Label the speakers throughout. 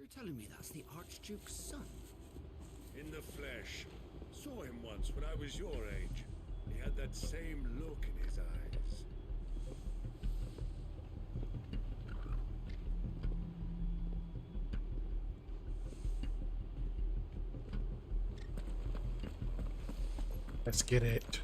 Speaker 1: You're telling me that's the Archduke's son?
Speaker 2: In the flesh. Saw him once when I was your age. He had that same look in his eyes.
Speaker 3: Let's get it.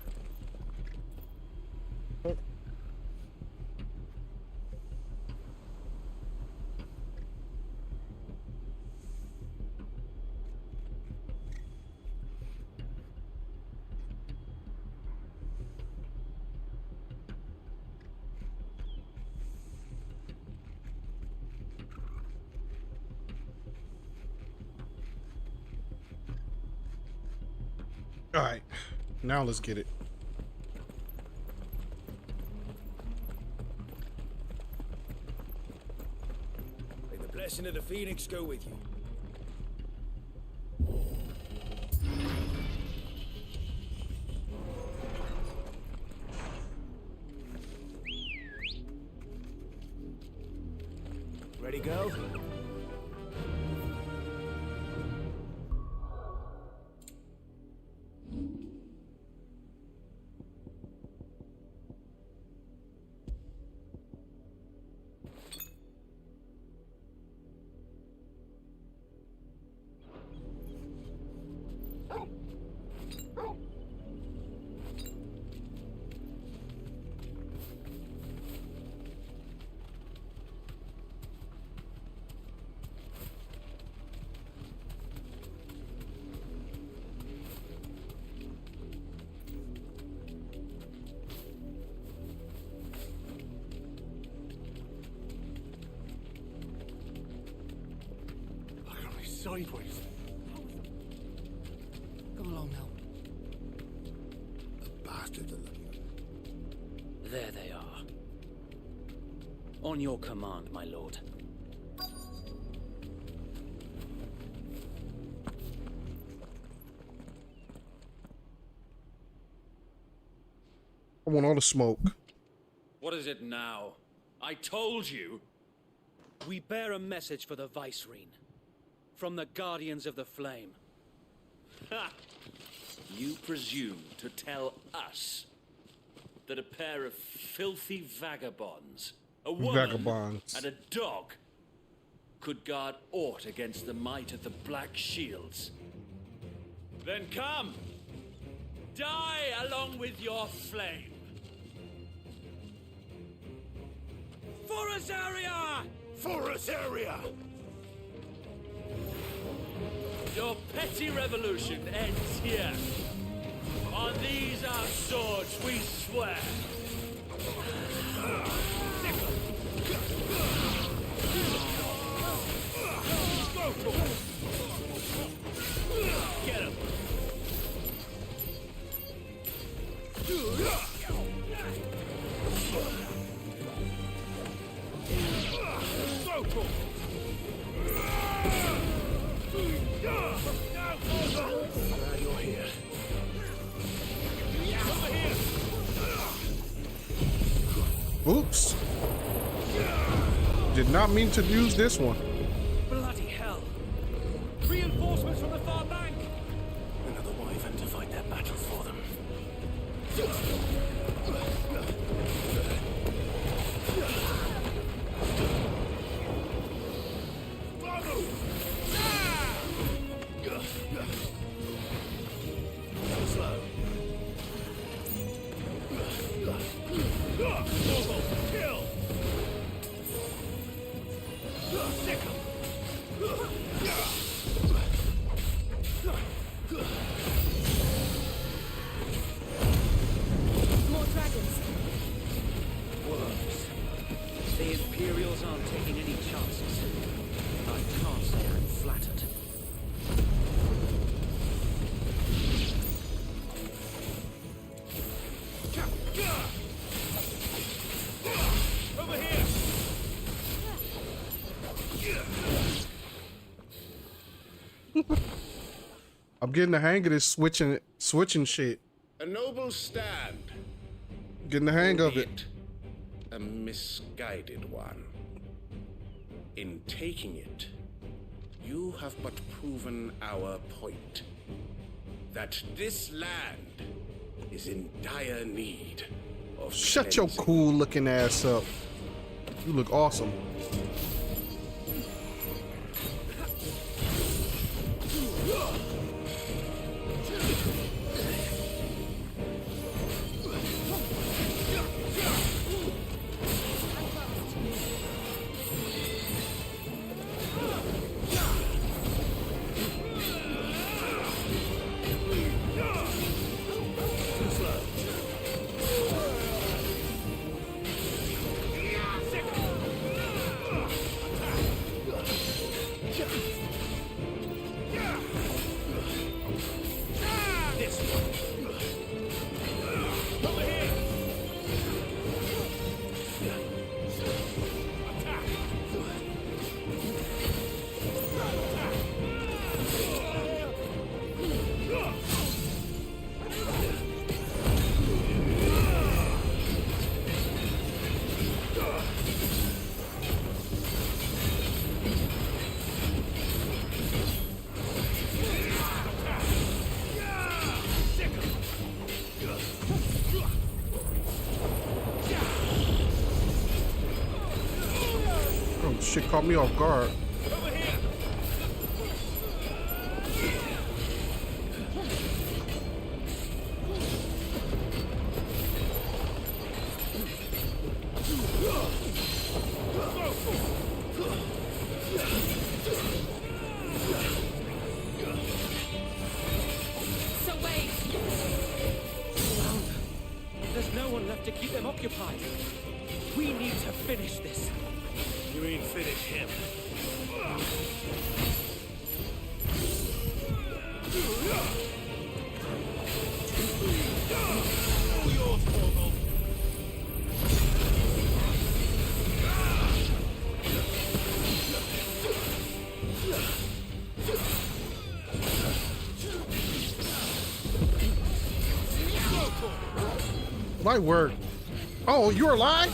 Speaker 3: All right, now let's get it.
Speaker 4: May the blessing of the Phoenix go with you. Ready, go? Sideways.
Speaker 1: Come along now.
Speaker 2: The bastards are looking.
Speaker 5: There they are. On your command, my lord.
Speaker 3: I want all the smoke.
Speaker 5: What is it now? I told you. We bear a message for the Vicereine. From the Guardians of the Flame. Ha! You presume to tell us that a pair of filthy vagabonds, a woman and a dog, could guard aught against the might of the Black Shields? Then come! Die along with your flame! For Azaria!
Speaker 2: For Azaria!
Speaker 5: Your petty revolution ends here. On these our swords we swear. Get him.
Speaker 4: Glad you're here.
Speaker 3: Oops. Did not mean to use this one.
Speaker 5: Bloody hell. Reinforcements from the far bank.
Speaker 4: Another wyvern to fight their battle for them.
Speaker 3: I'm getting the hang of this switching shit.
Speaker 2: A noble stand.
Speaker 3: Getting the hang of it.
Speaker 2: albeit a misguided one. In taking it, you have but proven our point. That this land is in dire need of
Speaker 3: Shut your
Speaker 2: cleansing.
Speaker 3: cool looking ass up. You look awesome. Oh shit, caught me off guard.
Speaker 6: So wait!
Speaker 5: There's no one left to keep them occupied. We need to finish this.
Speaker 4: You mean finish him?
Speaker 3: My word. Oh, you're alive?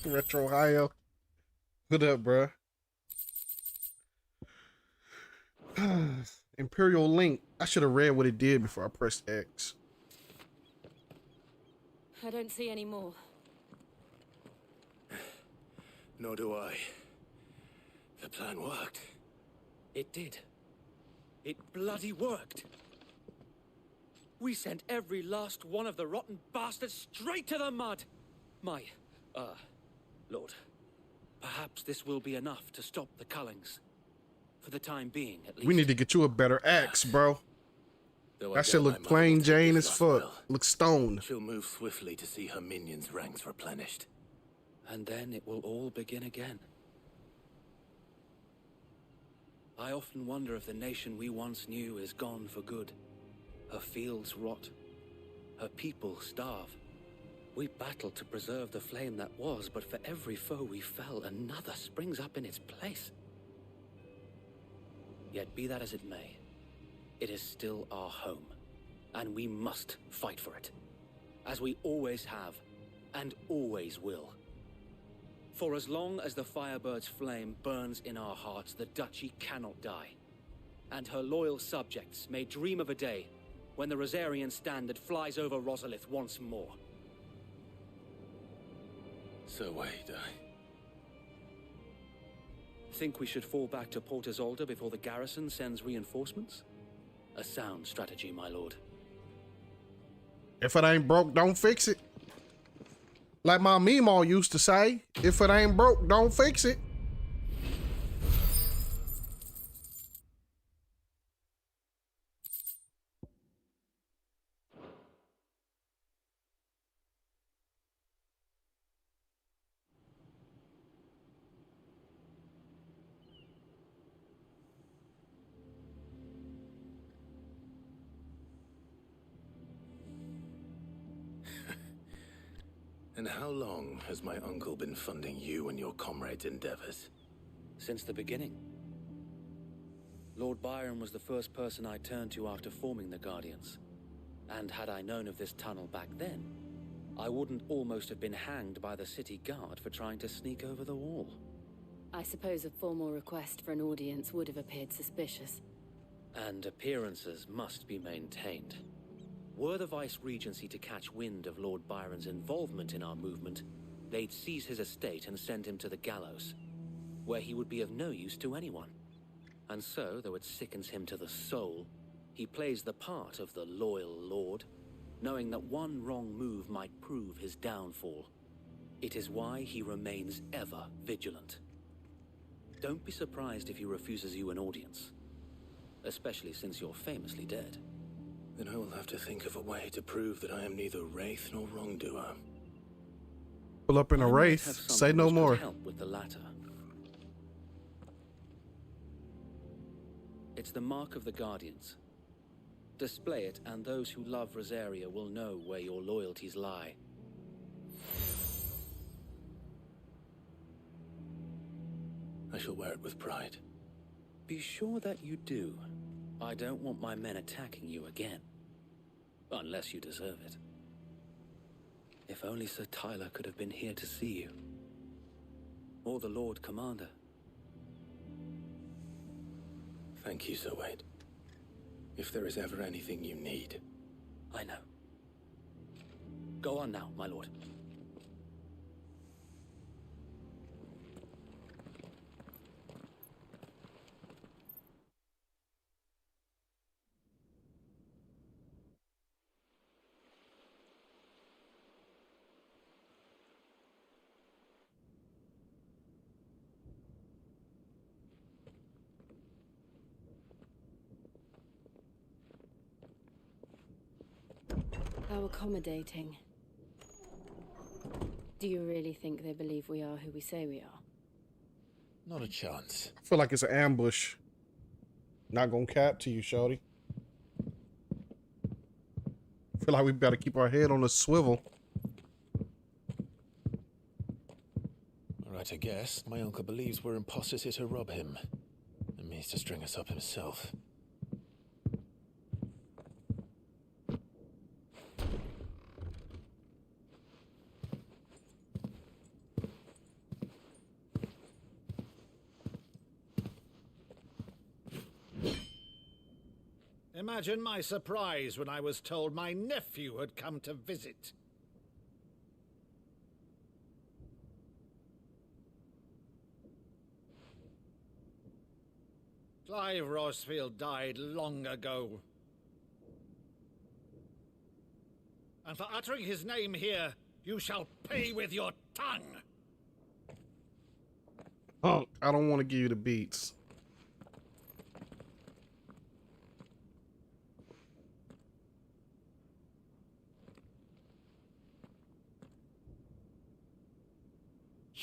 Speaker 3: Retro Ohio. What up, bruh? Imperial Link. I should have read what it did before I pressed X.
Speaker 6: I don't see any more.
Speaker 4: Nor do I. The plan worked.
Speaker 5: It did. It bloody worked. We sent every last one of the rotten bastards straight to the mud. My, Lord, perhaps this will be enough to stop the Cullings. For the time being, at least.
Speaker 3: We need to get you a better axe, bro.
Speaker 4: Though I
Speaker 3: That shit
Speaker 4: doubt my
Speaker 3: look
Speaker 4: mother
Speaker 3: plain
Speaker 4: will take
Speaker 3: Jane
Speaker 4: this
Speaker 3: as
Speaker 4: loss
Speaker 3: fuck.
Speaker 4: well.
Speaker 3: Look stoned.
Speaker 4: She'll move swiftly to see her minions' ranks replenished.
Speaker 5: And then it will all begin again. I often wonder if the nation we once knew is gone for good. Her fields rot. Her people starve. We battled to preserve the flame that was, but for every foe we fell, another springs up in its place. Yet be that as it may, it is still our home, and we must fight for it, as we always have, and always will. For as long as the Firebird's flame burns in our hearts, the Duchy cannot die. And her loyal subjects may dream of a day when the Rosarian standard flies over Rosalith once more.
Speaker 4: So wait,
Speaker 5: Think we should fall back to Port Isolde before the garrison sends reinforcements? A sound strategy, my lord.
Speaker 3: If it ain't broke, don't fix it. Like my Meemaw used to say, if it ain't broke, don't fix it.
Speaker 4: And how long has my uncle been funding you and your comrades' endeavors?
Speaker 5: Since the beginning. Lord Byron was the first person I turned to after forming the Guardians. And had I known of this tunnel back then, I wouldn't almost have been hanged by the city guard for trying to sneak over the wall.
Speaker 6: I suppose a formal request for an audience would have appeared suspicious.
Speaker 5: And appearances must be maintained. Were the Vice-Regency to catch wind of Lord Byron's involvement in our movement, they'd seize his estate and send him to the gallows, where he would be of no use to anyone. And so, though it sickens him to the soul, he plays the part of the loyal lord, knowing that one wrong move might prove his downfall. It is why he remains ever vigilant. Don't be surprised if he refuses you an audience, especially since you're famously dead.
Speaker 4: Then I will have to think of a way to prove that I am neither wraith nor wrongdoer.
Speaker 3: Pull up in a
Speaker 5: I might
Speaker 3: wraith.
Speaker 5: have
Speaker 3: Say
Speaker 5: someone
Speaker 3: no
Speaker 5: which could
Speaker 3: more.
Speaker 5: help with the latter. It's the mark of the Guardians. Display it, and those who love Rosaria will know where your loyalties lie.
Speaker 4: I shall wear it with pride.
Speaker 5: Be sure that you do. I don't want my men attacking you again. Unless you deserve it. If only Sir Tyler could have been here to see you. Or the Lord Commander.
Speaker 4: Thank you, Sir Wade. If there is ever anything you need.
Speaker 5: I know. Go on now, my lord.
Speaker 6: How accommodating. Do you really think they believe we are who we say we are?
Speaker 4: Not a chance.
Speaker 3: I feel like it's an ambush. Not gonna cap to you, shorty. I feel like we better keep our head on a swivel.
Speaker 4: Right, I guess. My uncle believes we're imposters here to rob him. And means to string us up himself.
Speaker 7: Imagine my surprise when I was told my nephew had come to visit. Clive Rosfield died long ago. And for uttering his name here, you shall pay with your tongue!
Speaker 3: Oh, I don't want to give you the beats.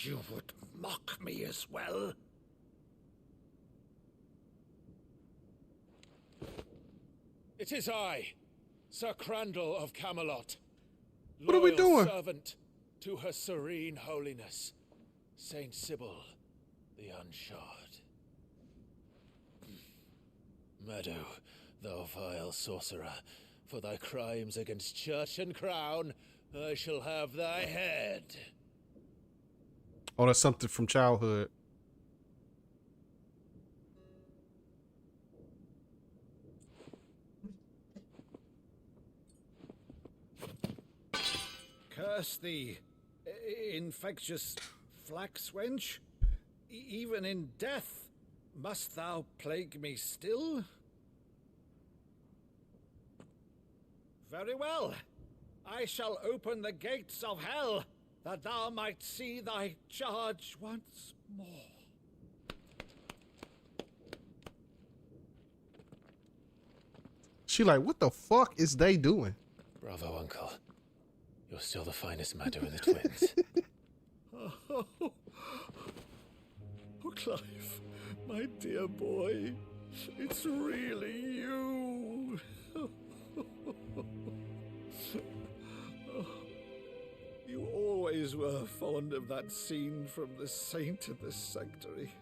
Speaker 7: You would mock me as well?
Speaker 2: It is I, Sir Crandall of Camelot.
Speaker 3: What are we doing?
Speaker 2: Servant to Her Serene Holiness, Saint Sybil, the Unshod. Meadow, thou vile sorcerer, for thy crimes against church and crown, I shall have thy head.
Speaker 3: Oh, that's something from childhood.
Speaker 7: Curse thee, infectious flax wench. Even in death, must thou plague me still? Very well. I shall open the gates of hell, that thou might see thy charge once more.
Speaker 3: She like, what the fuck is they doing?
Speaker 4: Bravo, Uncle. You're still the finest Meadow in the twins.
Speaker 7: Oh, Clive, my dear boy, it's really you. You always always were fond of that scene from The Saint of the Sanctuary.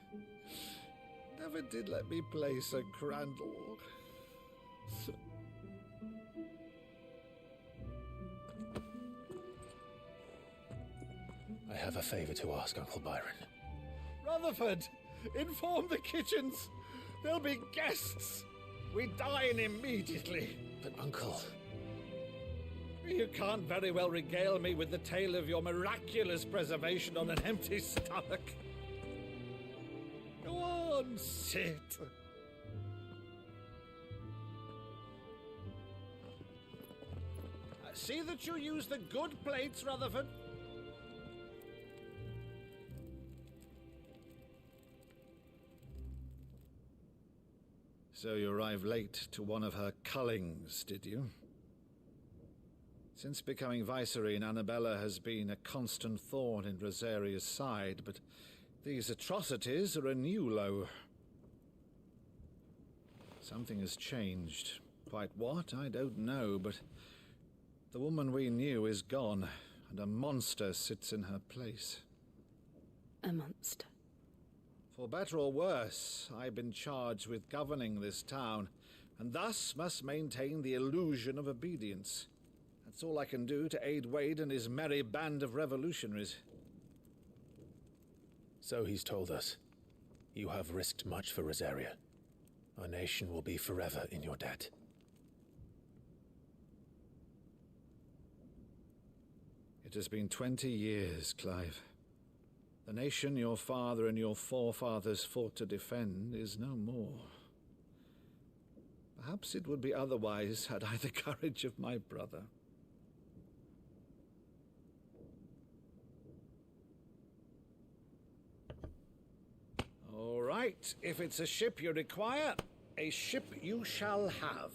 Speaker 7: Never did let me play Sir Crandall.
Speaker 4: I have a favor to ask, Uncle Byron.
Speaker 7: Rutherford, inform the kitchens. There'll be guests. We dine immediately.
Speaker 4: But, Uncle...
Speaker 7: You can't very well regale me with the tale of your miraculous preservation on an empty stomach. Go on, sit. See that you use the good plates, Rutherford. So you arrived late to one of her cullings, did you? Since becoming Vicereine, Annabella has been a constant thorn in Rosaria's side, but these atrocities are a new low. Something has changed. Quite what, I don't know, but the woman we knew is gone, and a monster sits in her place.
Speaker 6: A monster.
Speaker 7: For better or worse, I've been charged with governing this town, and thus must maintain the illusion of obedience. That's all I can do to aid Wade and his merry band of revolutionaries.
Speaker 4: So he's told us. You have risked much for Rosaria. Our nation will be forever in your debt.
Speaker 7: It has been 20 years, Clive. The nation your father and your forefathers fought to defend is no more. Perhaps it would be otherwise had I the courage of my brother. All right, if it's a ship you require, a ship you shall have.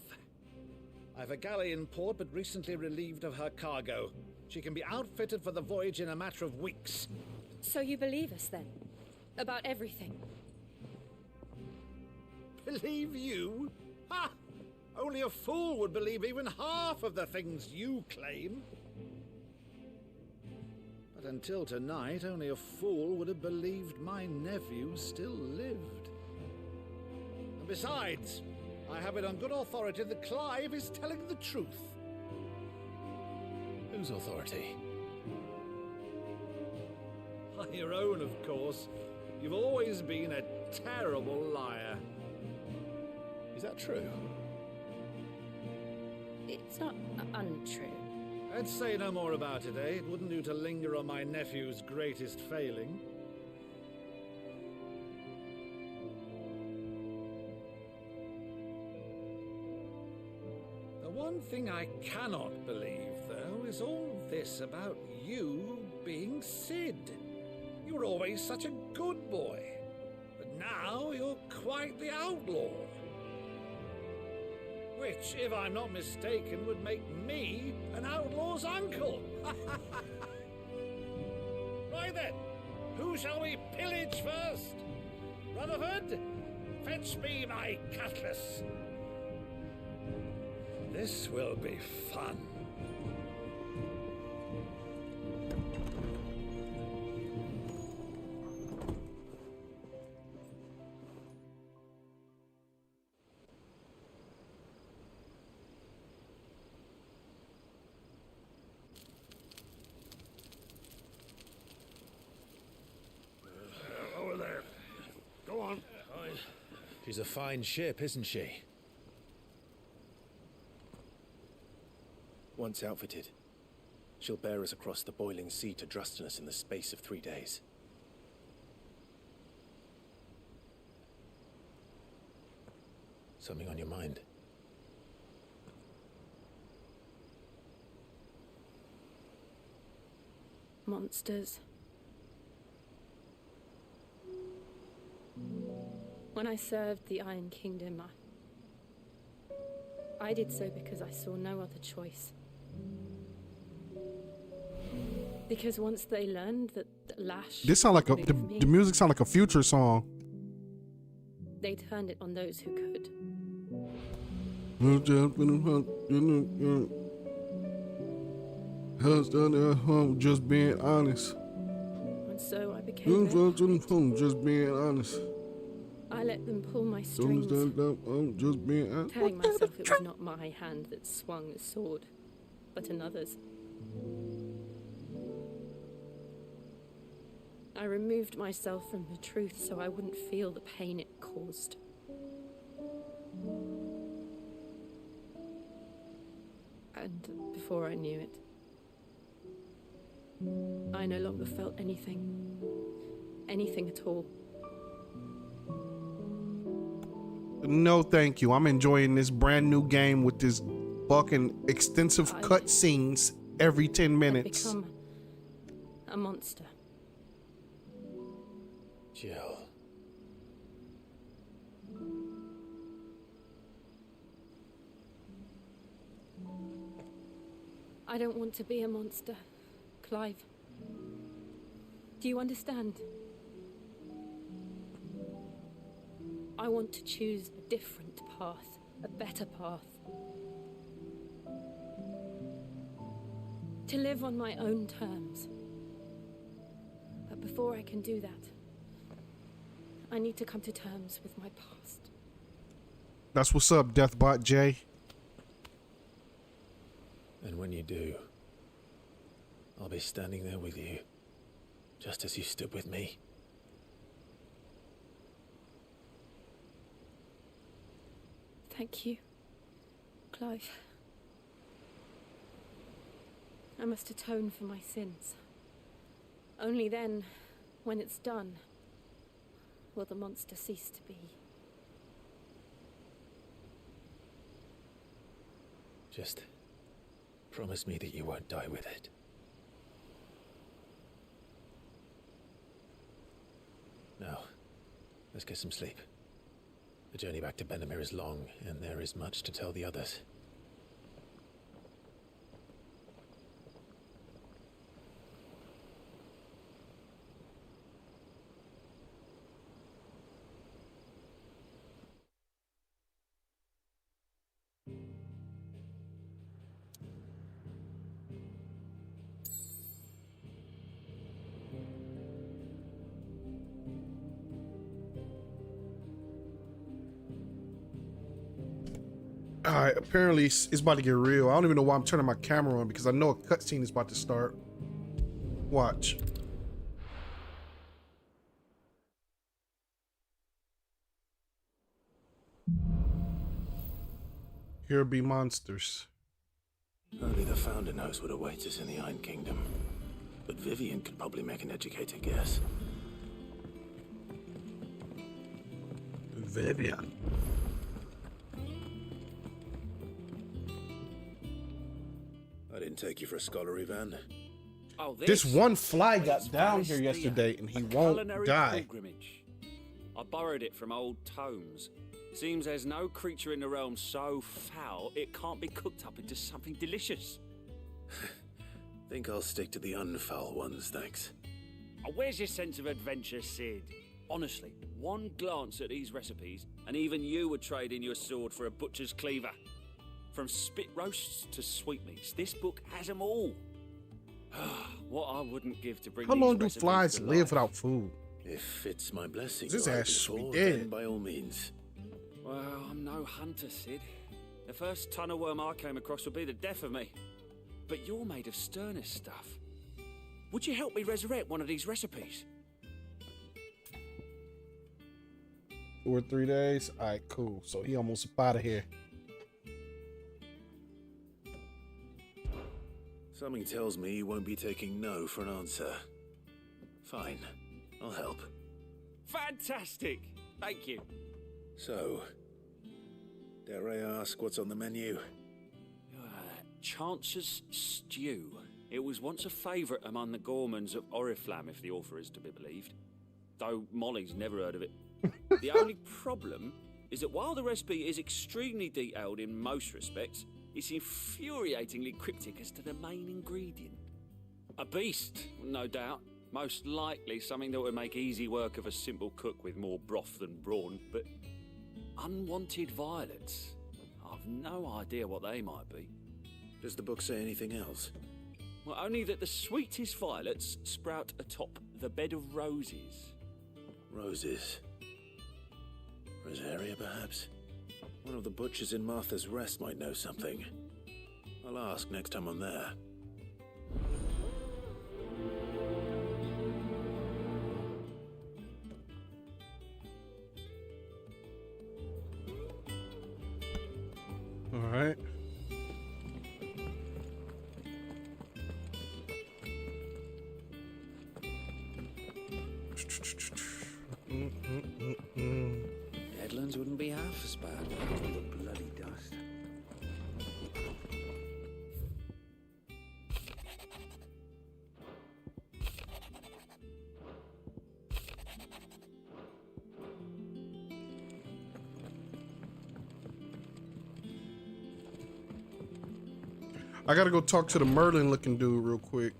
Speaker 7: I've a galley in port, but recently relieved of her cargo. She can be outfitted for the voyage in a matter of weeks.
Speaker 6: So you believe us then? About everything?
Speaker 7: Believe you? Ha! Only a fool would believe even half of the things you claim. But until tonight, only a fool would have believed my nephew still lived. And besides, I have it on good authority that Clive is telling the truth.
Speaker 4: Whose authority?
Speaker 7: Your own, of course. You've always been a terrible liar.
Speaker 4: Is that true?
Speaker 6: It's not untrue.
Speaker 7: I'd say no more about it, eh? It wouldn't do to linger on my nephew's greatest failing. The one thing I cannot believe, though, is all this about you being Sid. You were always such a good boy, but now you're quite the outlaw. Which, if I'm not mistaken, would make me an outlaw's uncle. Right then, who shall we pillage first? Rutherford, fetch me my cutlass. This will be fun.
Speaker 8: Over there. Go on.
Speaker 4: She's a fine ship, isn't she?
Speaker 9: Once outfitted, she'll bear us across the boiling sea to Drustinus in the space of 3 days.
Speaker 4: Something on your mind?
Speaker 6: Monsters. When I served the Iron Kingdom, I did so because I saw no other choice. Because once they learned that Lash...
Speaker 3: This sound like a the music sound like a Future song.
Speaker 6: They turned it on those who could.
Speaker 3: Just being honest.
Speaker 6: And so I became their
Speaker 3: Just being honest.
Speaker 6: I let them pull my strings,
Speaker 3: Just being honest.
Speaker 6: telling myself it was not my hand that swung the sword, but another's. I removed myself from the truth so I wouldn't feel the pain it caused. And before I knew it, I no longer felt anything. Anything at all.
Speaker 3: No, thank you. I'm enjoying this brand new game with this fucking extensive cutscenes every 10 minutes.
Speaker 6: I've become a monster.
Speaker 4: Jill.
Speaker 6: I don't want to be a monster, Clive. Do you understand? I want to choose a different path, a better path. To live on my own terms. But before I can do that, I need to come to terms with my past.
Speaker 3: That's what's up, Deathbot J.
Speaker 4: And when you do, I'll be standing there with you, just as you stood with me.
Speaker 6: Thank you, Clive. I must atone for my sins. Only then, when it's done, will the monster cease to be.
Speaker 4: Just promise me that you won't die with it. Now, let's get some sleep. The journey back to Benamir is long, and there is much to tell the others.
Speaker 3: Alright, apparently it's about to get real. I don't even know why I'm turning my camera on because I know a cutscene is about to start. Watch. Here be monsters.
Speaker 9: Only the Founder knows what awaits us in the Iron Kingdom. But Vivian could probably make an educated guess.
Speaker 3: Vivian.
Speaker 9: I didn't take you for a scholar, Ivan.
Speaker 5: Oh,
Speaker 3: This one fly got down here yesterday and he won't
Speaker 5: culinary
Speaker 3: die.
Speaker 5: Pilgrimage. I borrowed it from old tomes. Seems there's no creature in the realm so foul it can't be cooked up into something delicious.
Speaker 9: Think I'll stick to the unfoul ones, thanks.
Speaker 5: Oh, where's your sense of adventure, Sid? Honestly, one glance at these recipes, and even you would trade in your sword for a butcher's cleaver. From spit roasts to sweetmeats, this book has them all. What I wouldn't give to bring
Speaker 3: How
Speaker 5: these
Speaker 3: long do
Speaker 5: recipes
Speaker 3: flies
Speaker 5: to
Speaker 3: live
Speaker 5: life.
Speaker 3: without food?
Speaker 9: If it's my blessing,
Speaker 3: This
Speaker 9: you're
Speaker 3: ass should be
Speaker 9: able,
Speaker 3: dead.
Speaker 9: then by all means.
Speaker 5: Well, I'm no hunter, Sid. The first tunnel worm I came across would be the death of me. But you're made of sterner stuff. Would you help me resurrect one of these recipes?
Speaker 3: 2 or 3 days? Alright, cool. So he almost up out of here.
Speaker 9: Something tells me you won't be taking no for an answer. Fine, I'll help.
Speaker 5: Fantastic! Thank you.
Speaker 9: So, dare I ask what's on the menu?
Speaker 5: Chance's Stew. It was once a favourite among the gourmands of Oriflamme, if the author is to be believed. Though Molly's never heard of it. The only problem is that while the recipe is extremely detailed in most respects, it's infuriatingly cryptic as to the main ingredient. A beast, no doubt. Most likely something that would make easy work of a simple cook with more broth than brawn, but unwanted violets. I've no idea what they might be.
Speaker 9: Does the book say anything else?
Speaker 5: Well, only that the sweetest violets sprout atop the bed of roses.
Speaker 9: Roses. Rosaria, perhaps? One of the butchers in Martha's Rest might know something. I'll ask next time I'm there.
Speaker 3: All right.
Speaker 5: Headlands wouldn't be half as bad without all the bloody dust.
Speaker 3: I gotta go talk to the Merlin looking dude real quick.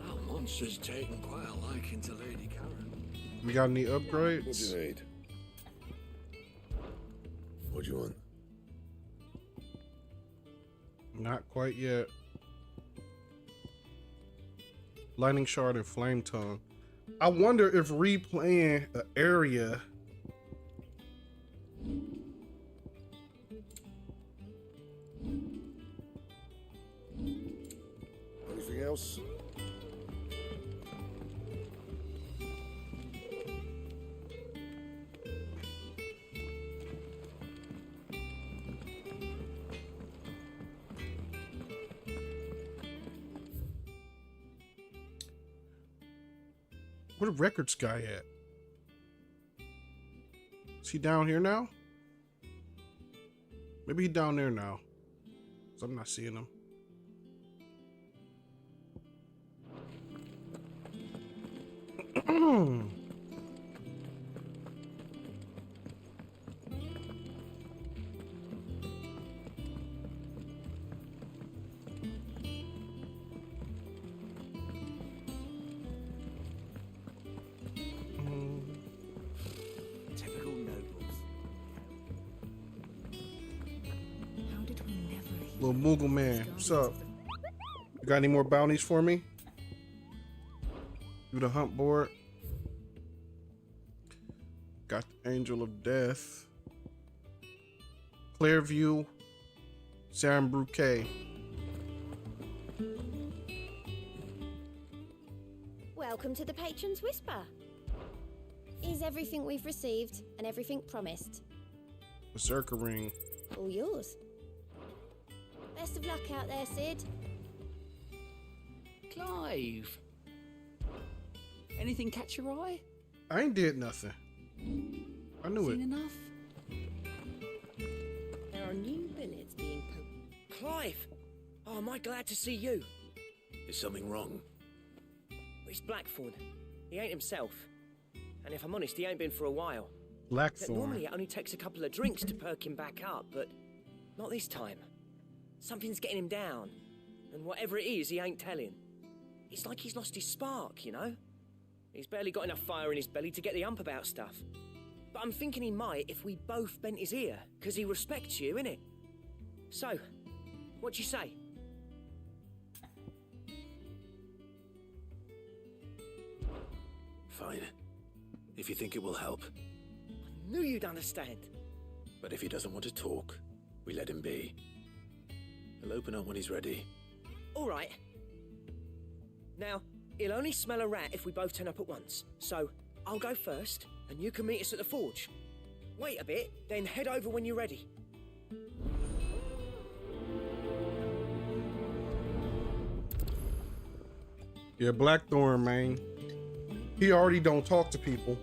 Speaker 8: That monster's taken quite a liking to Lady Karen.
Speaker 3: We got any
Speaker 8: What do
Speaker 3: upgrades?
Speaker 8: you need? What do you want?
Speaker 3: Not quite yet. Lightning Shard and Flame Tongue. I wonder if replaying an area
Speaker 8: Anything else?
Speaker 3: where the records guy at? Is he down here now? Maybe he's down there now. 'Cause I'm not seeing him.
Speaker 1: Typical nobles.
Speaker 6: How did we never hear
Speaker 3: Little Moogle man, what's up? You got any more bounties for me? Do the hunt board. Got the Angel of Death. Clearview. Sam Bouquet.
Speaker 10: Welcome to the Patron's Whisper. Is everything we've received and everything promised?
Speaker 3: Berserker Ring.
Speaker 10: All yours. Best of luck out there, Sid.
Speaker 1: Clive. Anything catch your eye?
Speaker 3: I ain't did nothing. I knew
Speaker 1: Seen
Speaker 3: it.
Speaker 1: enough?
Speaker 10: There are new billets being put.
Speaker 11: Clive! Oh, am I glad to see you?
Speaker 9: Is something wrong?
Speaker 11: It's Blackthorn. He ain't himself. And if I'm honest, he ain't been for a while.
Speaker 3: Blackthorn.
Speaker 11: Normally it only takes a couple of drinks to perk him back up, but not this time. Something's getting him down. And whatever it is, he ain't telling. It's like he's lost his spark, you know? He's barely got enough fire in his belly to get the ump about stuff. But I'm thinking he might if we both bent his ear, because he respects you, innit? So, what do you say?
Speaker 9: Fine. If you think it will help.
Speaker 11: I knew you'd understand.
Speaker 9: But if he doesn't want to talk, we let him be. He'll open up when he's ready.
Speaker 11: All right. Now, he'll only smell a rat if we both turn up at once. So, I'll go first, and you can meet us at the forge. Wait a bit, then head over when you're ready.
Speaker 3: Yeah, Blackthorn, man. He already don't talk to people.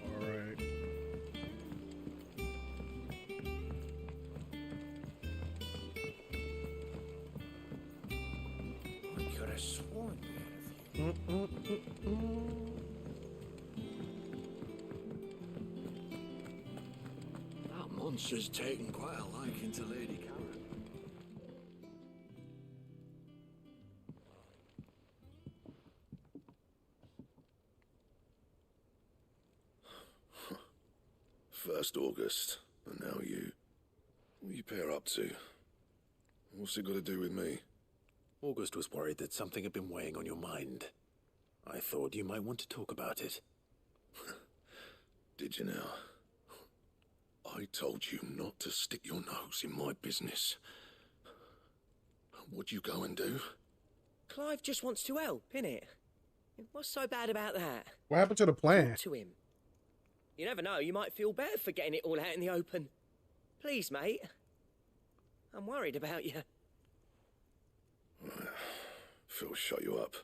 Speaker 3: All right.
Speaker 8: That monster's taken quite a liking to Lady Karen.
Speaker 12: First August, and now you. What you pair up to? What's it got to do with me?
Speaker 9: August was worried that something had been weighing on your mind. I thought you might want to talk about it.
Speaker 12: Did you now? I told you not to stick your nose in my business. What'd you go and do?
Speaker 11: Clive just wants to help, innit? What's so bad about that?
Speaker 3: What happened to the plan?
Speaker 11: Talk to him. You never know, you might feel better for getting it all out in the open. Please, mate. I'm worried about you.
Speaker 12: Phil shut you up.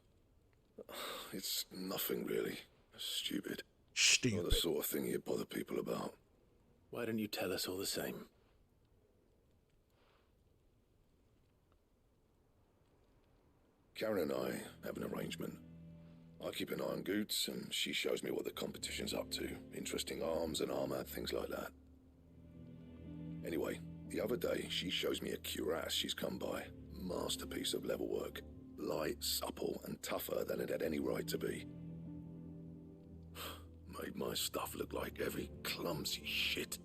Speaker 12: It's nothing really. Stupid.
Speaker 3: Stupid.
Speaker 12: Not the sort of thing you bother people about.
Speaker 9: Why don't you tell us all the same?
Speaker 12: Karen and I have an arrangement. I keep an eye on Goots, and she shows me what the competition's up to. Interesting arms and armor, things like that. Anyway, the other day, she shows me a cuirass she's come by. Masterpiece of level work. Light, supple, and tougher than it had any right to be. Made my stuff look like heavy, clumsy shit.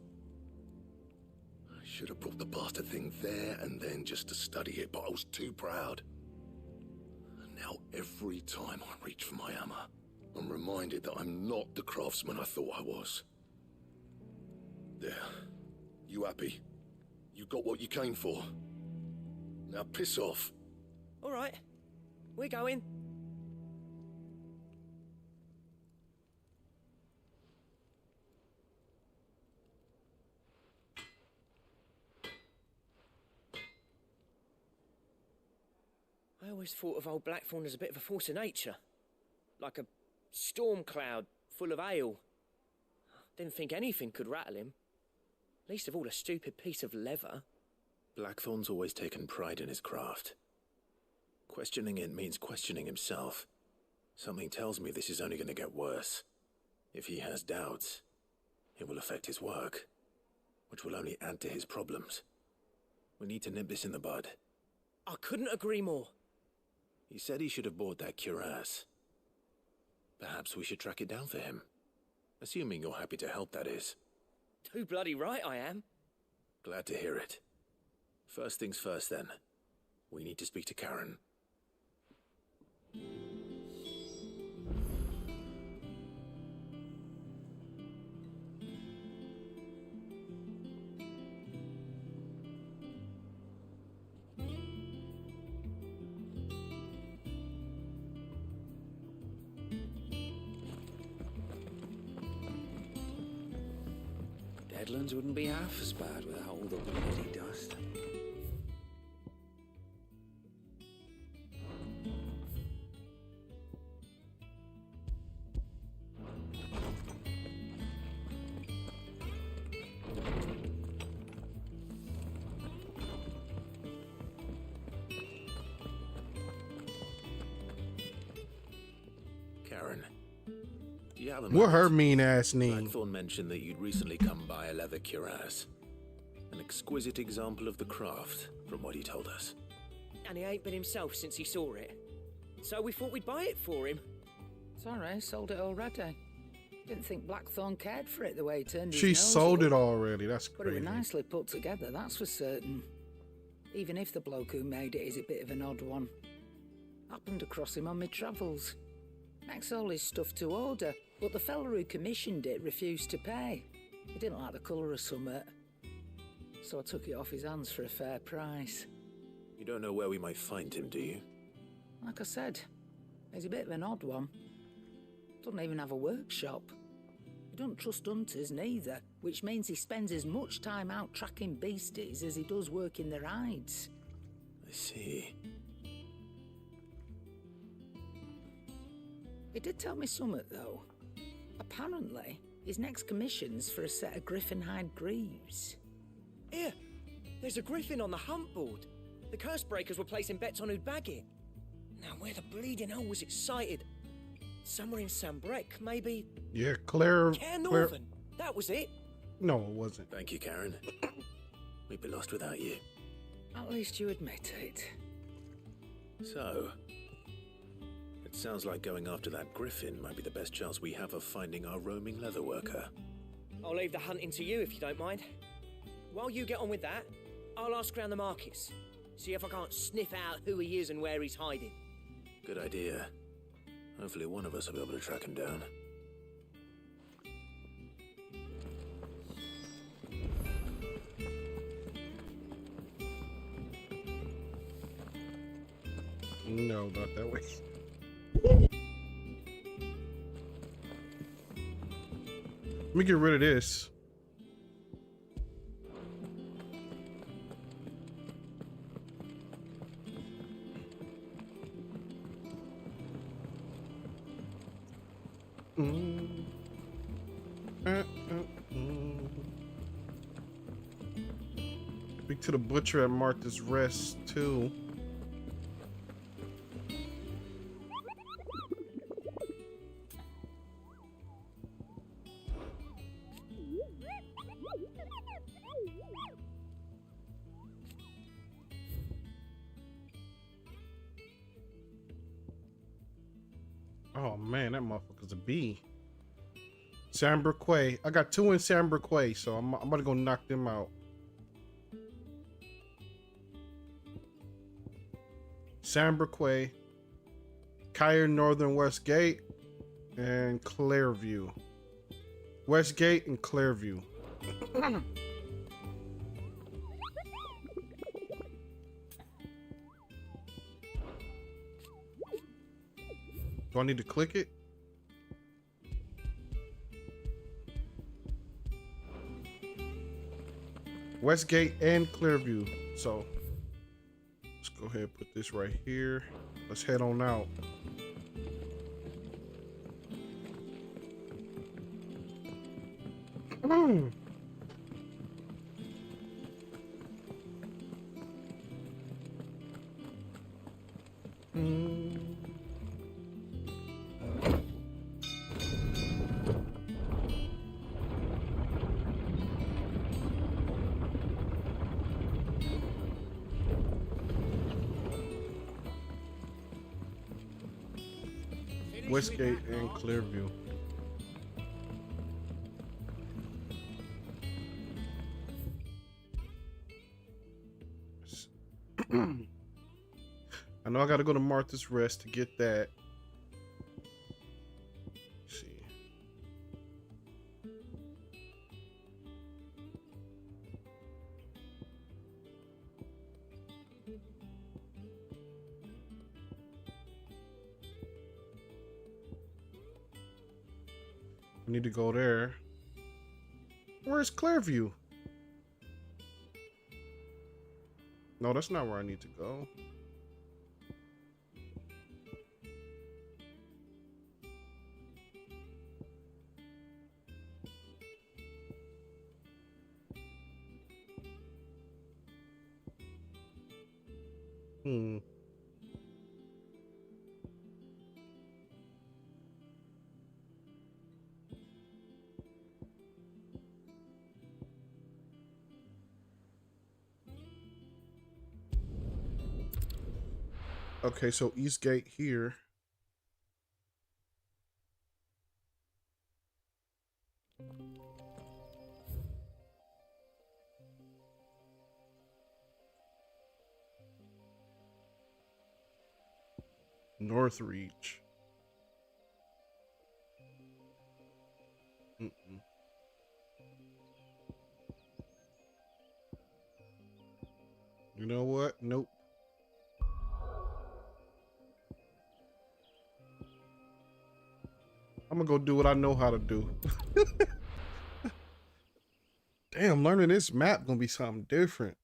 Speaker 12: I should have brought the bastard thing there and then just to study it, but I was too proud. Now, every time I reach for my hammer, I'm reminded that I'm not the craftsman I thought I was. There. You happy? You got what you came for. Now piss off.
Speaker 11: All right. We're going. I always thought of old Blackthorn as a bit of a force of nature. Like a storm cloud full of hail. Didn't think anything could rattle him. Least of all a stupid piece of leather.
Speaker 9: Blackthorn's always taken pride in his craft. Questioning it means questioning himself. Something tells me this is only going to get worse. If he has doubts, it will affect his work, which will only add to his problems. We need to nip this in the bud.
Speaker 11: I couldn't agree more.
Speaker 9: He said he should have bought that cuirass. Perhaps we should track it down for him. Assuming you're happy to help, that is.
Speaker 11: Too bloody right I am.
Speaker 9: Glad to hear it. First things first, then. We need to speak to Karen.
Speaker 1: Deadlands wouldn't be half as bad without all the bloody dust.
Speaker 9: Karen, do you have a
Speaker 3: What her
Speaker 9: moment?
Speaker 3: mean ass name?
Speaker 9: Blackthorn mentioned that you'd recently come by a leather cuirass. An exquisite example of the craft, from what he told us.
Speaker 11: And he ain't been himself since he saw it. So we thought we'd buy it for him.
Speaker 1: Sorry, sold it already. Didn't think Blackthorn cared for it the way he turned his
Speaker 3: She
Speaker 1: nose
Speaker 3: sold
Speaker 1: up.
Speaker 3: it already. That's
Speaker 1: But it
Speaker 3: crazy.
Speaker 1: was nicely put together, that's for certain. Even if the bloke who made it is a bit of an odd one. Happened across him on my travels. Makes all his stuff to order, but the fella who commissioned it refused to pay. He didn't like the colour of summit. So I took it off his hands for a fair price.
Speaker 9: You don't know where we might find him, do you?
Speaker 1: Like I said, he's a bit of an odd one. Doesn't even have a workshop. He doesn't trust hunters neither, which means he spends as much time out tracking beasties as he does working their hides.
Speaker 9: I see.
Speaker 1: He did tell me something, though. Apparently, his next commission's for a set of griffin hide greaves.
Speaker 11: Here, there's a griffin on the hunt board. The curse breakers were placing bets on who'd bag it. Now, where the bleeding hell was it sighted? Somewhere in Sambrec, maybe?
Speaker 3: Yeah, Claire.
Speaker 11: Northern. That was it.
Speaker 3: No, it wasn't.
Speaker 9: Thank you, Karen. We'd be lost without you.
Speaker 1: At least you admit it.
Speaker 9: So, it sounds like going after that griffin might be the best chance we have of finding our roaming leather worker.
Speaker 11: I'll leave the hunting to you if you don't mind. While you get on with that, I'll ask around the markets. See if I can't sniff out who he is and where he's hiding.
Speaker 9: Good idea. Hopefully one of us will be able to track him down.
Speaker 3: No, not that way. Let me get rid of this. Speak to the butcher at Martha's Rest too. Oh man, that motherfucker's a bee. Sambrec. I got 2 in Sambrec, so I'm about to go knock them out. Sambrec, Kyer Northern Westgate, and Clairview. Westgate and Clairview. Do I need to click it? Westgate and Clearview. So let's go ahead and put this right here. Let's head on out. Westgate and Clearview. I know I gotta go to Martha's Rest to get that. Let's see. I need to go there. Where's Clearview? No, that's not where I need to go. Okay, so Eastgate here. Northreach. You know what? Nope. I'm gonna go do what I know how to do. Damn, learning this map gonna be something different.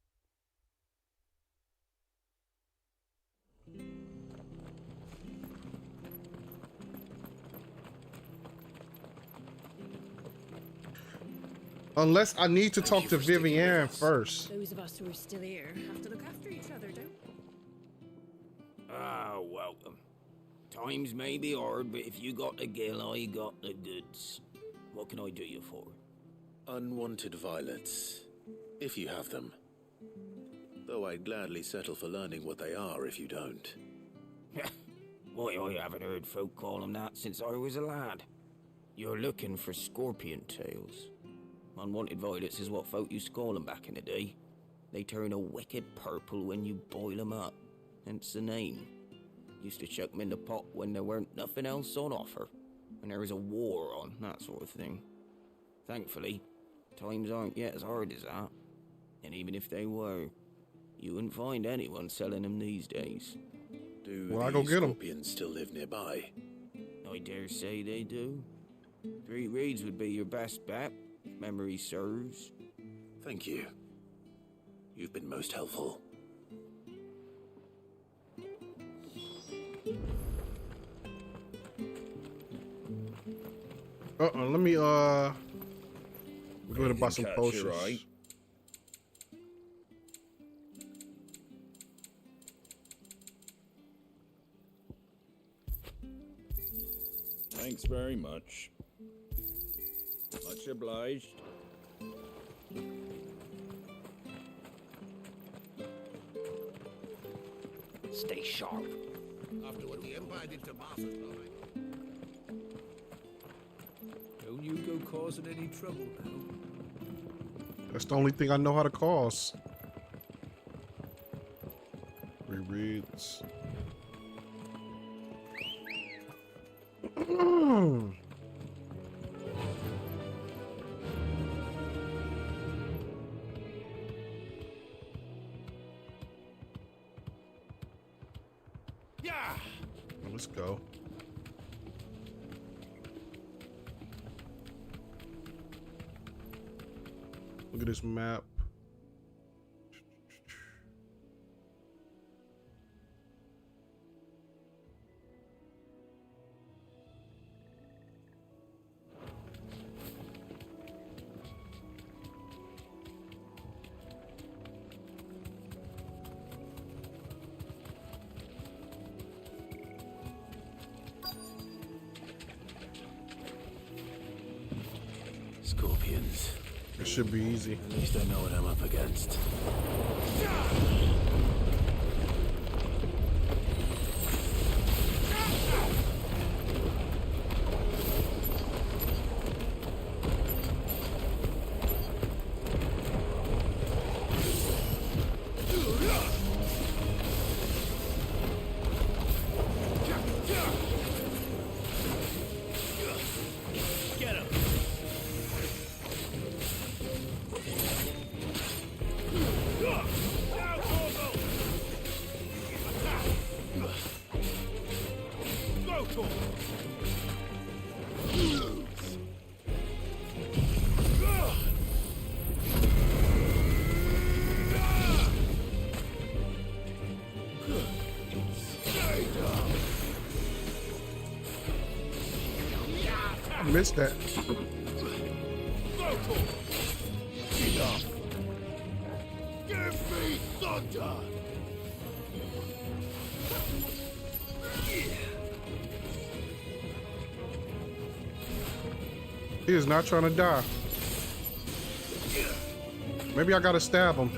Speaker 3: Unless I need to talk to Vivienne first.
Speaker 13: Those of us who are still here have to look after each other, don't we?
Speaker 2: Ah, well,
Speaker 13: about them. Times may be hard, but if you got the gill, I got the goods. What can I do you for?
Speaker 9: Unwanted violets, if you have them. Though I'd gladly settle for learning what they are if you don't.
Speaker 13: Why, I haven't heard folk call them that since I was a lad. You're looking for scorpion tails. Unwanted violets is what folk used to call them back in the day. They turn a wicked purple when you boil them up, hence the name. Used to chuck them in the pot when there weren't nothing else on offer, when there was a war on, that sort of thing. Thankfully, times aren't yet as hard as that. And even if they were, you wouldn't find anyone selling them these days.
Speaker 9: Do
Speaker 3: well, I go get
Speaker 9: scorpions still live nearby?
Speaker 13: I dare say they do. 3 Reeds would be your best bet, if memory serves.
Speaker 9: Thank you. You've been most helpful.
Speaker 3: Let me we're going to buy some potions.
Speaker 14: Right. Thanks very much. Much obliged.
Speaker 11: Stay sharp.
Speaker 12: After what the Empire did to Martha's
Speaker 14: Don't you go causing any trouble now.
Speaker 3: That's the only thing I know how to cause. Rereads.
Speaker 12: Yeah.
Speaker 3: Let's go. Look at this map.
Speaker 9: Scorpions.
Speaker 3: It should be easy.
Speaker 9: At least I know what I'm up against.
Speaker 3: I missed that.
Speaker 12: Give me thunder!
Speaker 3: He is not trying to die. Maybe I gotta stab him.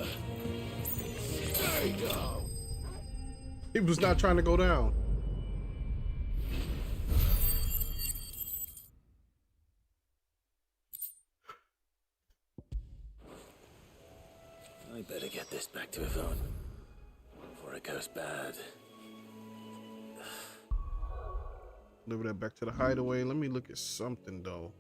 Speaker 3: He was not trying to go down.
Speaker 9: I better get this back to Yvonne before it goes bad.
Speaker 3: Deliver that back to the hideaway. Let me look at something though.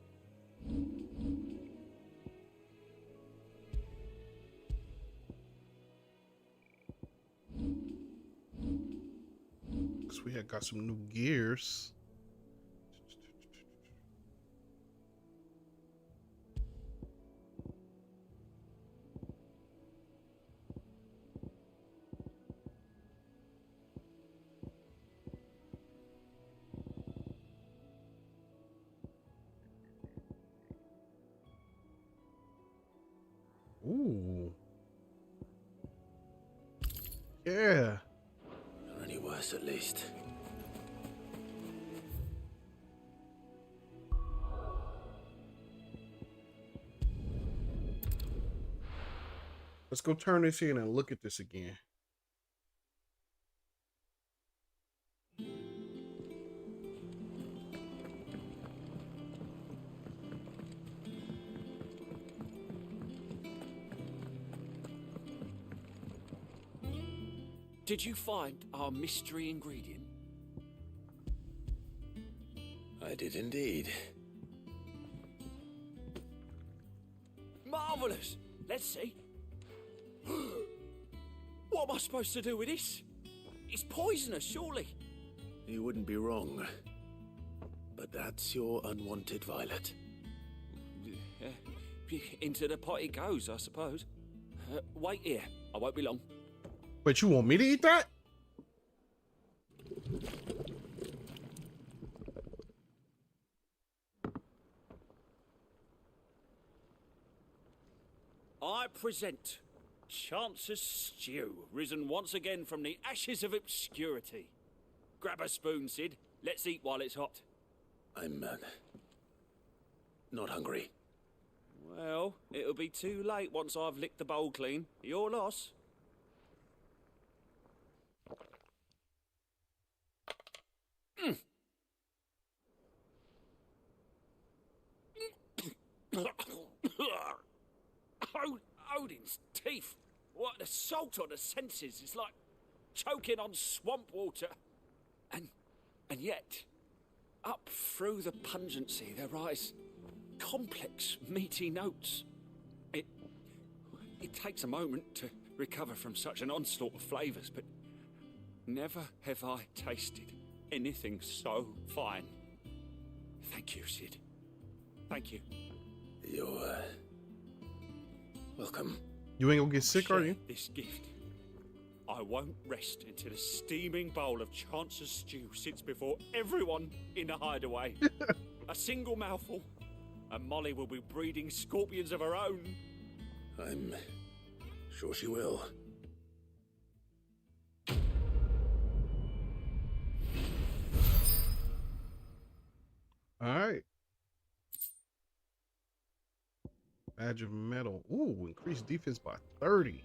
Speaker 3: Cause we had got some new gears. Ooh. Yeah.
Speaker 9: Or any worse, at least.
Speaker 3: Let's go turn this in and look at this again.
Speaker 5: Did you find our mystery ingredient?
Speaker 9: I did indeed.
Speaker 5: Marvellous! Let's see. What am I supposed to do with this? It's poisonous, surely.
Speaker 9: You wouldn't be wrong. But that's your unwanted violet.
Speaker 5: Into the pot it goes, I suppose. Wait here. I won't be long.
Speaker 3: But you want me to eat that?
Speaker 5: I present Chance's Stew, risen once again from the ashes of obscurity. Grab a spoon, Sid. Let's eat while it's hot.
Speaker 9: I'm not hungry.
Speaker 5: Well, it'll be too late once I've licked the bowl clean. Your loss. Odin's teeth. What the salt on the senses is like choking on swamp water. And yet, up through the pungency there rise complex, meaty notes. It takes a moment to recover from such an onslaught of flavours, but never have I tasted anything so fine. Thank you, Sid. Thank you.
Speaker 9: You're welcome.
Speaker 3: You ain't gonna get sick, are you?
Speaker 5: This gift. I won't rest until a steaming bowl of Chance's Stew sits before everyone in the hideaway. A single mouthful, and Molly will be breeding scorpions of her own.
Speaker 9: I'm sure she will.
Speaker 3: All right. Badge of metal. Ooh, increased defense by 30.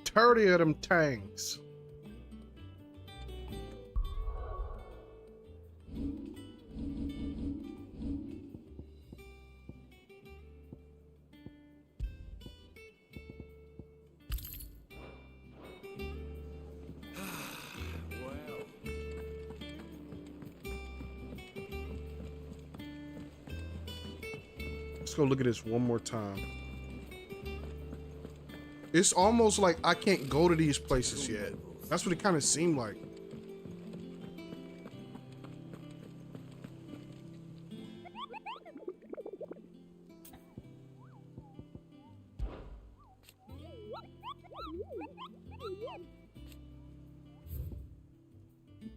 Speaker 3: 30 of them tanks. Let's go look at this one more time. It's almost like I can't go to these places yet. That's what it kind of seemed like.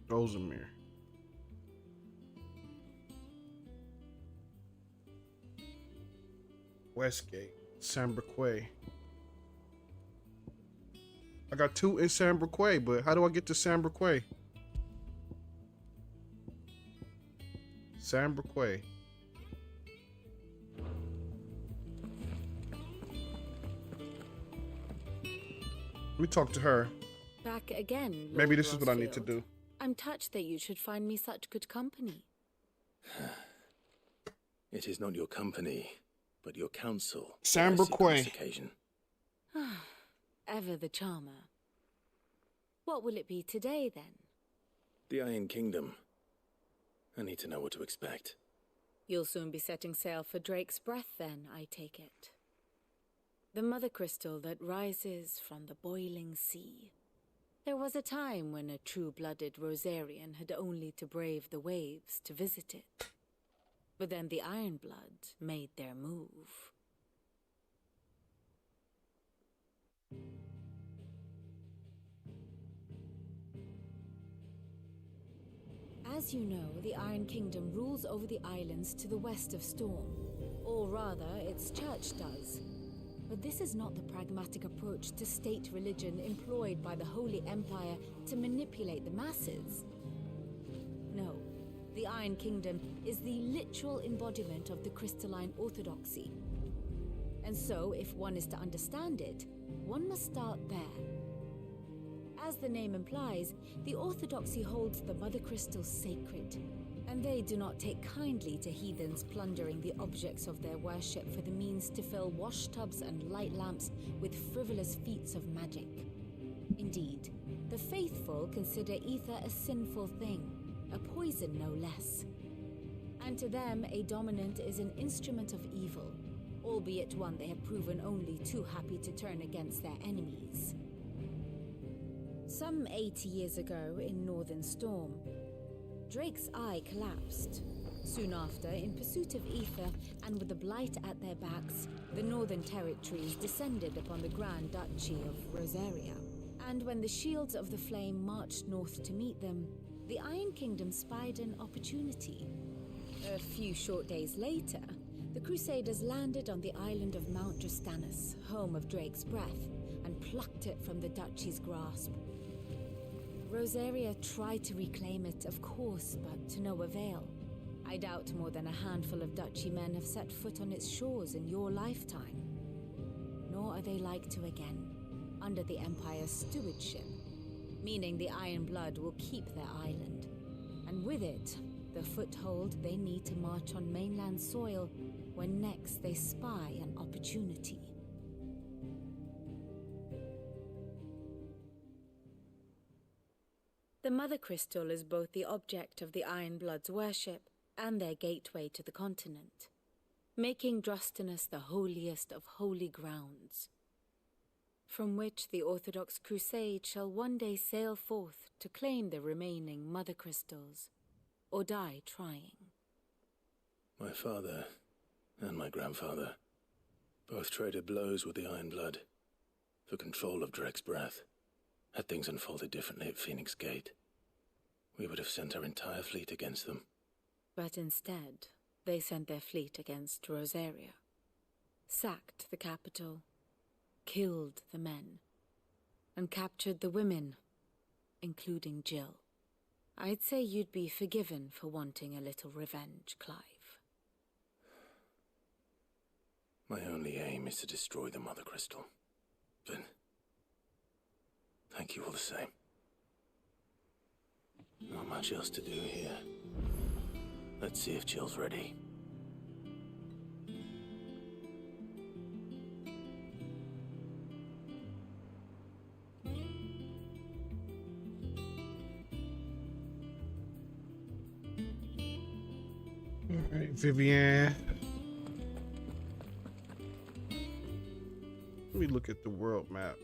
Speaker 3: Rosemere. Westgate, Sambraque. I got 2 in Sambraque, but how do I get to Sambraque? Sambraque. Let me talk to her.
Speaker 6: Back again, Lord
Speaker 3: Maybe this is what I need to
Speaker 6: Rossfield.
Speaker 3: do.
Speaker 6: I'm touched that you should find me such good company.
Speaker 9: It is not your company, but your counsel.
Speaker 3: Sambraque.
Speaker 9: On this occasion.
Speaker 6: Ever the charmer. What will it be today, then?
Speaker 9: The Iron Kingdom. I need to know what to expect.
Speaker 6: You'll soon be setting sail for Drake's Breath, then, I take it. The mother crystal that rises from the boiling sea. There was a time when a true-blooded Rosarian had only to brave the waves to visit it. But then the Ironblood made their move. As you know, the Iron Kingdom rules over the islands to the west of Storm. Or rather, its church does. But this is not the pragmatic approach to state religion employed by the Holy Empire to manipulate the masses. No, the Iron Kingdom is the literal embodiment of the crystalline orthodoxy. And so, if one is to understand it, one must start there. As the name implies, the Orthodoxy holds the Mother Crystal sacred, and they do not take kindly to heathens plundering the objects of their worship for the means to fill washtubs and light lamps with frivolous feats of magic. Indeed, the faithful consider ether a sinful thing, a poison no less. And to them, a dominant is an instrument of evil, albeit one they have proven only too happy to turn against their enemies. Some 80 years ago, in Northern Storm, Drake's eye collapsed. Soon after, in pursuit of ether, and with the blight at their backs, the Northern Territories descended upon the Grand Duchy of Rosaria. And when the Shields of the Flame marched north to meet them, the Iron Kingdom spied an opportunity. A few short days later, the Crusaders landed on the island of Mount Justanus, home of Drake's breath, and plucked it from the duchy's grasp. Rosaria tried to reclaim it, of course, but to no avail. I doubt more than a handful of duchy men have set foot on its shores in your lifetime. Nor are they like to again, under the Empire's stewardship, meaning the Iron Blood will keep their island, and with it, the foothold they need to march on mainland soil when next they spy an opportunity. The Mother Crystal is both the object of the Iron Blood's worship and their gateway to the continent, making Drustanus the holiest of holy grounds, from which the Orthodox Crusade shall one day sail forth to claim the remaining Mother Crystals, or die trying.
Speaker 9: My father and my grandfather both traded blows with the Iron Blood for control of Drake's breath. Had things unfolded differently at Phoenix Gate, we would have sent our entire fleet against them.
Speaker 6: But instead, they sent their fleet against Rosaria, sacked the capital, killed the men, and captured the women, including Jill. I'd say you'd be forgiven for wanting a little revenge, Clive.
Speaker 9: My only aim is to destroy the Mother Crystal. But thank you all the same. Not much else to do here. Let's see if Jill's ready.
Speaker 3: All right, Vivian. Let me look at the world map.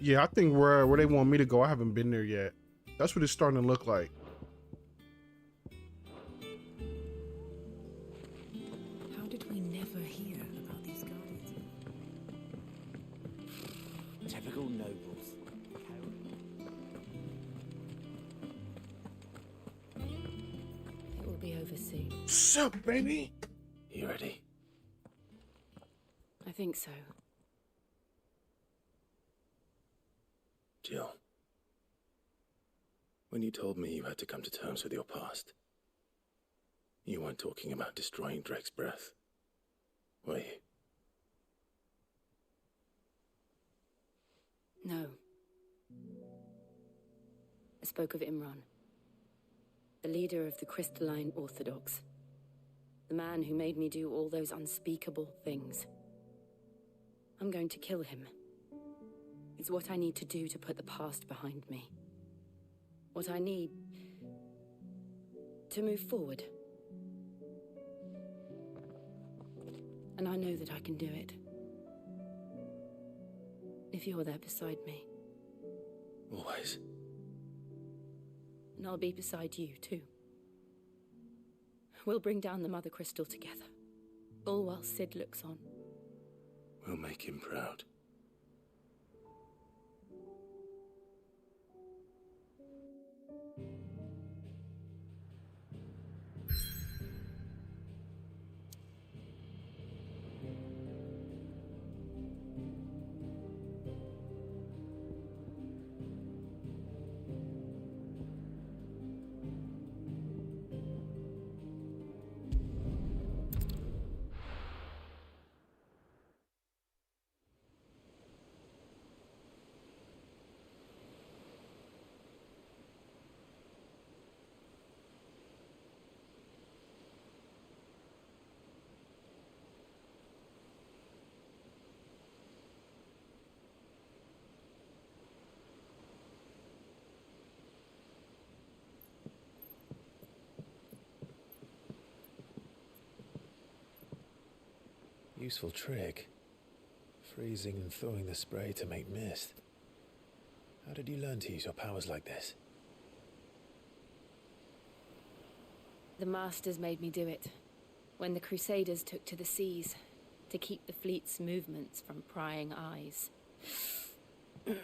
Speaker 3: Yeah, I think where they want me to go, I haven't been there yet. That's what it's starting to look like.
Speaker 6: How did we never hear about these guardians?
Speaker 13: Typical nobles.
Speaker 6: It will be over soon.
Speaker 3: What's up, baby?
Speaker 9: You ready?
Speaker 6: I think so.
Speaker 9: Jill, when you told me you had to come to terms with your past, you weren't talking about destroying Drake's breath, were you?
Speaker 15: No. I spoke of Imran, the leader of the Crystalline Orthodox, the man who made me do all those unspeakable things. I'm going to kill him. It's what I need to do to put the past behind me. What I need To move forward. And I know that I can do it. If you're there beside me.
Speaker 9: Always.
Speaker 15: And I'll be beside you, too. We'll bring down the Mother Crystal together. All while Sid looks on.
Speaker 9: We'll make him proud.
Speaker 2: Useful trick. Freezing and throwing the spray to make mist. How did you learn to use your powers like this?
Speaker 15: The Masters made me do it. When the Crusaders took to the seas, to keep the fleet's movements from prying eyes. I'm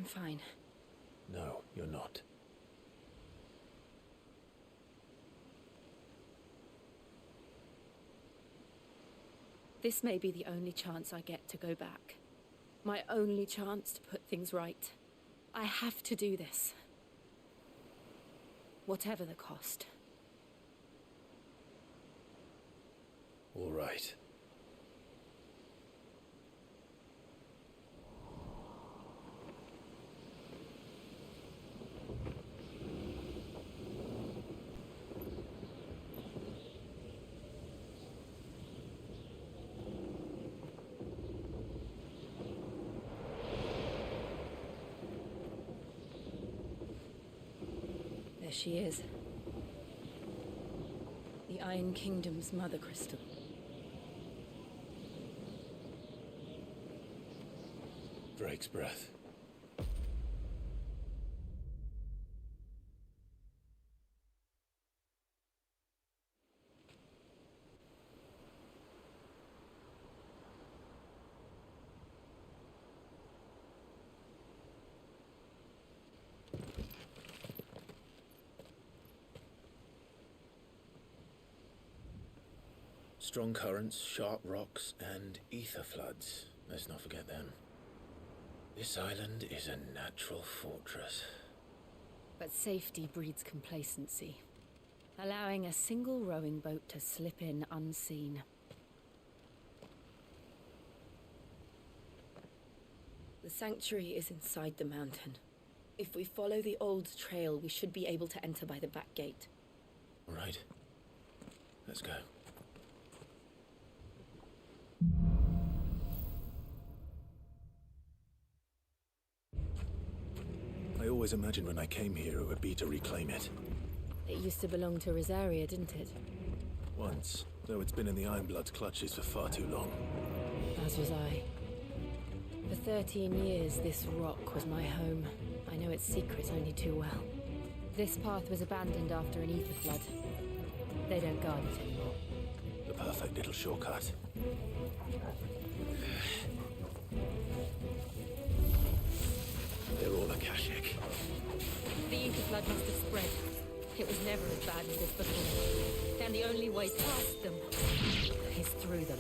Speaker 15: fine.
Speaker 2: No, you're not.
Speaker 15: This may be the only chance I get to go back. My only chance to put things right. I have to do this. Whatever the cost.
Speaker 2: All right.
Speaker 15: There she is. The Iron Kingdom's Mother Crystal.
Speaker 2: Drake's breath. Strong currents, sharp rocks, and ether floods. Let's not forget them. This island is a natural fortress.
Speaker 15: But safety breeds complacency, allowing a single rowing boat to slip in unseen. The sanctuary is inside the mountain. If we follow the old trail, we should be able to enter by the back gate.
Speaker 2: All right. Let's go. I always imagined when I came here it would be to reclaim it.
Speaker 15: It used to belong to Rosaria, didn't it?
Speaker 2: Once, though it's been in the Ironblood's clutches for far too long.
Speaker 15: As was I. For 13 years, this rock was my home. I know its secret only too well. This path was abandoned after an ether flood. They don't guard it anymore.
Speaker 2: The perfect little shortcut. They're all Akashic.
Speaker 15: The ether flood must have spread. It was never as bad as this before. And the only way past them is through them.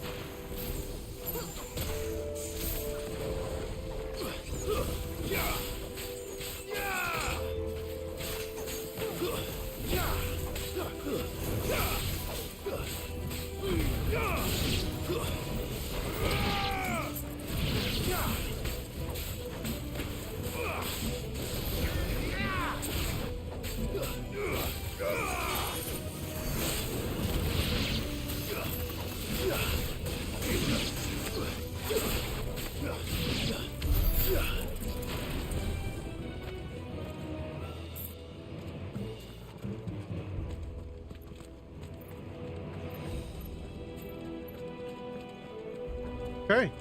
Speaker 3: Okay.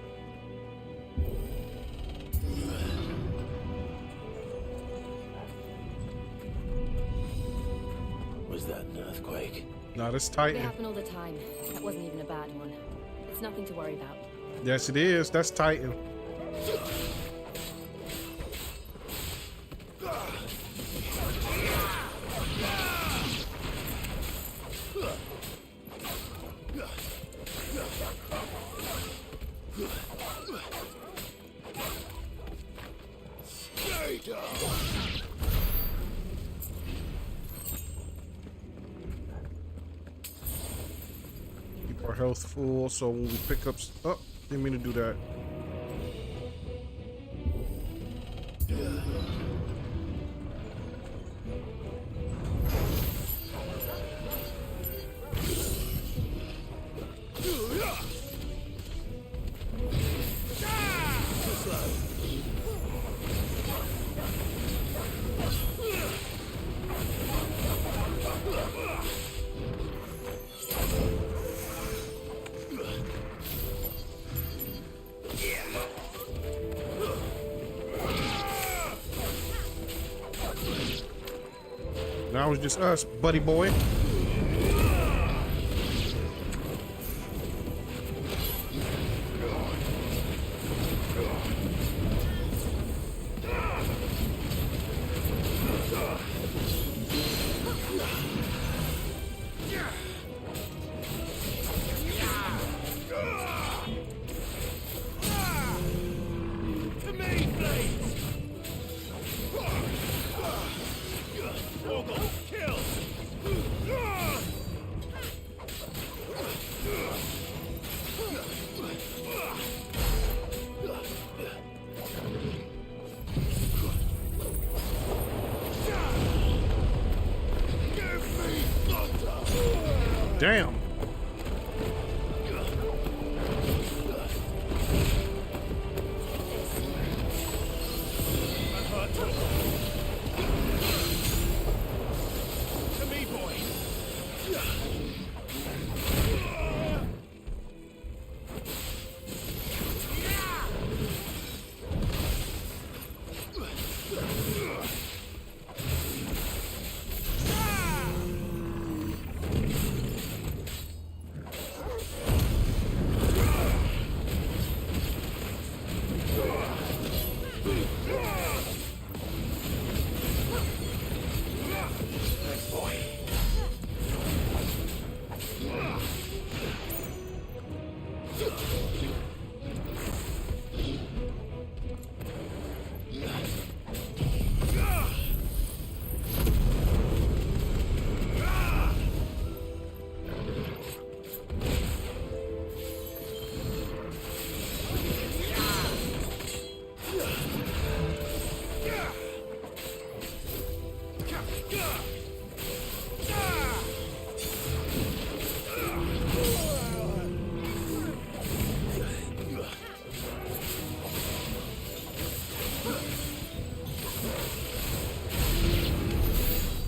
Speaker 9: Was that an earthquake?
Speaker 3: No, that's
Speaker 15: They
Speaker 3: Titan.
Speaker 15: happen all the time. That wasn't even a bad one. It's nothing to worry about.
Speaker 3: Yes, it is. That's Titan. Keep our health full so when we pick up... Oh, didn't mean to do that. Now it's just us, buddy boy. Damn.
Speaker 2: To me, boy.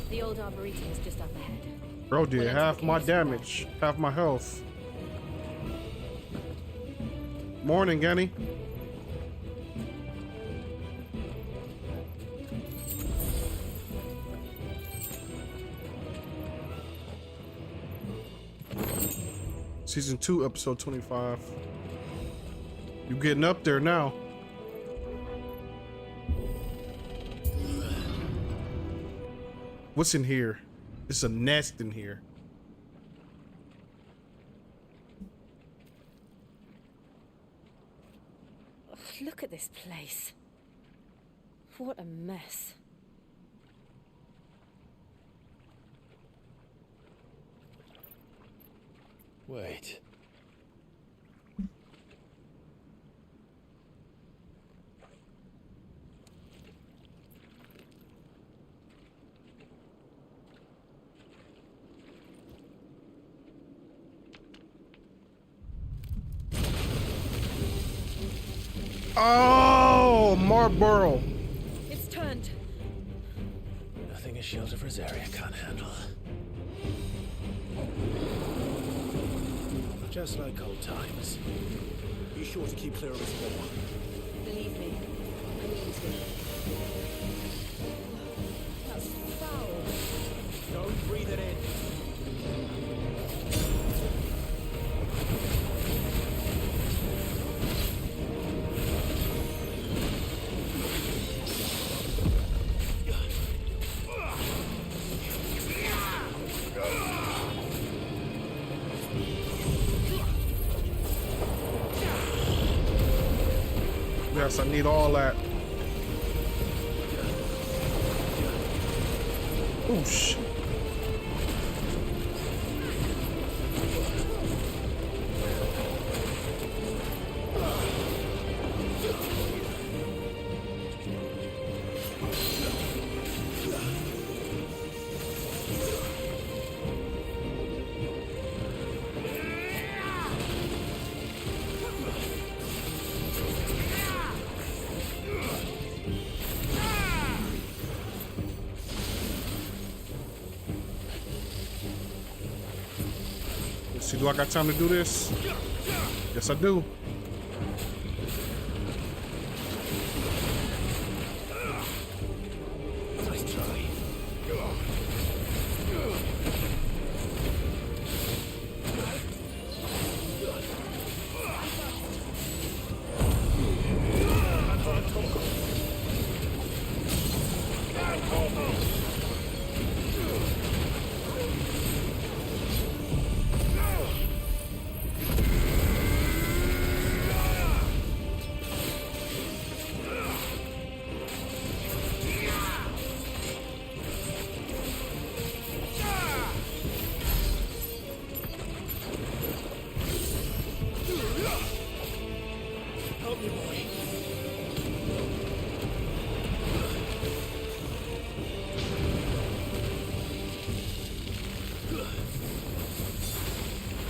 Speaker 15: The old arboretum is just up ahead.
Speaker 3: Bro did half my damage, half my health. Morning, Genny. Season 2, episode 25. You getting up there now. What's in here? It's a nest in here.
Speaker 15: Ugh, look at this place. What a mess.
Speaker 2: Wait.
Speaker 3: Oh, Marlboro.
Speaker 15: It's turned.
Speaker 2: Nothing a shield of Rosaria can't handle. Just like old times.
Speaker 8: Be sure to keep clear of his wall.
Speaker 6: Believe me, I mean to. That's foul.
Speaker 8: Don't breathe it in.
Speaker 3: Yes, I need all that. Oh, shit. See, do I got time to do this? Yes, I do.
Speaker 8: Nice try. Help me, boy.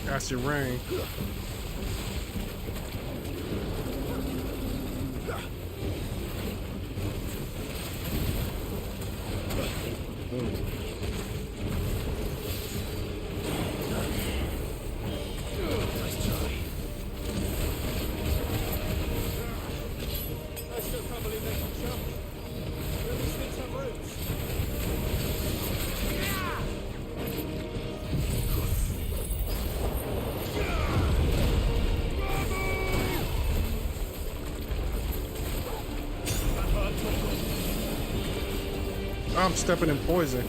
Speaker 3: That's your ring.
Speaker 8: Nice try. I still can't believe they can jump. Where these things have roots.
Speaker 3: I'm stepping in poison.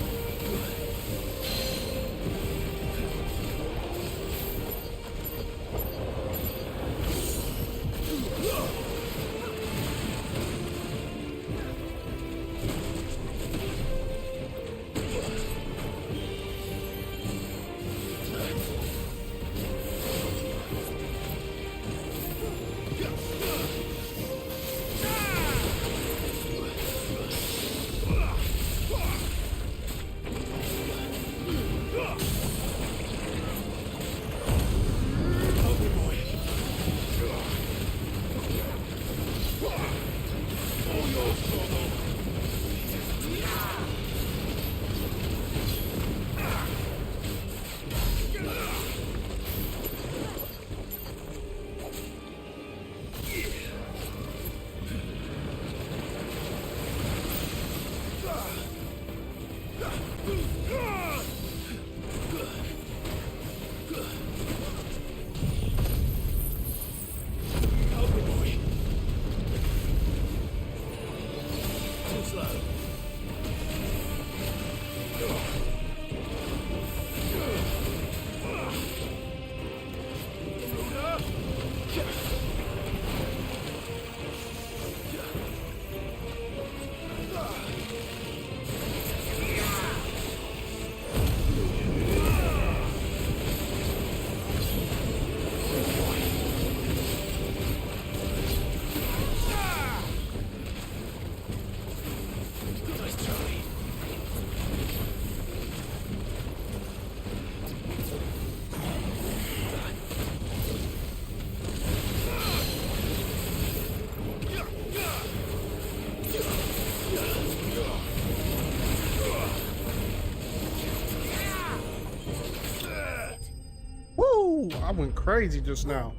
Speaker 3: Woo! I went crazy just now.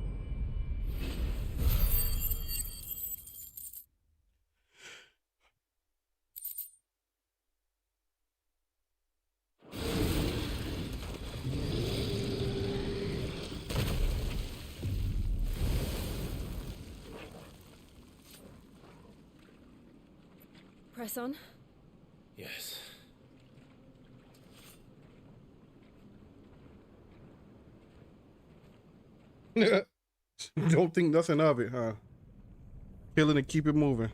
Speaker 15: Press on.
Speaker 4: Yes.
Speaker 3: Don't think nothing of it, huh? Kill it and keep it moving.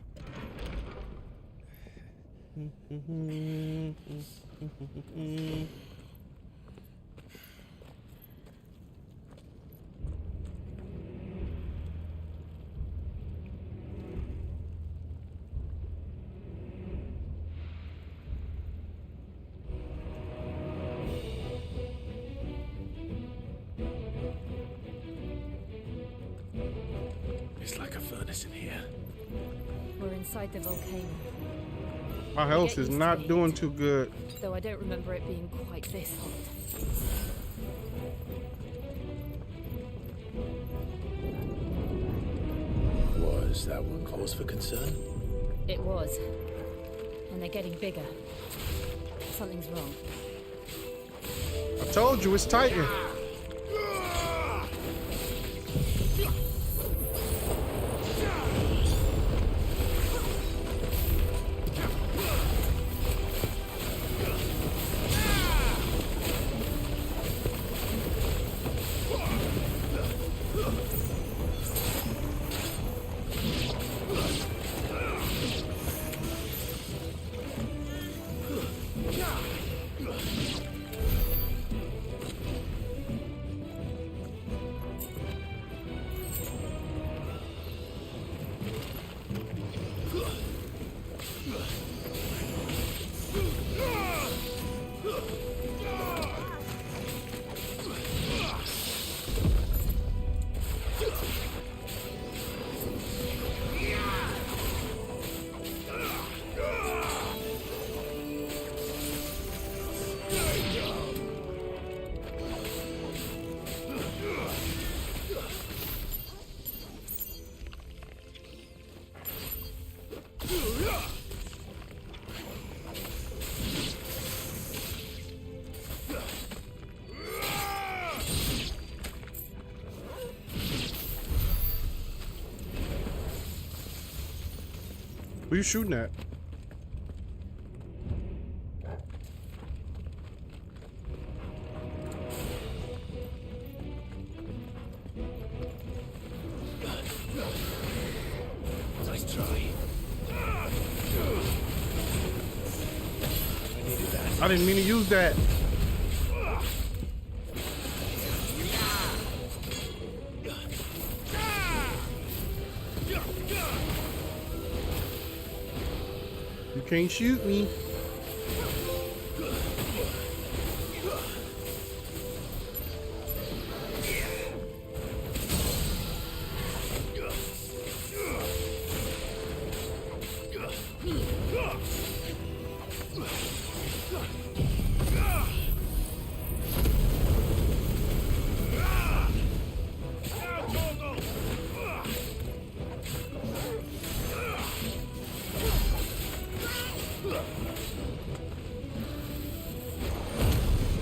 Speaker 4: It's like a furnace in here.
Speaker 15: We're inside the volcano.
Speaker 3: My health is not doing too good.
Speaker 15: Though I don't remember it being quite this hot.
Speaker 4: Was that one cause for concern?
Speaker 15: It was. And they're getting bigger. Something's wrong.
Speaker 3: I told you it's Titan. Who you shooting at?
Speaker 4: Nice try.
Speaker 3: I didn't mean to use that. You can't shoot me.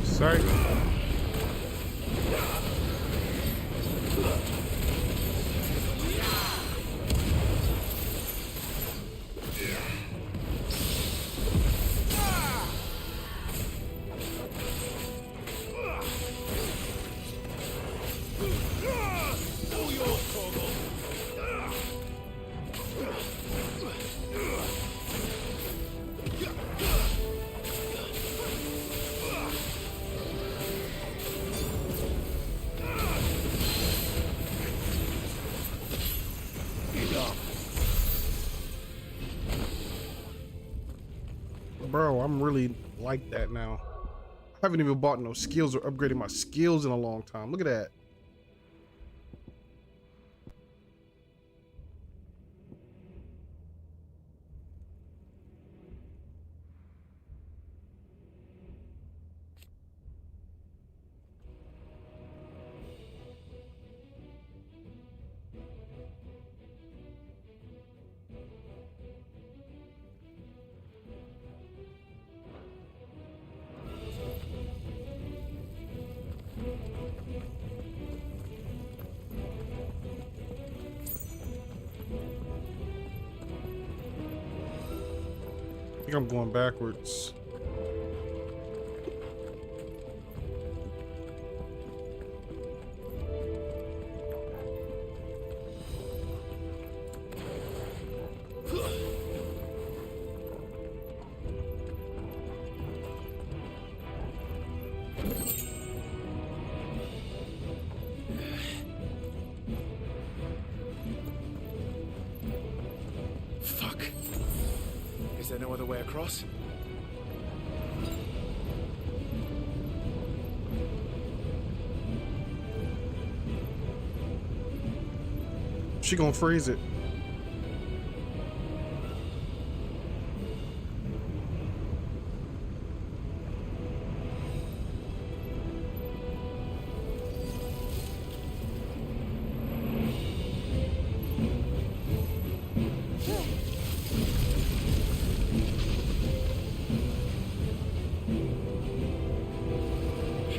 Speaker 3: Sorry. Bro, I'm really like that now. I haven't even bought no skills or upgraded my skills in a long time. Look at that. think I'm going backwards.
Speaker 9: Fuck. Is there no other way across?
Speaker 3: She gonna freeze it.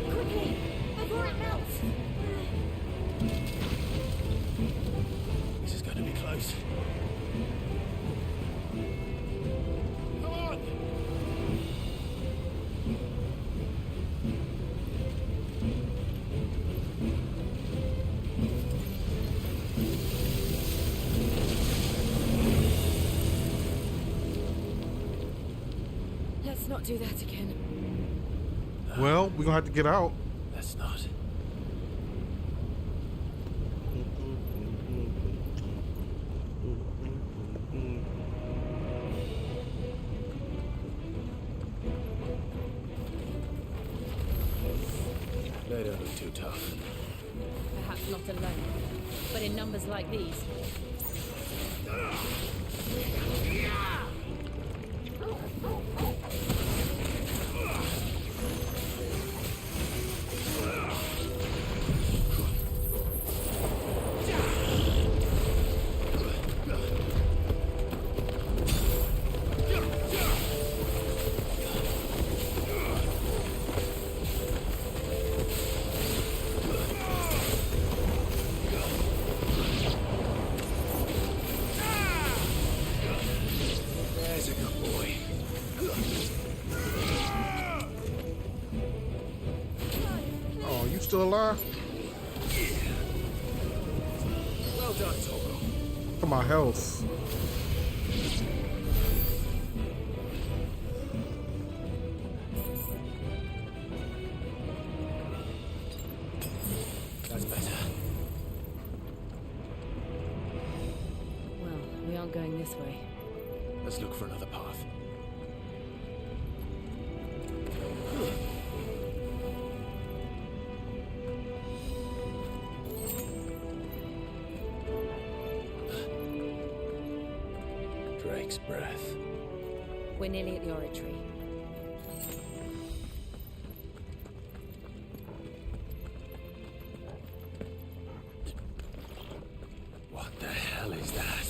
Speaker 10: Quickly, before it melts.
Speaker 9: This is going to be close. Come on!
Speaker 15: Let's not do that again.
Speaker 3: Well, we're gonna have to get out.
Speaker 9: Let's not. They don't look too tough.
Speaker 15: Perhaps not alone, but in numbers like these.
Speaker 9: There's a good boy.
Speaker 3: Oh, you still alive?
Speaker 9: Well done, Toro.
Speaker 3: For my health.
Speaker 9: That's better.
Speaker 15: Well, we aren't going this way.
Speaker 9: Let's look for another path. Drake's breath.
Speaker 15: We're nearly at the oratory.
Speaker 9: What the hell is that?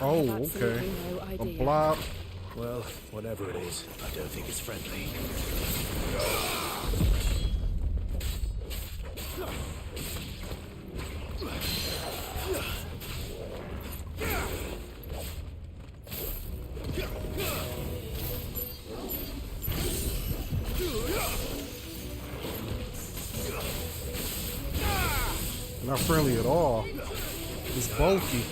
Speaker 3: Oh,
Speaker 15: Absolutely
Speaker 3: okay.
Speaker 15: no
Speaker 3: A
Speaker 15: idea.
Speaker 3: blob.
Speaker 9: Well, whatever it is, I don't think it's friendly.
Speaker 3: Not friendly at all. It's bulky.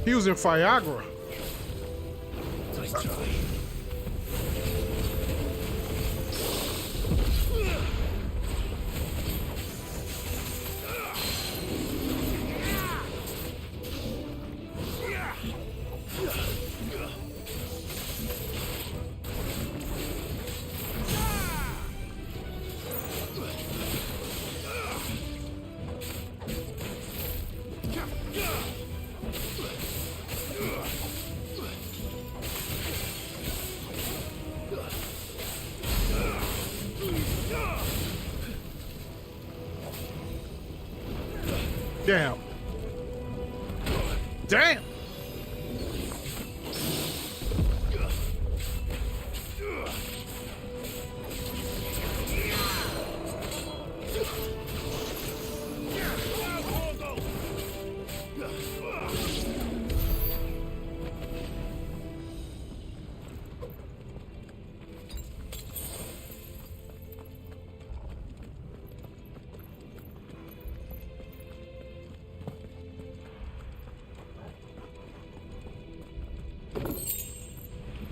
Speaker 3: He was in Viagra.
Speaker 9: Nice try.
Speaker 3: Damn. Damn.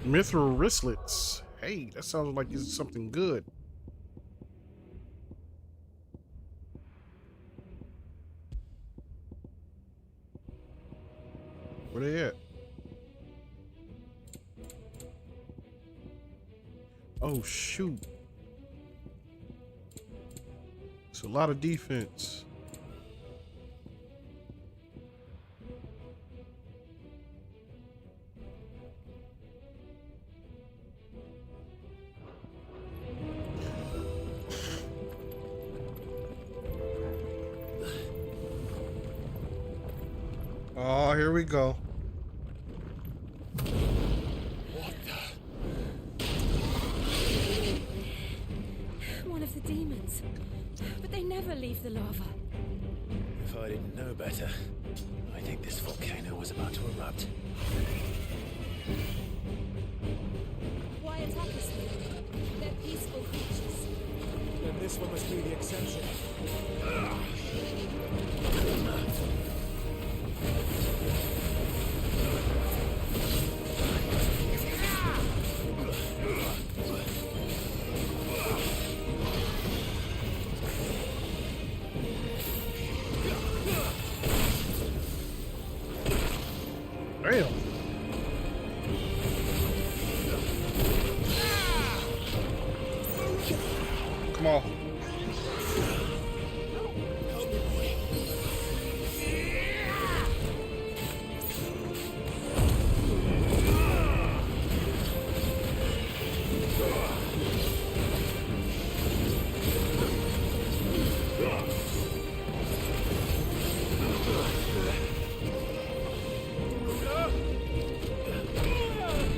Speaker 3: Mithril wristlets. Hey, that sounds like it's something good. Where they at? Oh, shoot. It's a lot of defense. Oh, here we go.
Speaker 15: One of the demons. But they never leave the lava.
Speaker 9: If I didn't know better, I think this volcano was about to erupt.
Speaker 16: Why attack us then? They're peaceful creatures.
Speaker 17: Then this one must be the exception.
Speaker 3: Damn. Come on.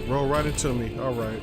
Speaker 3: Roll right into me. All right.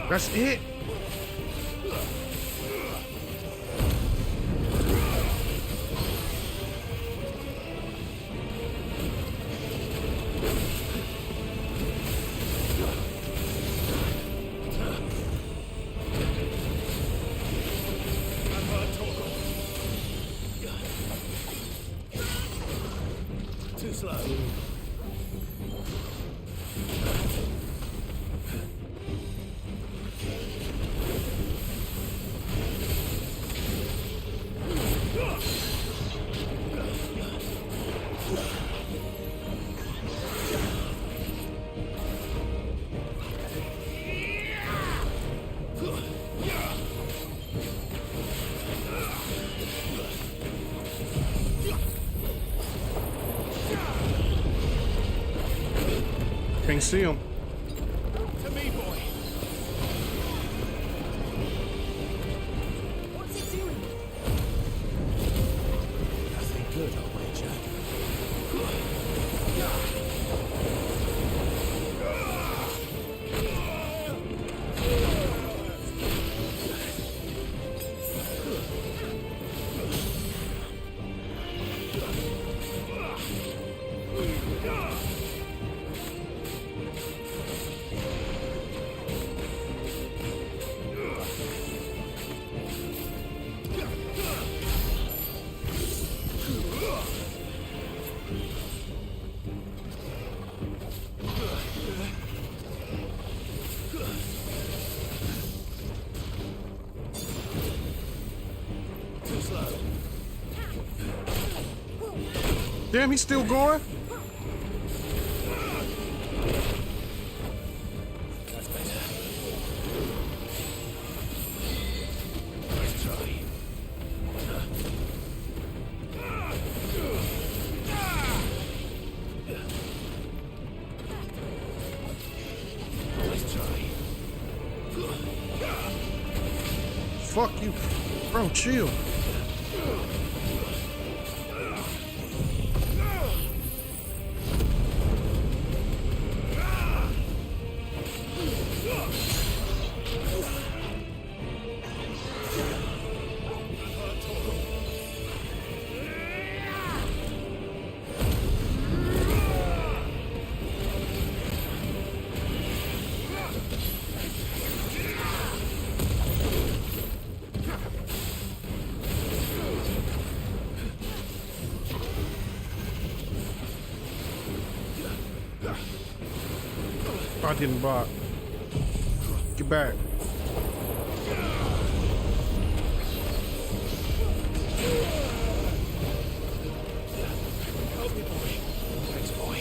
Speaker 3: That's it.
Speaker 9: Too slow.
Speaker 3: Can't see him.
Speaker 17: To me, boy.
Speaker 16: What's it doing?
Speaker 17: Nothing good, I'll wager.
Speaker 2: slow.
Speaker 3: Damn, he's still going?
Speaker 2: That's better. Nice try. Nice try.
Speaker 3: Fuck you. Bro, chill. I didn't block. Get back.
Speaker 2: Help me, boy. Thanks, boy.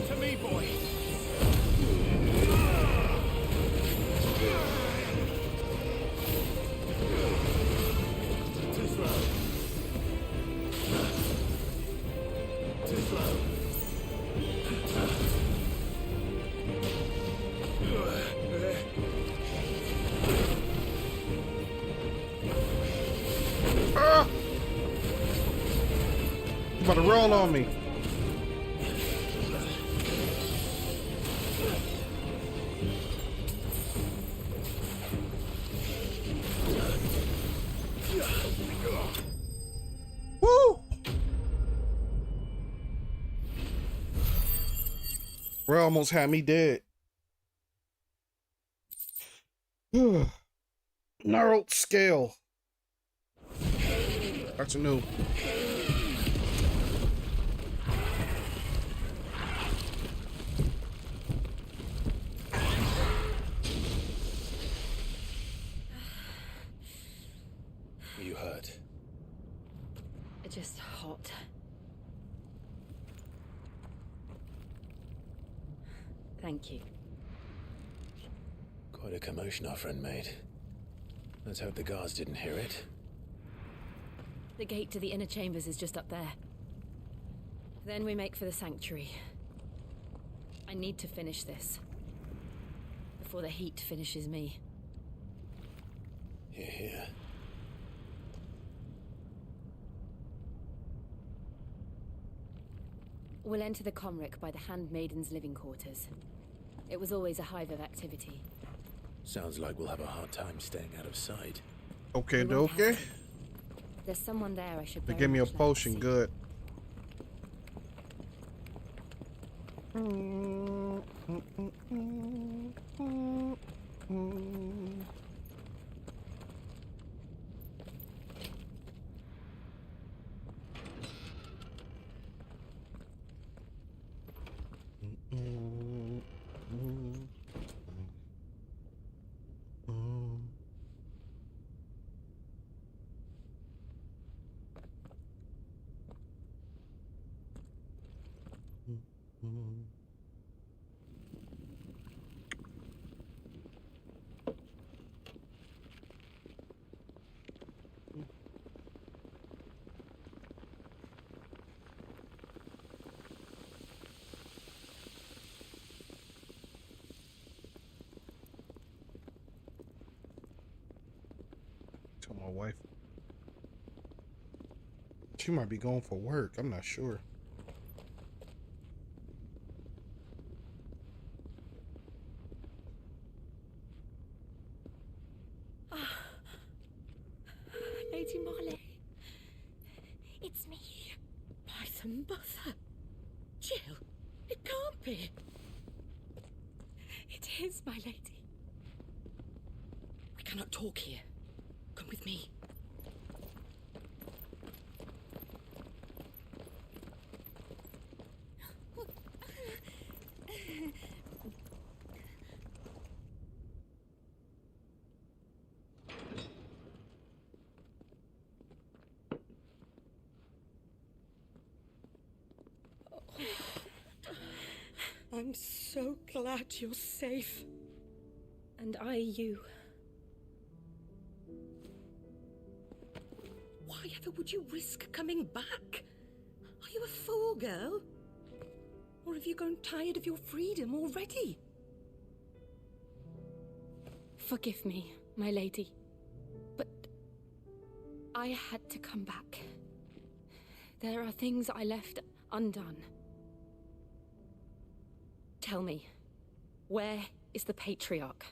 Speaker 2: To me, boy. Too slow. Too slow.
Speaker 3: Ah! You about to roll on me. Woo! Bro almost had me dead. Gnarled scale. That's new.
Speaker 2: You hurt.
Speaker 15: Just hot. Thank you.
Speaker 2: Quite a commotion our friend made. Let's hope the guards didn't hear it.
Speaker 15: The gate to the inner chambers is just up there. Then we make for the sanctuary. I need to finish this. Before the heat finishes me.
Speaker 2: Hear, hear.
Speaker 15: We'll enter the Comric by the Handmaiden's living quarters. It was always a hive of activity.
Speaker 2: Sounds like we'll have a hard time staying out of sight.
Speaker 3: Okay,
Speaker 15: We won't
Speaker 3: okay.
Speaker 15: have to. There's someone there I should
Speaker 3: They
Speaker 15: very
Speaker 3: give me a
Speaker 15: much like to
Speaker 3: potion,
Speaker 15: see.
Speaker 3: good. Tell my wife. She might be going for work. I'm not sure.
Speaker 6: Lady Marley, it's me, Python Mother. Jill, it can't be. It is, my lady. I
Speaker 18: cannot talk here. Come with me. I'm so glad you're safe.
Speaker 15: And I you.
Speaker 18: Why ever would you risk coming back? Are you a fool, girl? Or have you grown tired of your freedom already?
Speaker 15: Forgive me, my lady. But I had to come back. There are things I left undone. Tell me, where is the Patriarch?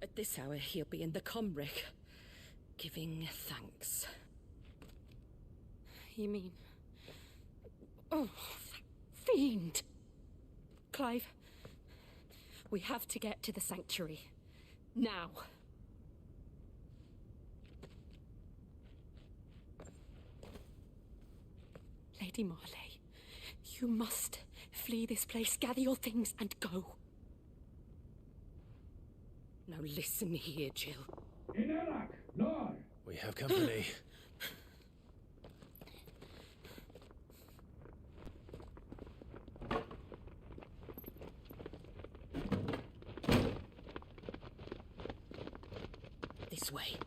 Speaker 18: At this hour, he'll be in the Comric, giving thanks.
Speaker 15: You mean... Oh, that fiend! Clive, we have to get to the sanctuary. Now. Lady Marley, you must flee this place, gather your things, and go.
Speaker 18: Now listen here, Jill.
Speaker 2: We have company.
Speaker 18: This way.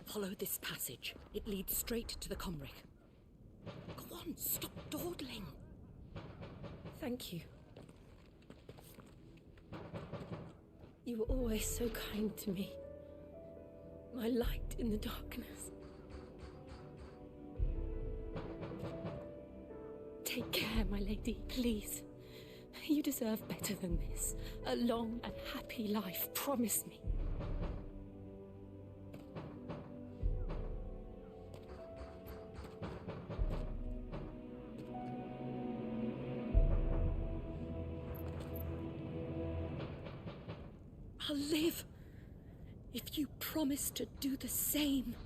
Speaker 18: Follow this passage. It leads straight to the Comric. Go on, stop dawdling.
Speaker 15: Thank you. You were always so kind to me. My light in the darkness. Take care, my lady, please. You deserve better than this. A long and happy life, promise me.
Speaker 18: I'll live if you promise to do the same.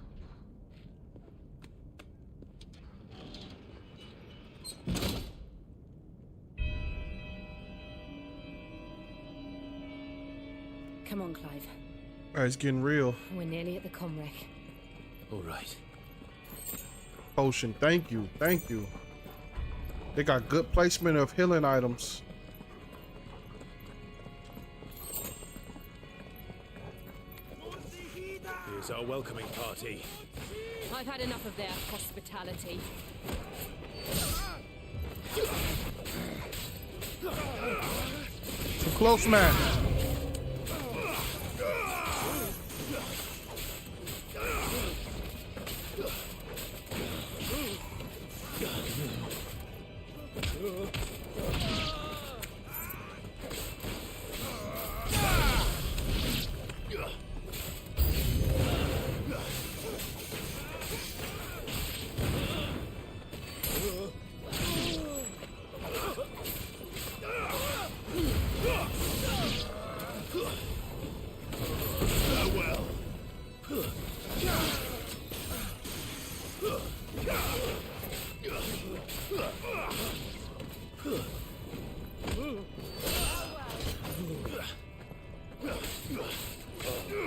Speaker 15: Come on, Clive.
Speaker 3: It's getting real.
Speaker 15: We're nearly at the Comric.
Speaker 2: All right.
Speaker 3: Potion, thank you, thank you. They got good placement of healing items.
Speaker 2: Here's our welcoming party.
Speaker 15: I've had enough of their hospitality.
Speaker 3: Too close, man.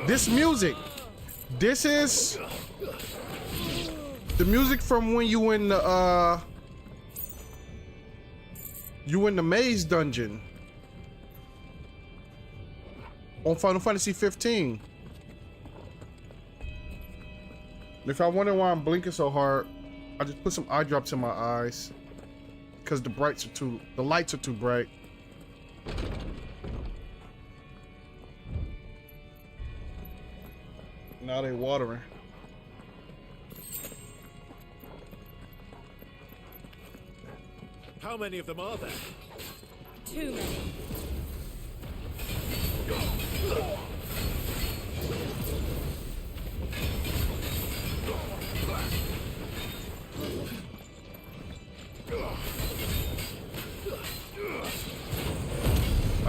Speaker 3: This music, this is the music from when you in the maze dungeon on Final Fantasy 15. If I wonder why I'm blinking so hard, I just put some eye drops in my eyes because the lights are too bright. Now they watering.
Speaker 2: How many of them are there?
Speaker 15: Too many.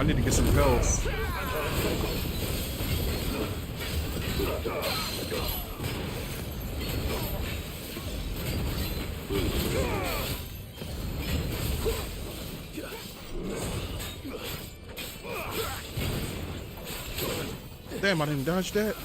Speaker 3: need to get some health. Damn, I didn't dodge that.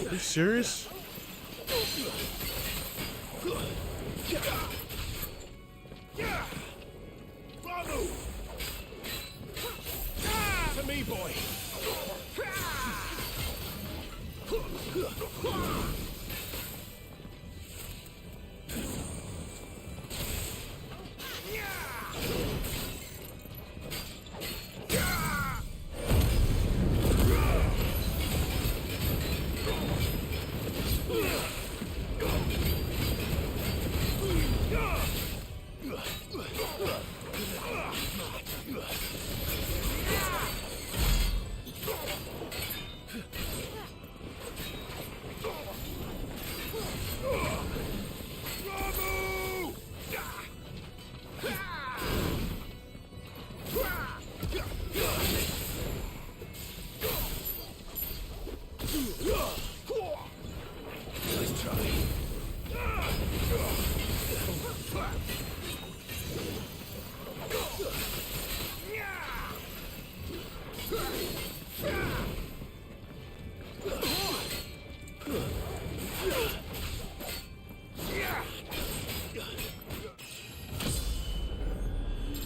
Speaker 3: Are you serious?
Speaker 17: To me, boy.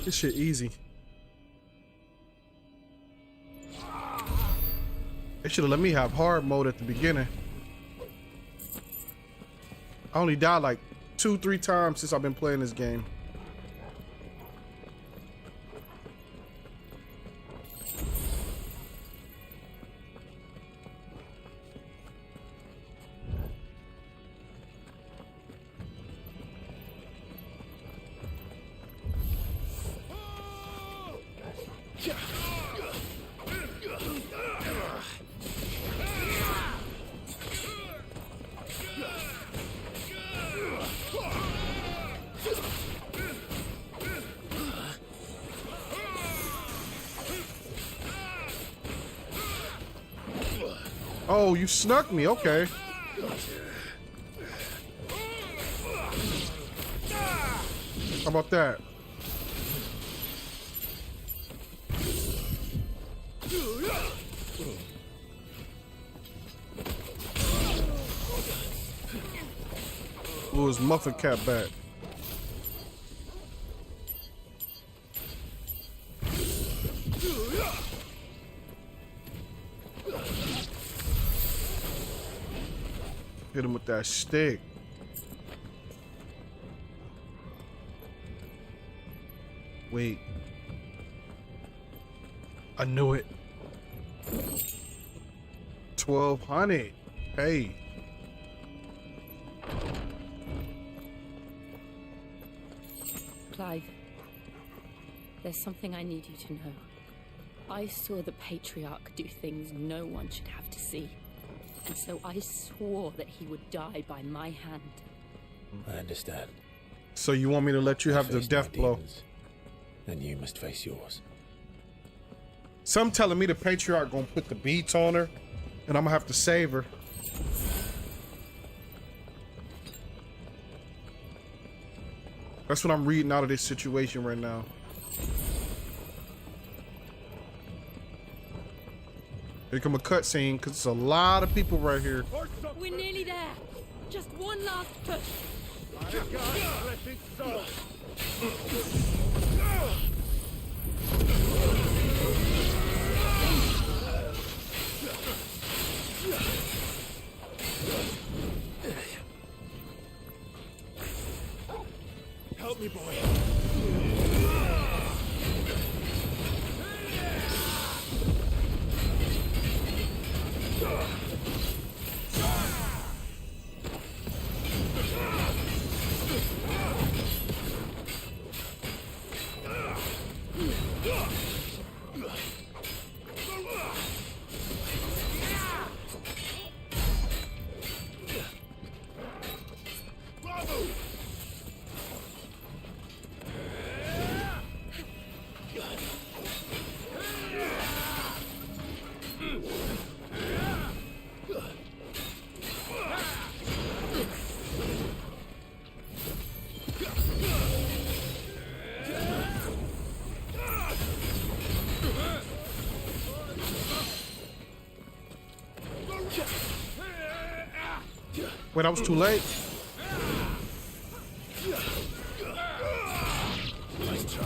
Speaker 3: This shit easy. They should have let me have hard mode at the beginning. I only died like 2-3 times since I've been playing this game. Oh, you snuck me. Okay. How about that? Ooh, his muffin cap back. Hit him with that stick. Wait. I knew it. 1200. Hey.
Speaker 15: Clive, there's something I need you to know. I saw the Patriarch do things no one should have to see. And so I swore that he would die by my hand.
Speaker 4: I understand.
Speaker 3: So you want me to let you have the death blow?
Speaker 4: Then you must face yours.
Speaker 3: Some telling me the Patriarch gonna put the beats on her, and I'm gonna have to save her. That's what I'm reading out of this situation right now. Here come a cutscene, because there's a lot of people right here.
Speaker 15: We're nearly there.
Speaker 16: Just one last push.
Speaker 7: By God, let it so.
Speaker 2: Help me, boy.
Speaker 3: Wait, I was too late.
Speaker 2: Nice try.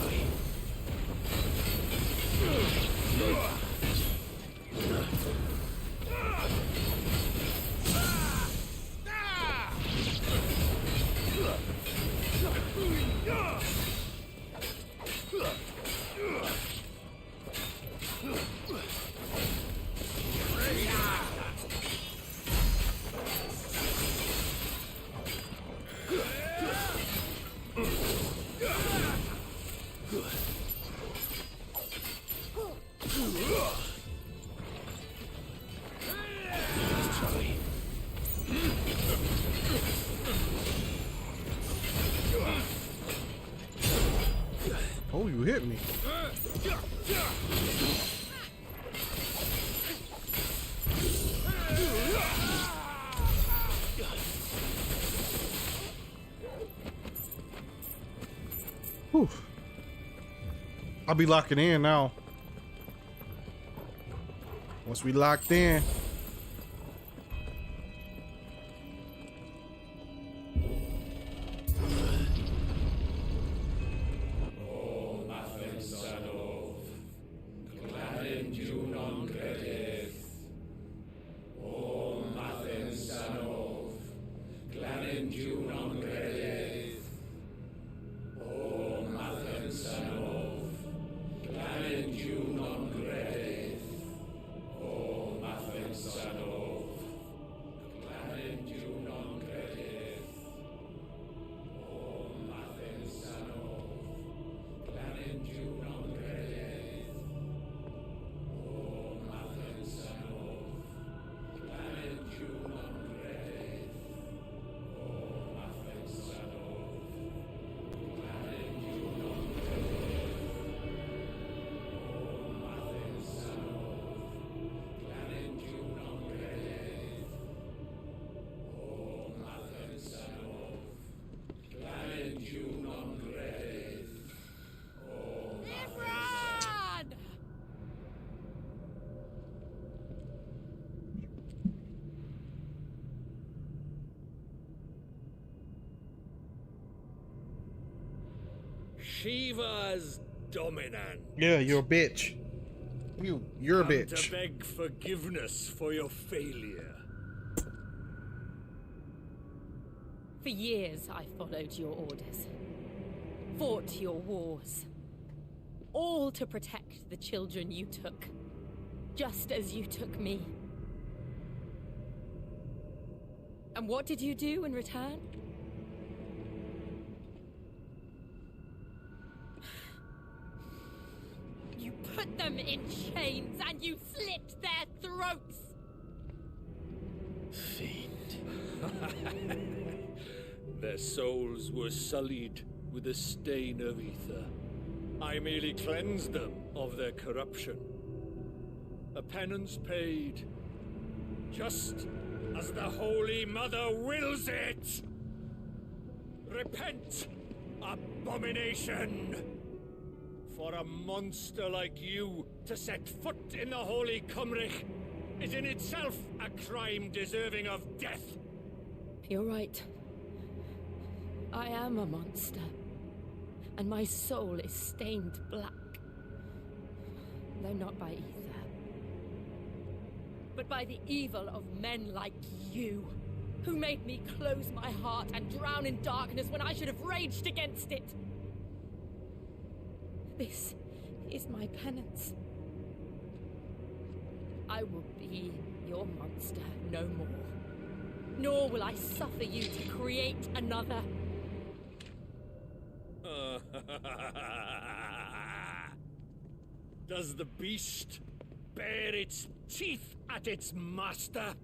Speaker 3: Oh, you hit me. Whew. I'll be locking in now. Once we locked in.
Speaker 7: Shiva's dominant.
Speaker 3: Yeah, you're a bitch. You're a
Speaker 7: Come
Speaker 3: bitch.
Speaker 7: to beg forgiveness for your failure.
Speaker 16: For years, I followed your orders, fought your wars, all to protect the children you took, just as you took me. And what did you do in return? You put them in chains and you slit their throats!
Speaker 2: Fiend.
Speaker 5: Their souls were sullied with a stain of ether. I merely cleansed them of their corruption. A penance paid, just as the Holy Mother wills it! Repent, abomination! For a monster like you to set foot in the Holy Cymric is in itself a crime deserving of death.
Speaker 16: You're right. I am a monster. And my soul is stained black. Though not by ether. But by the evil of men like you, who made me close my heart and drown in darkness when I should have raged against it. This is my penance. I will be your monster no more. Nor will I suffer you to create another.
Speaker 5: Does the beast bare its teeth at its master?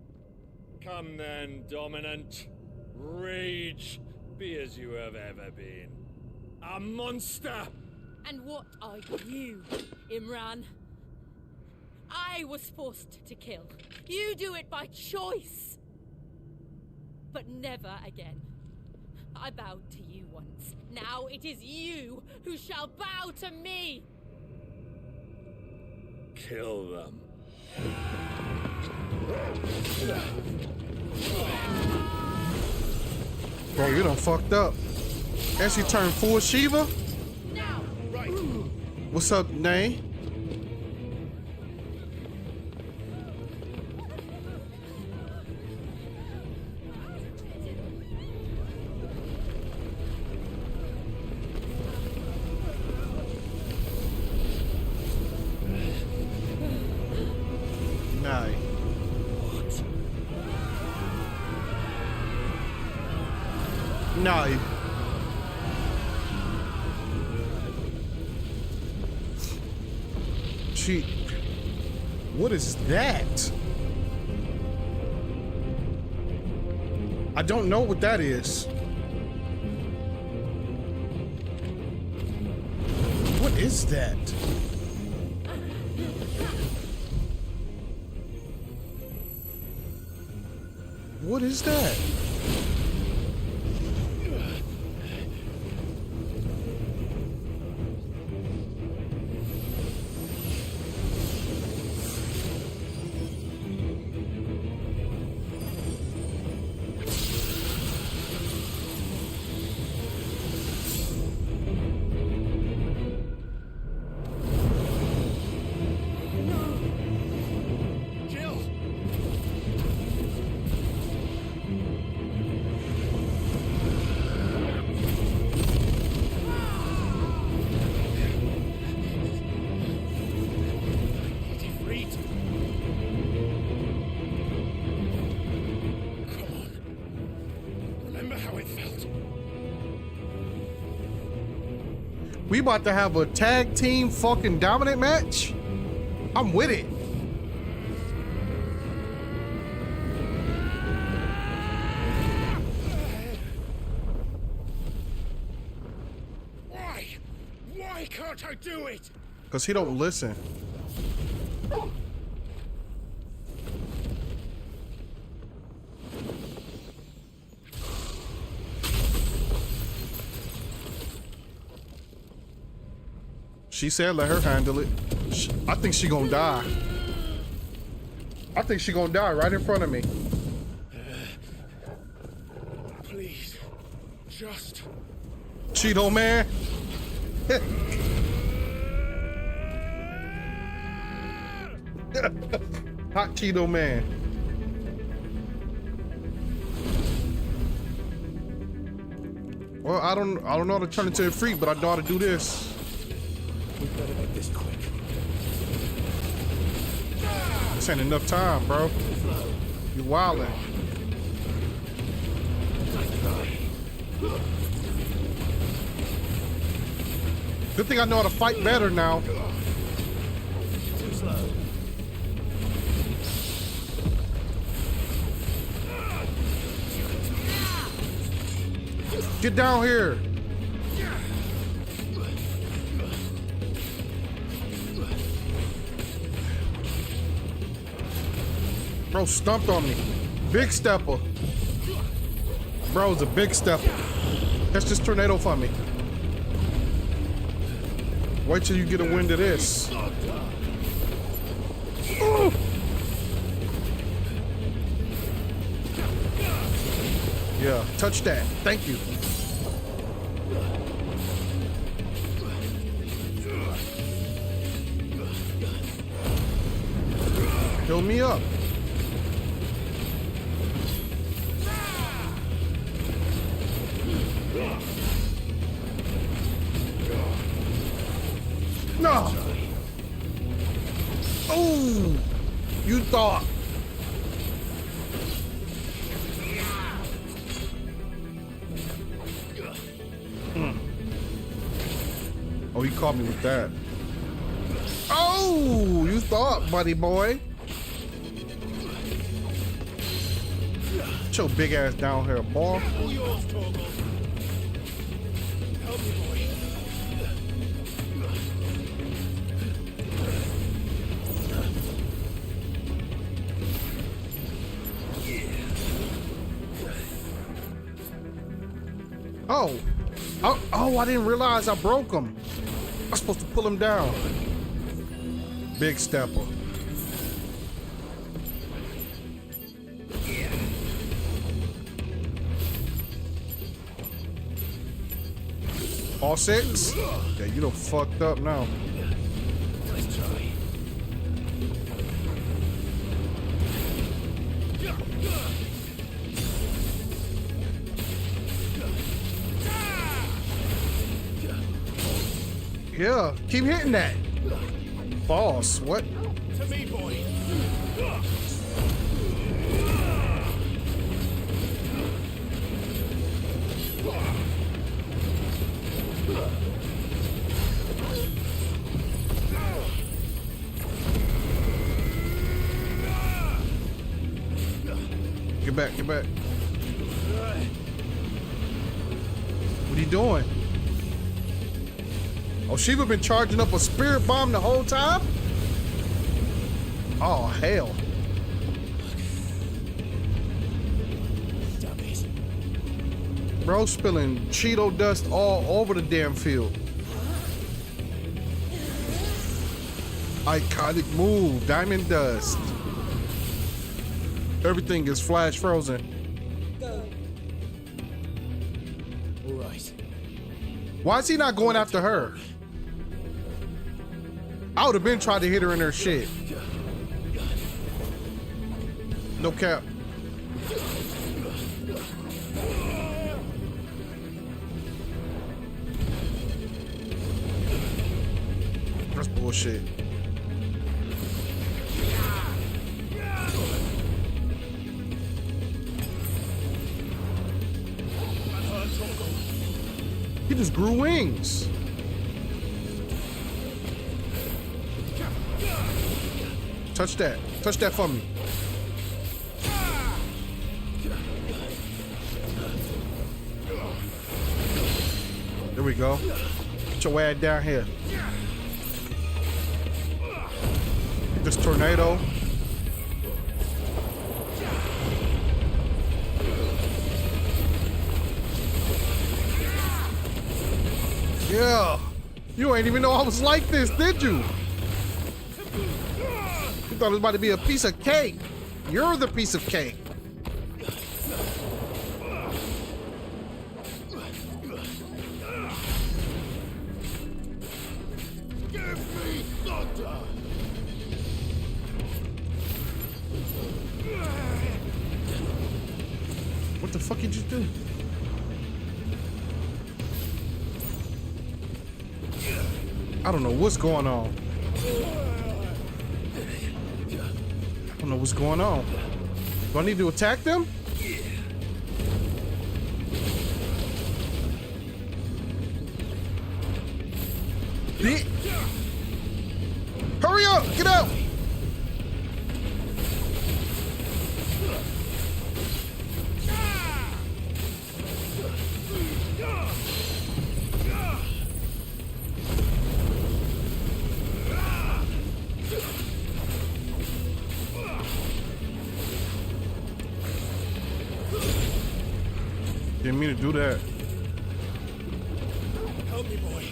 Speaker 5: Come then, Dominant. Rage, be as you have ever been. A monster!
Speaker 16: And what are you, Imran? I was forced to kill. You do it by choice. But never again. I bowed to you once. Now it is you who shall bow to me!
Speaker 5: Kill them.
Speaker 3: Bro, you done fucked up. And she turned full Shiva?
Speaker 16: Now.
Speaker 5: Right.
Speaker 3: What's up, Nay? No. She. What is that? I don't know what that is. What is that? What is that? We about to have a tag team fucking dominant match? I'm with it.
Speaker 5: Why can't I do it?
Speaker 3: Because he don't listen. She said let her handle it. I think she gonna die. I think she gonna die right in front of me.
Speaker 5: Please, just...
Speaker 3: Cheeto man. Hot Cheeto man. Well, I don't know how to turn into a freak, but I know how to do this.
Speaker 9: We better make this quick.
Speaker 3: This ain't enough time, bro. You wildin'. Good thing I know how to fight better now.
Speaker 9: Too slow.
Speaker 3: Get down here. Bro stumped on me. Big stepper. Bro's a big stepper. Catch this tornado for me. Wait till you get a wind of this. Ooh. Yeah, touch that. Thank you. Fill me up. No. Oh, you thought. Oh, he caught me with that. Oh, you thought, buddy boy. Get your big ass down here, boy.
Speaker 17: All yours, Torgal. Help me, boy.
Speaker 3: Oh, I didn't realize I broke him. I was supposed to pull him down. Big stepper. All six? Yeah, you done fucked up now.
Speaker 17: Nice try.
Speaker 3: Yeah, keep hitting that. Boss, what?
Speaker 17: To me, boy.
Speaker 3: Get back, get back. What are you doing? Oh, Shiva been charging up a spirit bomb the whole time? Oh, hell.
Speaker 17: Damn it.
Speaker 3: Bro spilling Cheeto dust all over the damn field. Iconic move, diamond dust. Everything is flash frozen.
Speaker 17: All right.
Speaker 3: Why is he not going after her? I would have been trying to hit her in her shit. No cap. That's bullshit. He just grew wings. Touch that. Touch that for me. There we go. Get your ass down here. Get this tornado. Yeah. You ain't even know I was like this, did you? You thought it was about to be a piece of cake. You're the piece of cake.
Speaker 17: Give me thunder.
Speaker 3: What the fuck did you do? I don't know what's going on. I don't know what's going on. Do I need to attack them? Hurry up! Get out! Didn't mean to do that.
Speaker 17: Help me, boy.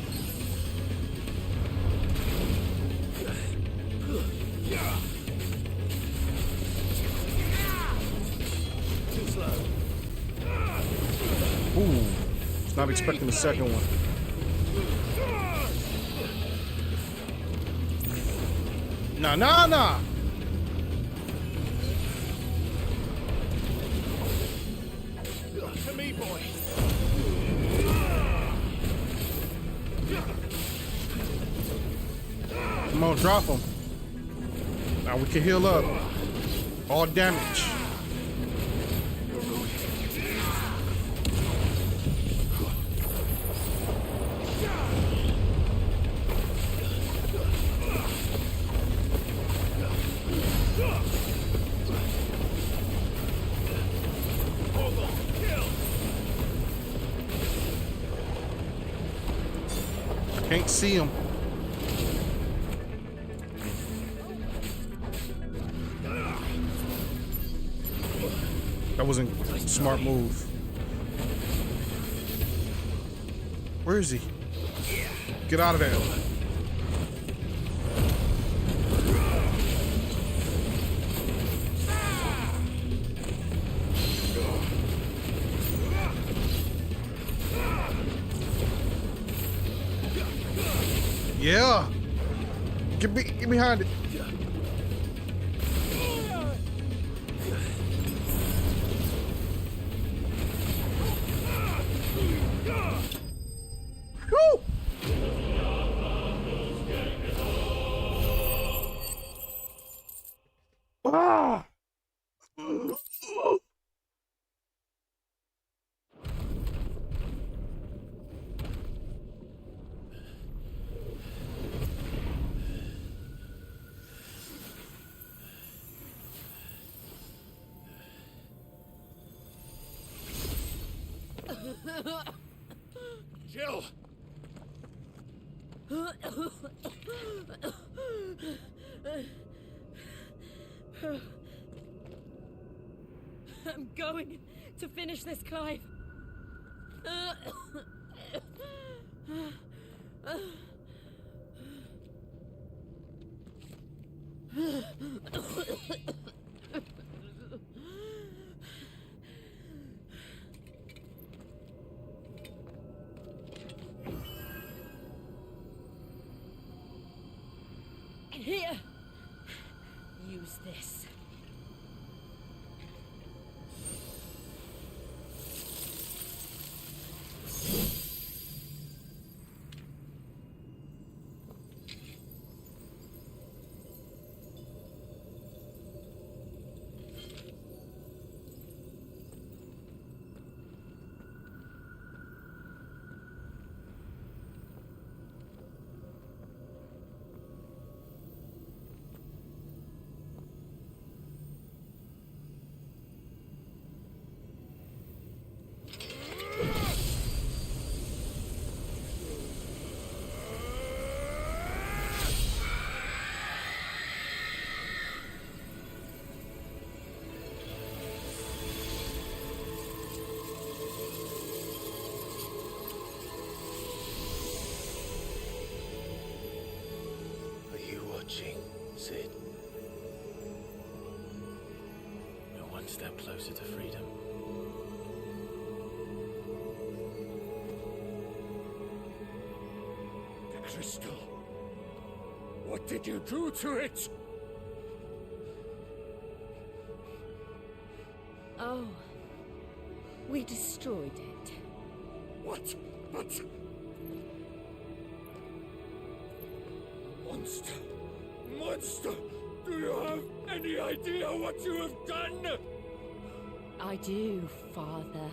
Speaker 17: Too slow.
Speaker 3: Not expecting the second one. Nah.
Speaker 17: To me, boy.
Speaker 3: Come on, drop him. Now we can heal up. All damage. Can't see him. That wasn't a smart move. Where is he? Get out of there. Yeah. Get behind it. Woo! Ah!
Speaker 17: Jill!
Speaker 16: I'm going to finish this, Clive. Here, use this.
Speaker 9: Sid. We're one step closer to freedom.
Speaker 17: The crystal. What did you do to it?
Speaker 16: Oh, we destroyed it.
Speaker 17: What? But... Monster! Monster! Do you have any idea what you have done?
Speaker 16: I do, Father.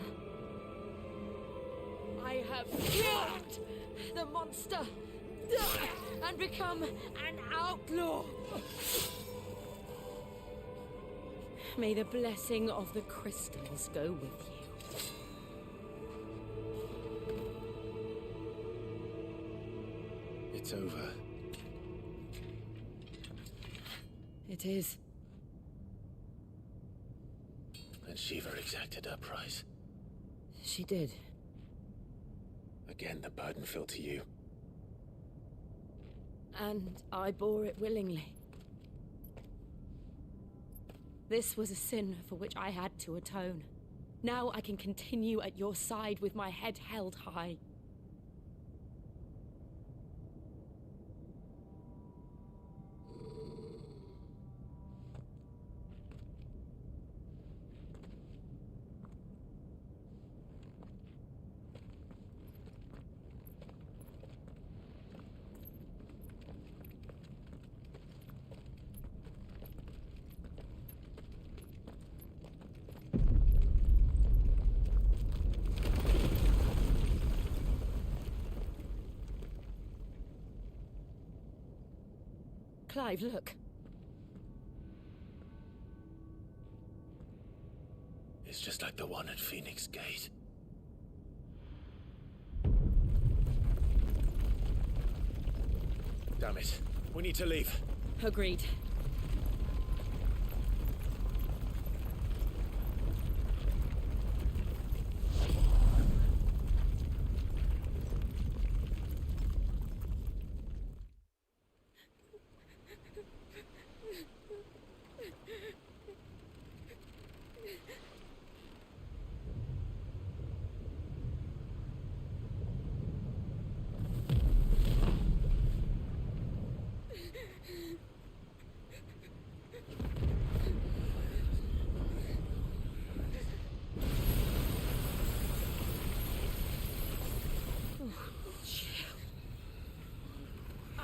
Speaker 16: I have killed the monster and become an outlaw. May the blessing of the crystals go with you.
Speaker 9: It's over.
Speaker 16: It is.
Speaker 9: And Shiva exacted her price.
Speaker 16: She did.
Speaker 9: Again, the burden fell to you.
Speaker 16: And I bore it willingly. This was a sin for which I had to atone. Now I can continue at your side with my head held high. Clive, look.
Speaker 9: It's just like the one at Phoenix Gate. Damn it. We need to leave.
Speaker 16: Agreed.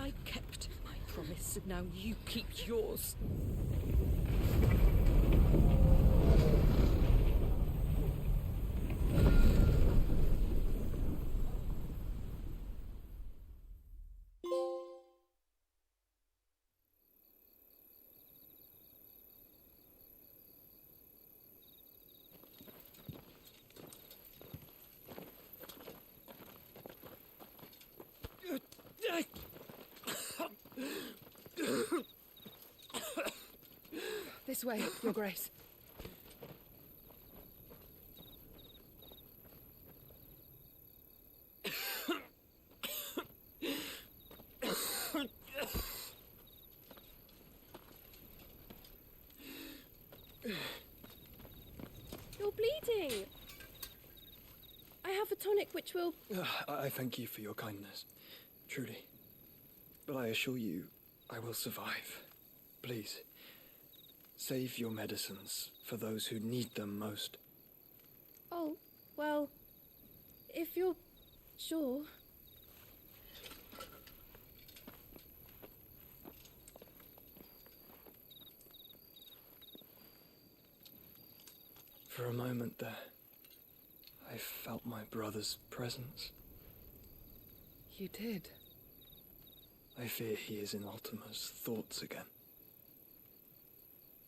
Speaker 16: I kept my promise, and now you keep yours. This way, Your Grace.
Speaker 19: You're bleeding. I have a tonic which will...
Speaker 20: I thank you for your kindness, truly. But I assure you, I will survive. Please, save your medicines for those who need them most.
Speaker 19: Oh, well, if you're sure...
Speaker 20: For a moment there, I felt my brother's presence.
Speaker 19: You did?
Speaker 20: I fear he is in Ultima's thoughts again.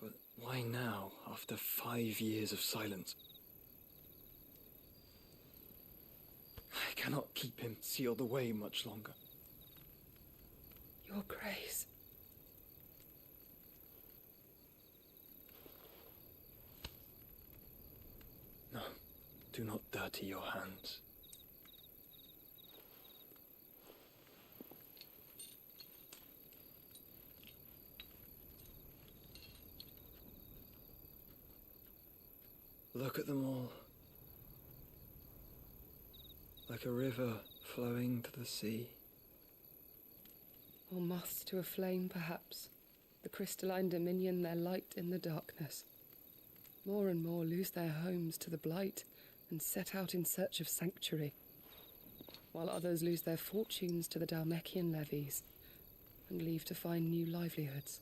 Speaker 20: But why now, after 5 years of silence? I cannot keep him sealed away much longer.
Speaker 19: Your Grace.
Speaker 20: No, do not dirty your hands. Look at them all. Like a river flowing to the sea.
Speaker 19: Or moths to a flame, perhaps. The crystalline dominion their light in the darkness. More and more lose their homes to the blight and set out in search of sanctuary, while others lose their fortunes to the Dalmekian levies and leave to find new livelihoods.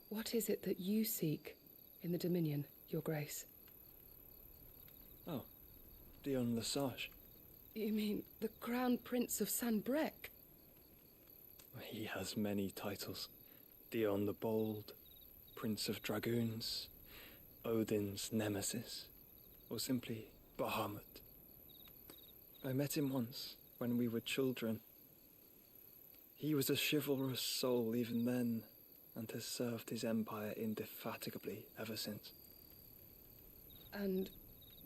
Speaker 19: What is it that you seek in the Dominion, Your Grace?
Speaker 20: Oh, Dion Lesage.
Speaker 19: You mean the Crown Prince of Sanbrec?
Speaker 20: He has many titles. Dion the Bold, Prince of Dragoons, Odin's Nemesis, or simply Bahamut. I met him once, when we were children. He was a chivalrous soul even then, and has served his empire indefatigably ever since.
Speaker 19: And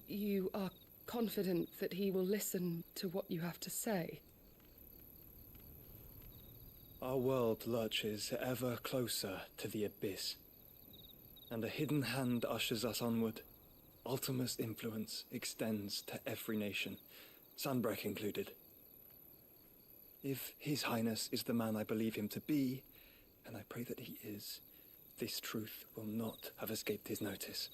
Speaker 19: you are confident that he will listen to what you have to say?
Speaker 20: Our world lurches ever closer to the abyss, and a hidden hand ushers us onward. Ultima's influence extends to every nation, Sanbreque included. If His Highness is the man I believe him to be, and I pray that he is, this truth will not have escaped his notice.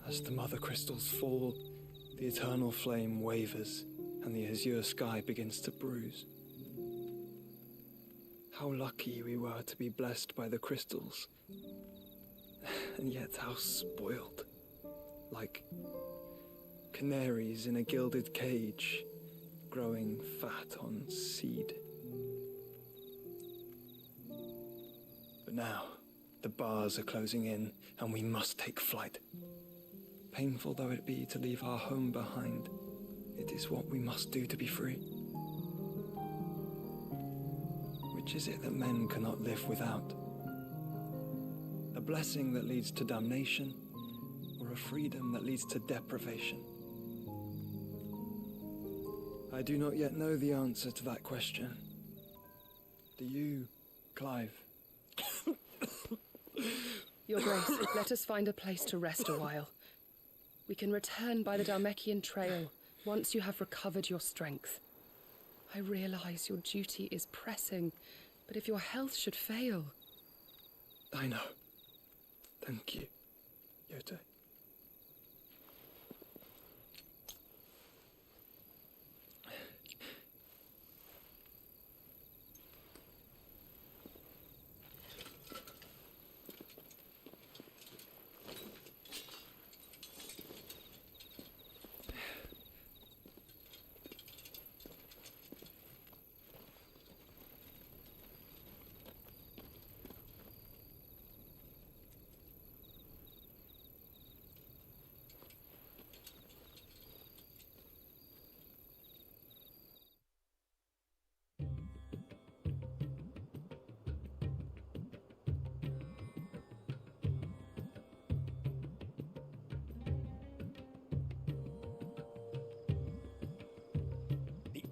Speaker 20: As the mother crystals fall, the eternal flame wavers, and the azure sky begins to bruise. How lucky we were to be blessed by the crystals, and yet how spoiled. Like canaries in a gilded cage, growing fat on seed. But now, the bars are closing in, and we must take flight. Painful though it be to leave our home behind, it is what we must do to be free. Which is it that men cannot live without? A blessing that leads to damnation, or a freedom that leads to deprivation? I do not yet know the answer to that question. Do you, Clive?
Speaker 19: Your Grace, let us find a place to rest a while. We can return by the Dhalmekian trail once you have recovered your strength. I realize your duty is pressing, but if your health should fail...
Speaker 20: I know. Thank you, Yote.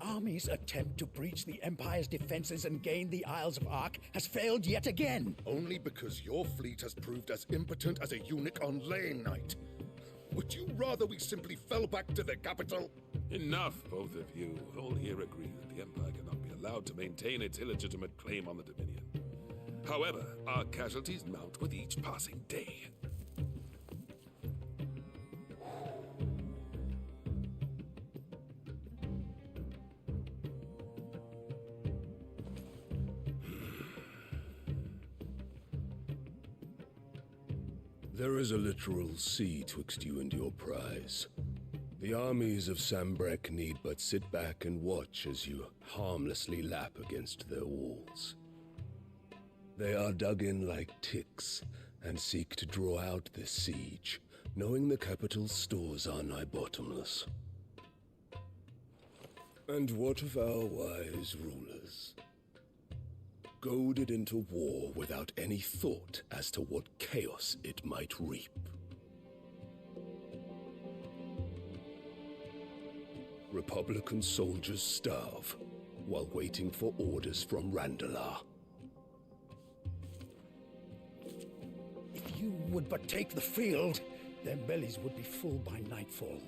Speaker 21: Army's attempt to breach the Empire's defenses and gain the Isles of Ark has failed yet again.
Speaker 12: Only because your fleet has proved as impotent as a eunuch on laying night. Would you rather we simply fell back to the capital?
Speaker 22: Enough, both of you. All here agree that the Empire cannot be allowed to maintain its illegitimate claim on the Dominion. However, our casualties mount with each passing day.
Speaker 23: There is a literal sea twixt you and your prize. The armies of Sanbreque need but sit back and watch as you harmlessly lap against their walls. They are dug in like ticks and seek to draw out this siege, knowing the capital's stores are nigh bottomless. And what of our wise rulers? Goaded into war without any thought as to what chaos it might reap. Republican soldiers starve while waiting for orders from Randalar.
Speaker 21: If you would but take the field, their bellies would be full by nightfall.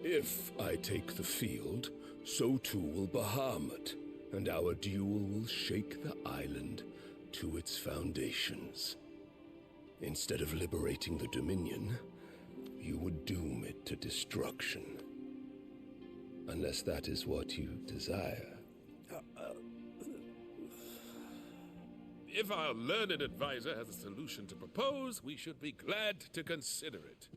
Speaker 23: If I take the field, so too will Bahamut, and our duel will shake the island to its foundations. Instead of liberating the Dominion, you would doom it to destruction. Unless that is what you desire.
Speaker 22: If our learned advisor has a solution to propose, we should be glad to consider it.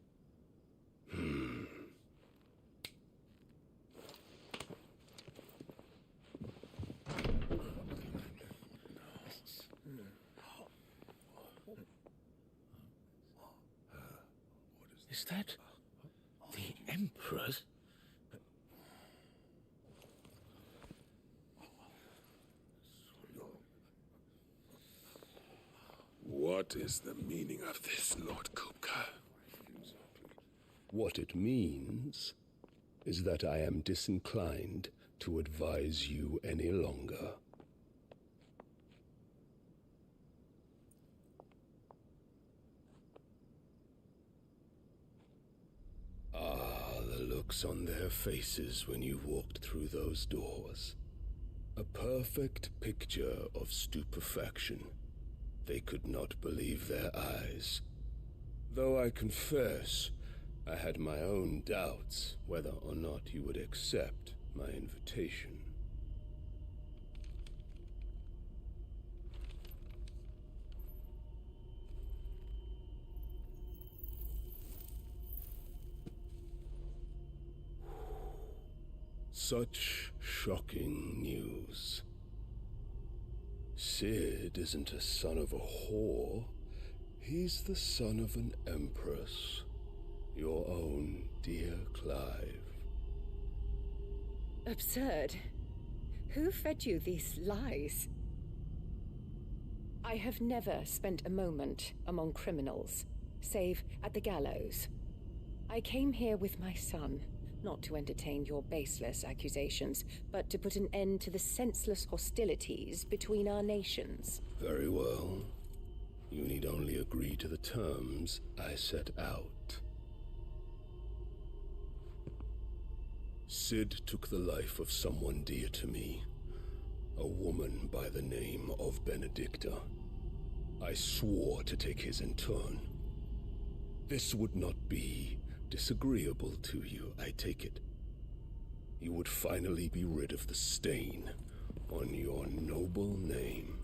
Speaker 21: Is that the Emperor's?
Speaker 22: What is the meaning of this, Lord Kupka?
Speaker 23: What it means is that I am disinclined to advise you any longer. Ah, the looks on their faces when you walked through those doors. A perfect picture of stupefaction. They could not believe their eyes. Though I confess, I had my own doubts whether or not you would accept my invitation. Such shocking news. Sid isn't a son of a whore. He's the son of an empress. Your own dear Clive.
Speaker 18: Absurd. Who fed you these lies? I have never spent a moment among criminals, save at the gallows. I came here with my son, not to entertain your baseless accusations, but to put an end to the senseless hostilities between our nations.
Speaker 23: Very well. You need only agree to the terms I set out. Sid took the life of someone dear to me, a woman by the name of Benedicta. I swore to take his in turn. This would not be disagreeable to you, I take it. You would finally be rid of the stain on your noble name.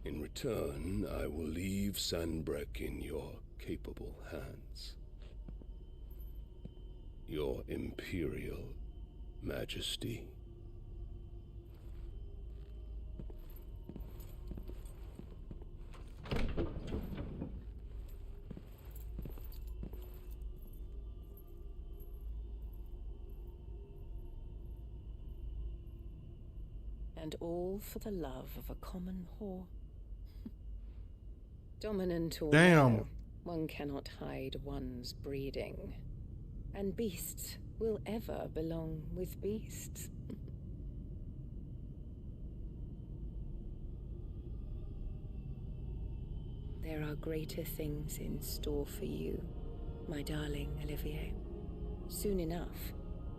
Speaker 23: In return, I will leave Sanbreque in your capable hands. Your Imperial Majesty.
Speaker 18: And all for the love of a common whore. Dominant or no, one cannot hide one's breeding. And beasts will ever belong with beasts. There are greater things in store for you, my darling Olivier. Soon enough,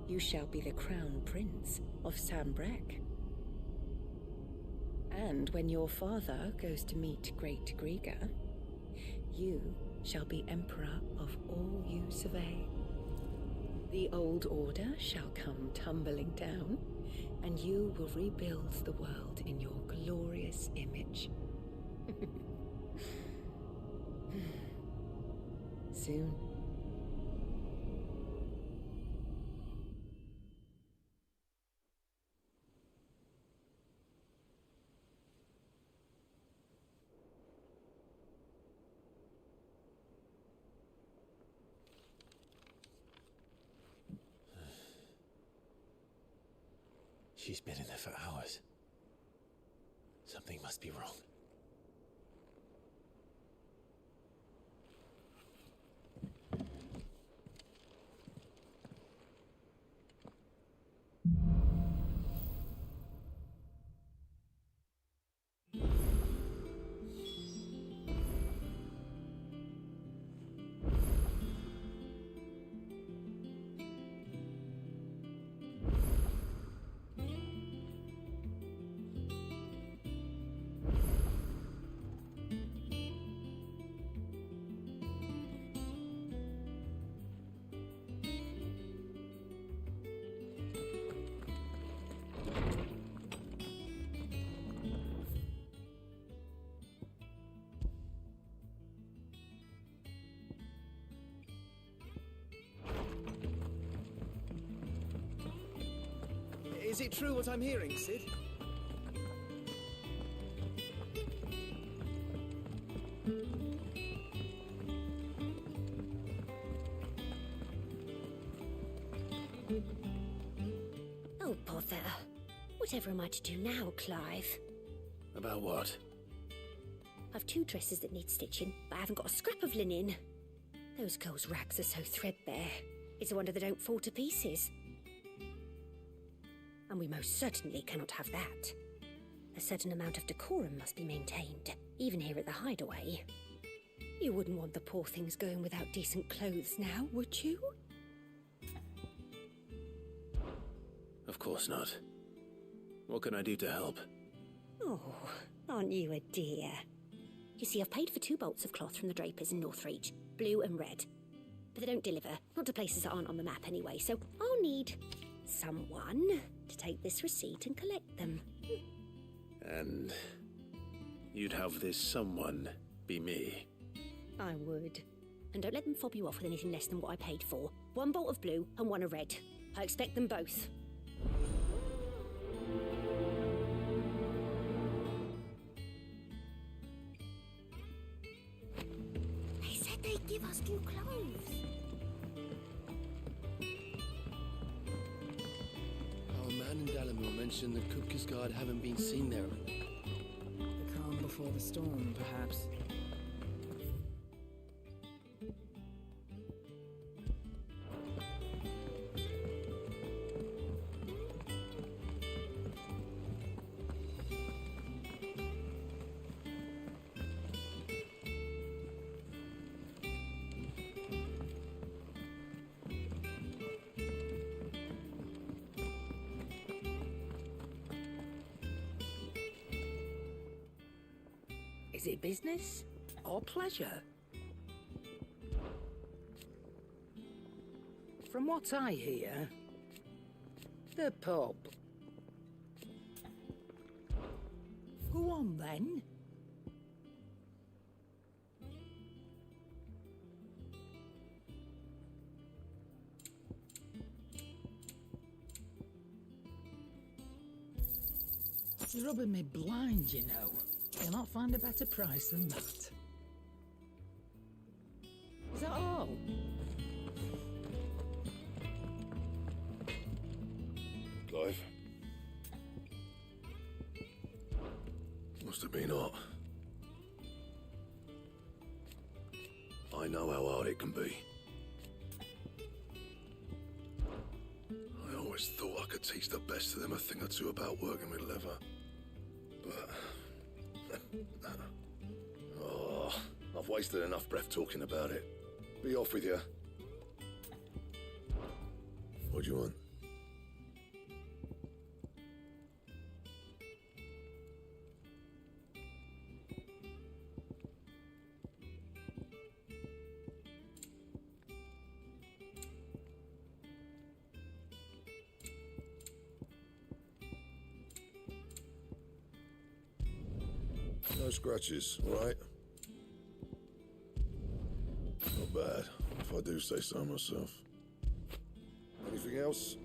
Speaker 18: you shall be the crown prince of Sanbreque. And when your father goes to meet Great Griga, you shall be emperor of all you survey. The old order shall come tumbling down, and you will rebuild the world in your glorious image. Soon.
Speaker 2: She's been in there for hours. Something must be wrong.
Speaker 1: Is it true what I'm hearing, Sid?
Speaker 10: Oh, bother. Whatever am I to do now, Clive?
Speaker 9: About what?
Speaker 10: I've 2 dresses that need stitching, but I haven't got a scrap of linen.
Speaker 11: Those girls' rags are so threadbare. It's a wonder they don't fall to pieces. And we most certainly cannot have that. A certain amount of decorum must be maintained, even here at the hideaway. You wouldn't want the poor things going without decent clothes now, would you?
Speaker 9: Of course not. What can I do to help?
Speaker 11: Oh, aren't you a dear? You see, I've paid for 2 bolts of cloth from the drapers in Northreach, blue and red. But they don't deliver, not to places that aren't on the map anyway, so I'll need someone to take this receipt and collect them.
Speaker 9: And you'd have this someone be me?
Speaker 11: I would. And don't let them fob you off with anything less than what I paid for. 1 bolt of blue and 1 of red. I expect them both. They said they'd give us new clothes.
Speaker 13: Our man in Dalamur mentioned that Kupka's guard haven't been seen there.
Speaker 1: The calm before the storm, perhaps.
Speaker 14: Is it business or pleasure? From what I hear, the pub. Go on then. You're rubbing me blind, you know. You'll not find a better price than that. Is that all?
Speaker 12: Clive? Must have been hot. I know how hard it can be. I always thought I could teach the best of them a thing or two about working with leather. But... oh, I've wasted enough breath talking about it. Be off with you. What do you want? No scratches, all right? Not bad, if I do say so myself. Anything else?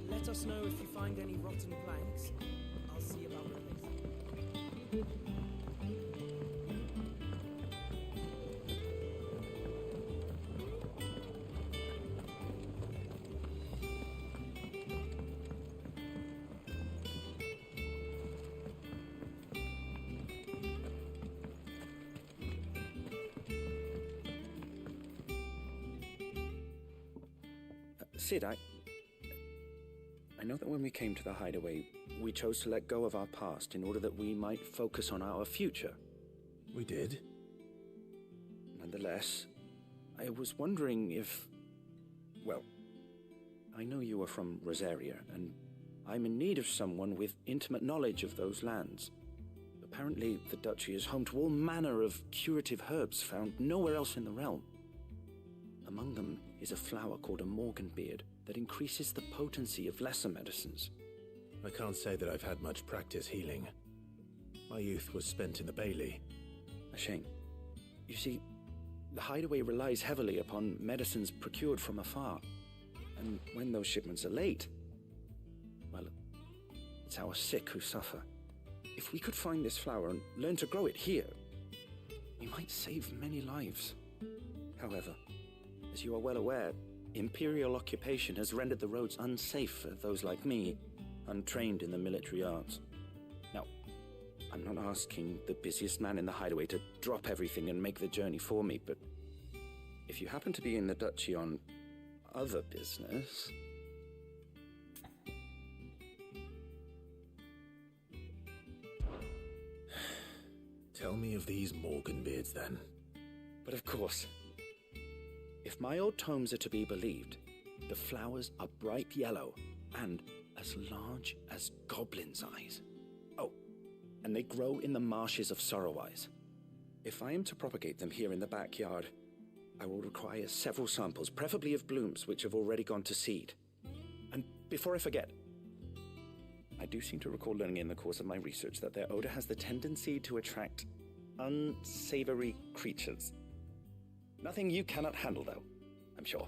Speaker 1: Let us know if you find any rotten planks. I'll see about replacing.
Speaker 24: Sid, I know that when we came to the hideaway, we chose to let go of our past in order that we might focus on our future.
Speaker 9: We did?
Speaker 24: Nonetheless, I was wondering if... well, I know you are from Rosaria, and I'm in need of someone with intimate knowledge of those lands. Apparently, the duchy is home to all manner of curative herbs found nowhere else in the realm. Among them is is a flower called a morganbeard that increases the potency of lesser medicines.
Speaker 9: I can't say that I've had much practice healing. My youth was spent in the Bailey.
Speaker 24: A shame. You see, the hideaway relies heavily upon medicines procured from afar. And when those shipments are late, well, it's our sick who suffer. If we could find this flower and learn to grow it here, we might save many lives. However, as you are well aware, Imperial occupation has rendered the roads unsafe for those like me, untrained in the military arts. Now, I'm not asking the busiest man in the hideaway to drop everything and make the journey for me, but if you happen to be in the duchy on other business...
Speaker 9: Tell me of these morganbeards, then.
Speaker 24: But of course, if my old tomes are to be believed, the flowers are bright yellow and as large as goblins' eyes. Oh, and they grow in the marshes of Sorrowwise. If I am to propagate them here in the backyard, I will require several samples, preferably of blooms which have already gone to seed. And before I forget, I do seem to recall learning in the course of my research that their odor has the tendency to attract unsavory creatures. Nothing you cannot handle, though, I'm sure.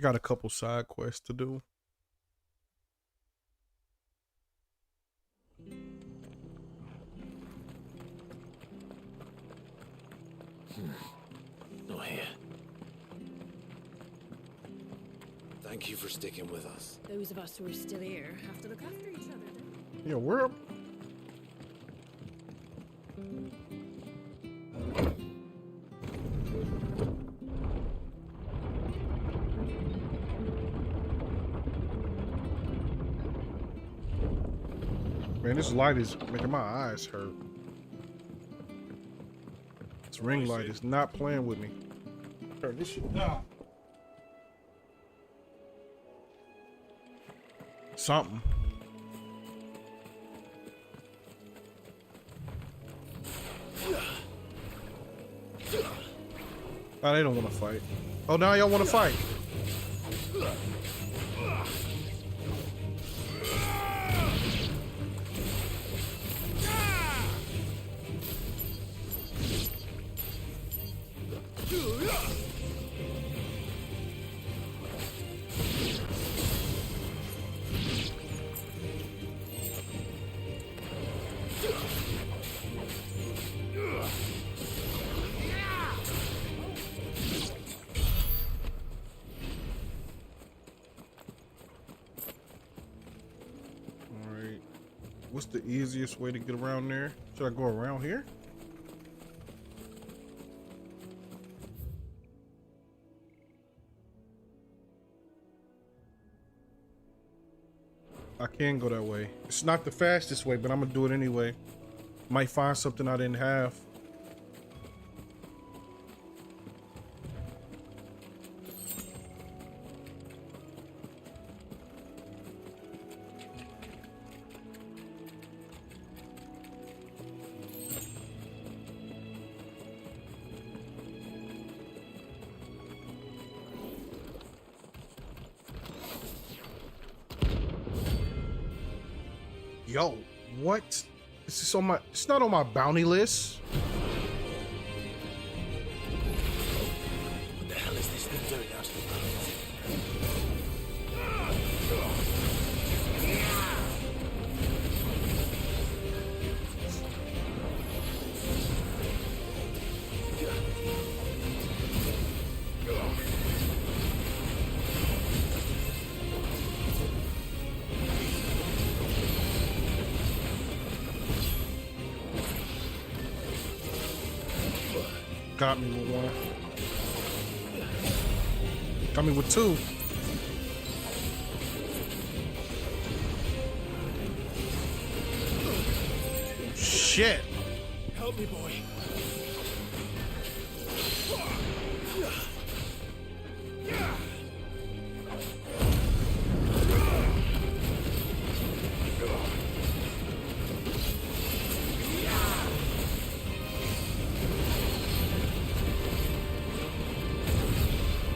Speaker 3: Got a couple side quests to do.
Speaker 9: Not here.
Speaker 2: Thank you for sticking with us.
Speaker 16: Those of us who are still here have to look after each other.
Speaker 3: Yeah, we're up. Man, this light is making my eyes hurt. This ring light is not playing with me. Turn this shit down. Something. Oh, they don't want to fight. Oh, now y'all want to fight. What's the easiest way to get around there? Should I go around here? I can go that way. It's not the fastest way, but I'm gonna do it anyway. Might find something I didn't have. Yo, what? This is on my. It's not on my bounty list.
Speaker 9: What the hell is this thing doing out of the boat?
Speaker 3: Got me with one. Got me with two. Shit.
Speaker 9: Help me, boy.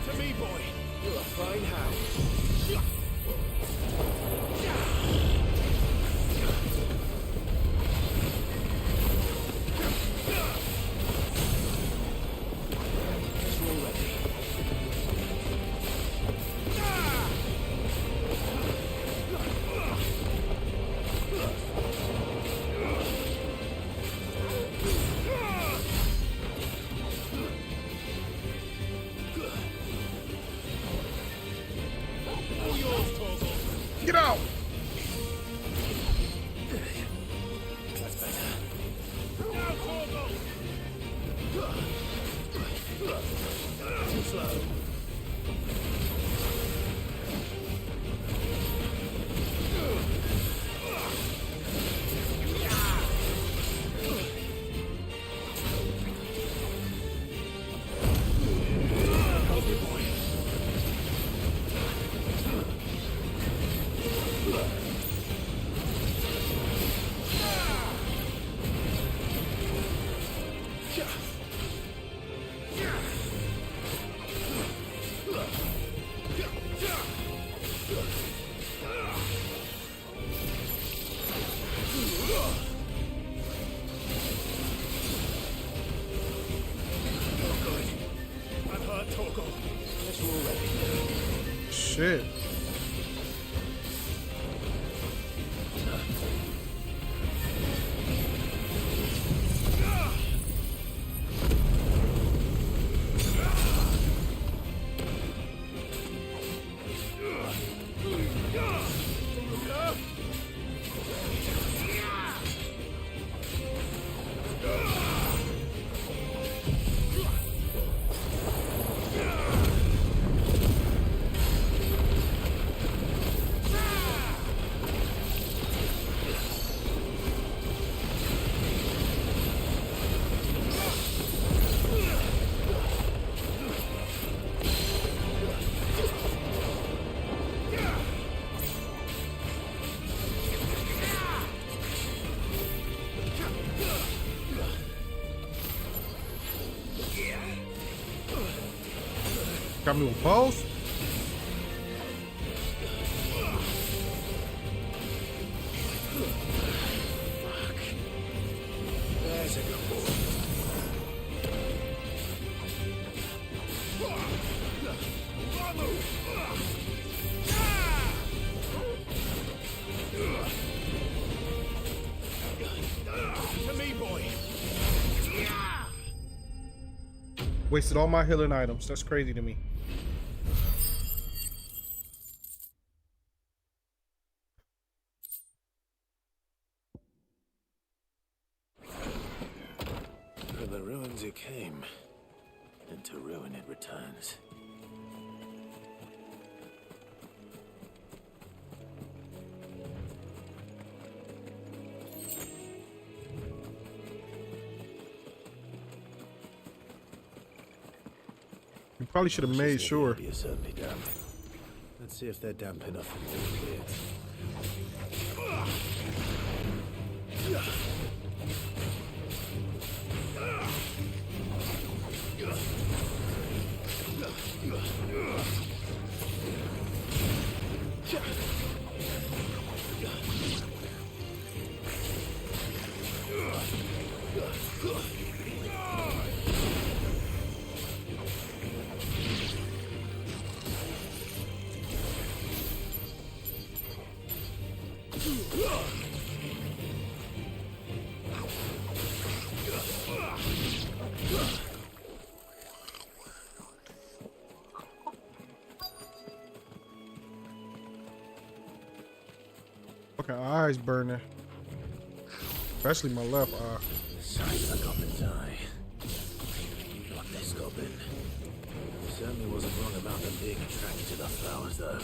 Speaker 17: To me, boy.
Speaker 9: You're a fine hound.
Speaker 3: Get out!
Speaker 9: That's better. Too slow. Help me, boy.
Speaker 17: I'm hurt, Torgal.
Speaker 9: Guess we're all ready.
Speaker 3: Shit. Got me with both.
Speaker 9: There's a good boy.
Speaker 17: To me, boy.
Speaker 3: Wasted all my healing items. That's crazy to me.
Speaker 9: From the ruins it came, and to ruin it returns.
Speaker 3: You probably should have made sure.
Speaker 9: You're certainly damp. Let's see if they're damp enough for me to
Speaker 3: eyes burning. Especially my left eye.
Speaker 9: Signs of Goblin's eye. Not this goblin. Certainly wasn't wrong about them being attracted to the flowers, though.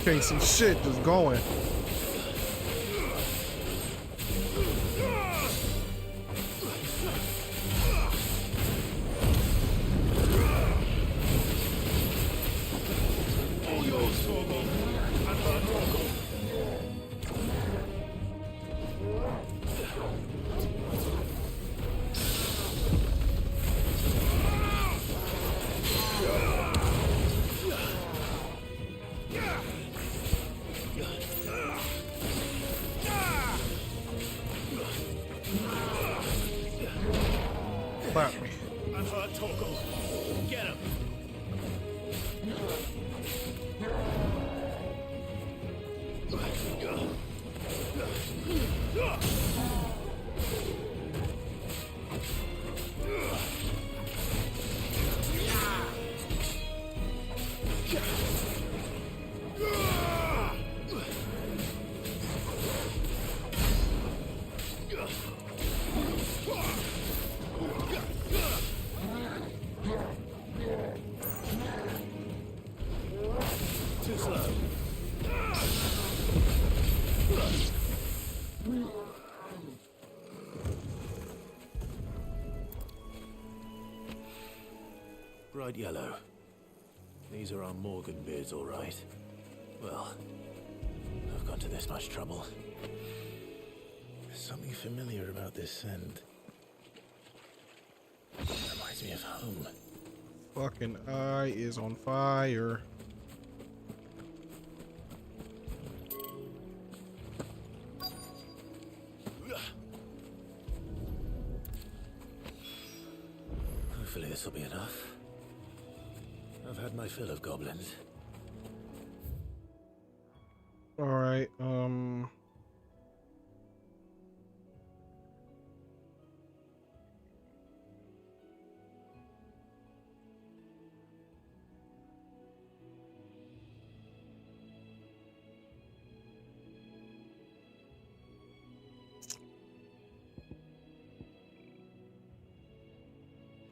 Speaker 3: Can't see shit just going. Clap me.
Speaker 17: Unhurt Torgal. Get him.
Speaker 9: Too slow. Bright yellow. These are our Morgan beards, all right. Well, I've gone to this much trouble. There's something familiar about this scent. Reminds me of home.
Speaker 3: Fucking eye is on fire.
Speaker 9: Hopefully this will be enough. I've had my fill of goblins.
Speaker 3: All right.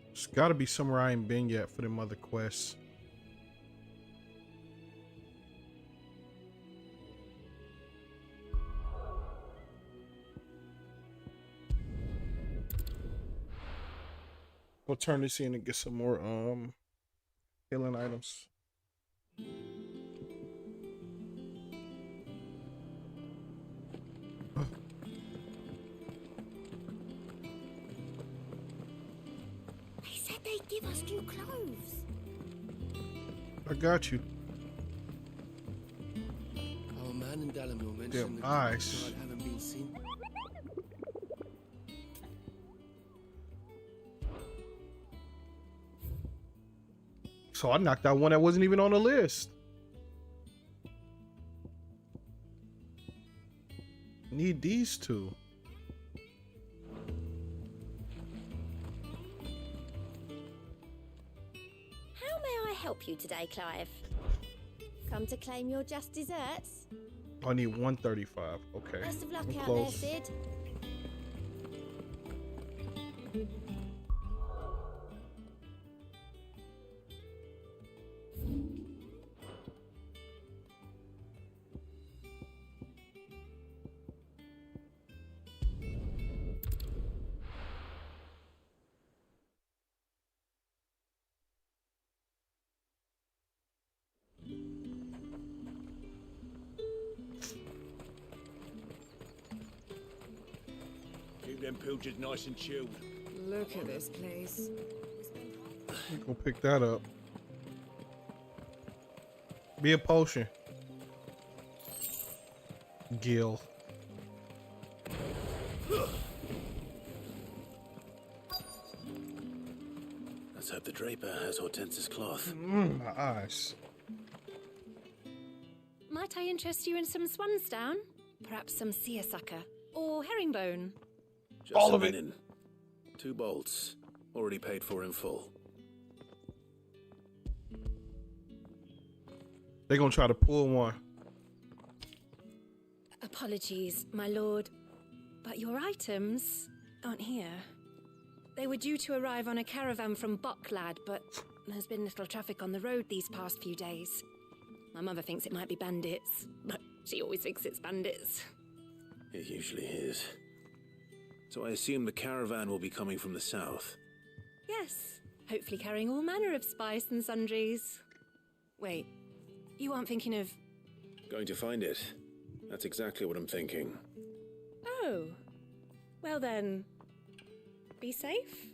Speaker 3: There's got to be somewhere I ain't been yet for them other quests. We'll turn this in and get some more healing items.
Speaker 11: They said they'd give us new clothes.
Speaker 3: I got you.
Speaker 13: Our man in Dalamir mentioned
Speaker 3: Damn
Speaker 13: the
Speaker 3: eyes.
Speaker 13: God haven't been seen.
Speaker 3: So I knocked out one that wasn't even on the list. Need these two.
Speaker 10: How may I help you today, Clive? Come to claim your just desserts?
Speaker 3: I need 135. Okay.
Speaker 10: Best of luck
Speaker 3: I'm
Speaker 10: out
Speaker 3: close.
Speaker 10: there, Sid.
Speaker 17: Keep them pilchards nice and chilled.
Speaker 4: Look at this place.
Speaker 3: Go pick that up. Be a potion. Gil.
Speaker 9: Let's hope the Draper has Hortense's cloth.
Speaker 3: My eyes.
Speaker 11: Might I interest you in some swansdown? Perhaps some seersucker or herringbone?
Speaker 9: Just
Speaker 3: all
Speaker 9: some
Speaker 3: of it.
Speaker 9: linen. 2 bolts. Already paid for in full.
Speaker 3: They're gonna try to pull one.
Speaker 11: Apologies, my lord, but your items aren't here. They were due to arrive on a caravan from Bucklad, but there's been little traffic on the road these past few days. My mother thinks it might be bandits, but she always thinks it's bandits.
Speaker 9: It usually is. So I assume the caravan will be coming from the south.
Speaker 11: Yes, hopefully carrying all manner of spice and sundries. Wait, you aren't thinking of...
Speaker 9: Going to find it. That's exactly what I'm thinking.
Speaker 11: Oh, well then, be safe.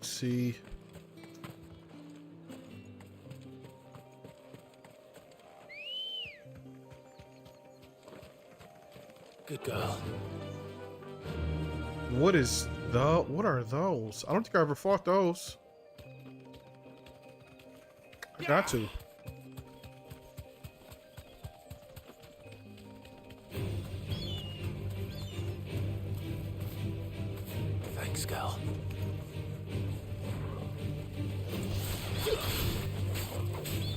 Speaker 3: See.
Speaker 9: Good girl.
Speaker 3: What are those? I don't think I ever fought those. I got to.
Speaker 9: Thanks, girl.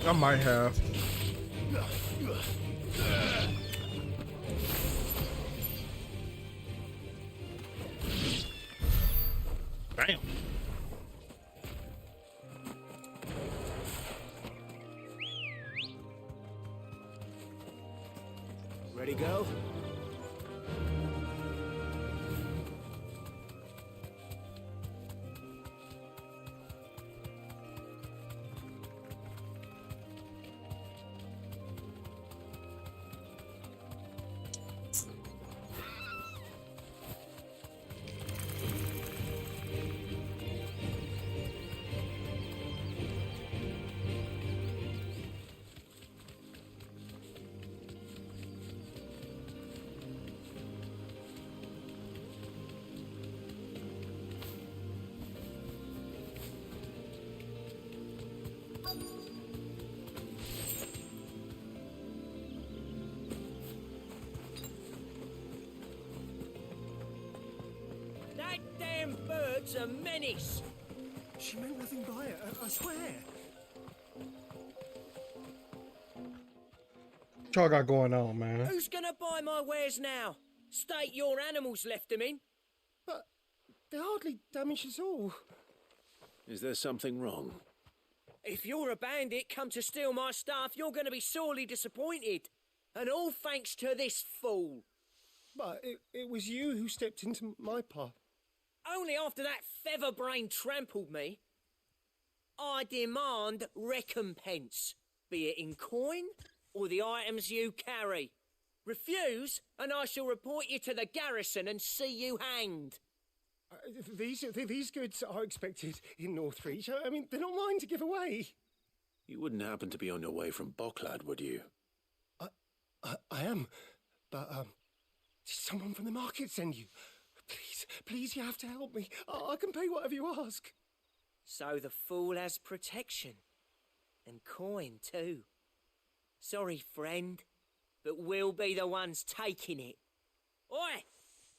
Speaker 3: I might have. Damn.
Speaker 9: Ready, go?
Speaker 1: That damn bird's a menace.
Speaker 4: She meant nothing by it, I swear.
Speaker 3: What y'all got going on, man?
Speaker 1: Who's gonna buy my wares now? State your animals left them in.
Speaker 4: But they hardly damaged us all.
Speaker 9: Is there something wrong?
Speaker 1: If you're a bandit come to steal my stuff, you're gonna be sorely disappointed. And all thanks to this fool.
Speaker 4: But it was you who stepped into my path.
Speaker 1: Only after that feather-brain trampled me. I demand recompense, be it in coin or the items you carry. Refuse, and I shall report you to the garrison and see you hanged.
Speaker 4: These goods are expected in Northreach. I mean, they're not mine to give away.
Speaker 9: You wouldn't happen to be on your way from Bucklad, would you?
Speaker 4: I am, but did someone from the market send you? Please, you have to help me. I can pay whatever you ask.
Speaker 1: So the fool has protection. And coin, too. Sorry, friend, but we'll be the ones taking it. Oi!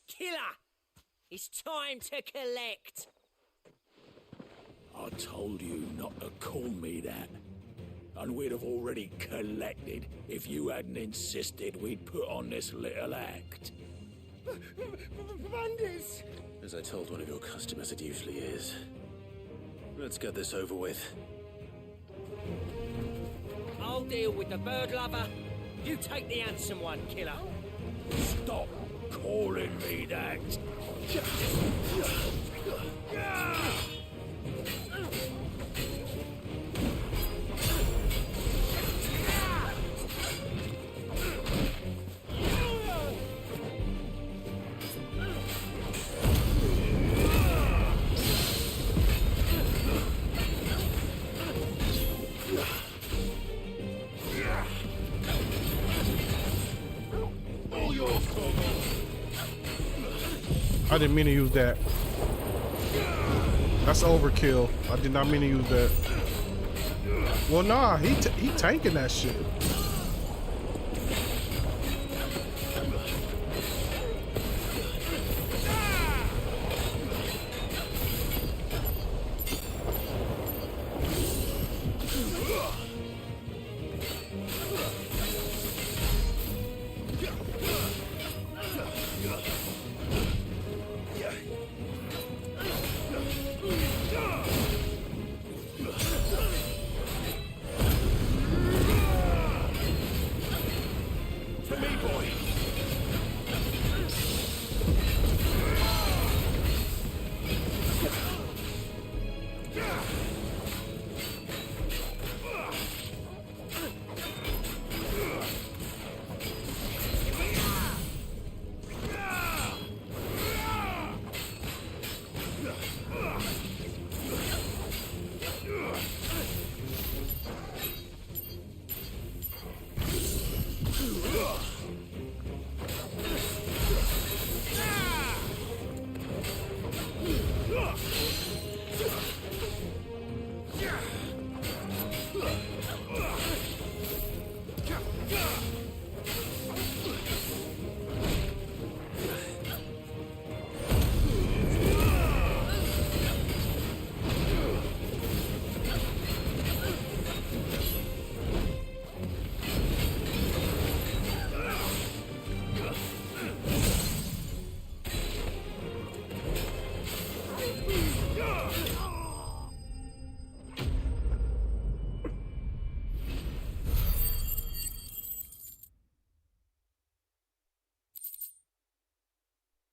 Speaker 1: Killer! It's time to collect!
Speaker 17: I told you not to call me that. And we'd have already collected if you hadn't insisted we'd put on this little act.
Speaker 4: Bandits!
Speaker 9: As I told one of your customers, it usually is. Let's get this over with.
Speaker 1: I'll deal with the bird lover. You take the handsome one, killer.
Speaker 17: Stop calling me that.
Speaker 3: I didn't mean to use that. That's overkill. I did not mean to use that. Well, nah, he tanking that shit.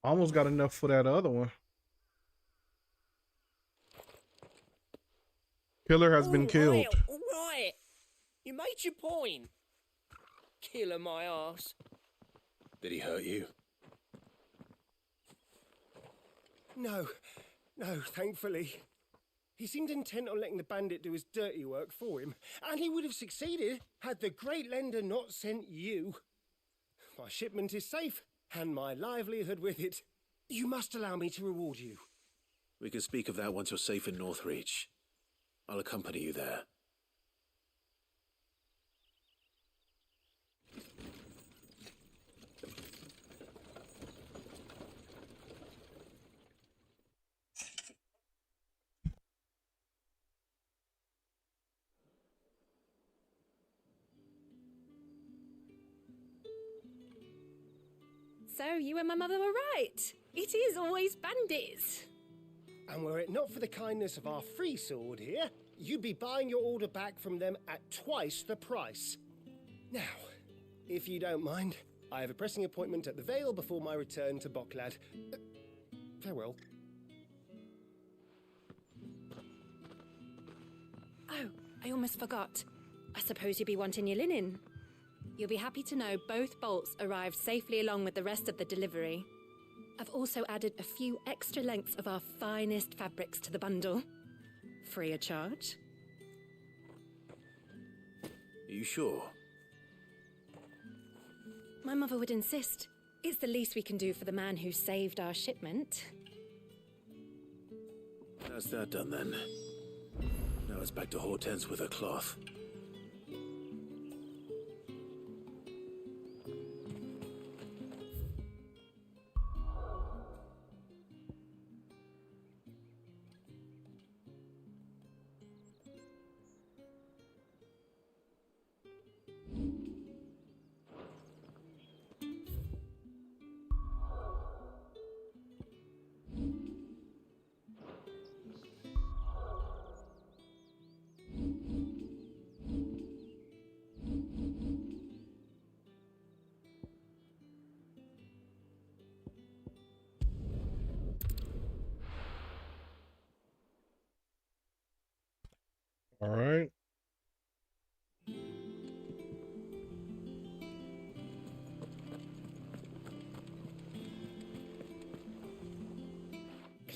Speaker 3: Almost got enough for that other one. Killer has been killed.
Speaker 1: All right. You made your point. Killer my ass.
Speaker 9: Did he hurt you?
Speaker 4: No, thankfully. He seemed intent on letting the bandit do his dirty work for him, and he would have succeeded had the great lender not sent you. My shipment is safe, and my livelihood with it. You must allow me to reward you.
Speaker 9: We can speak of that once you're safe in Northreach. I'll accompany you there.
Speaker 11: So you and my mother were right. It is always bandits.
Speaker 4: And were it not for the kindness of our free sword here, you'd be buying your order back from them at twice the price. Now, if you don't mind, I have a pressing appointment at the Vale before my return to Boklad. Farewell.
Speaker 11: Oh, I almost forgot. I suppose you'll be wanting your linen. You'll be happy to know both bolts arrived safely along with the rest of the delivery. I've also added a few extra lengths of our finest fabrics to the bundle. Free of charge.
Speaker 9: Are you sure?
Speaker 11: My mother would insist. It's the least we can do for the man who saved our shipment.
Speaker 9: That's that done then. Now it's back to Hortense with her cloth.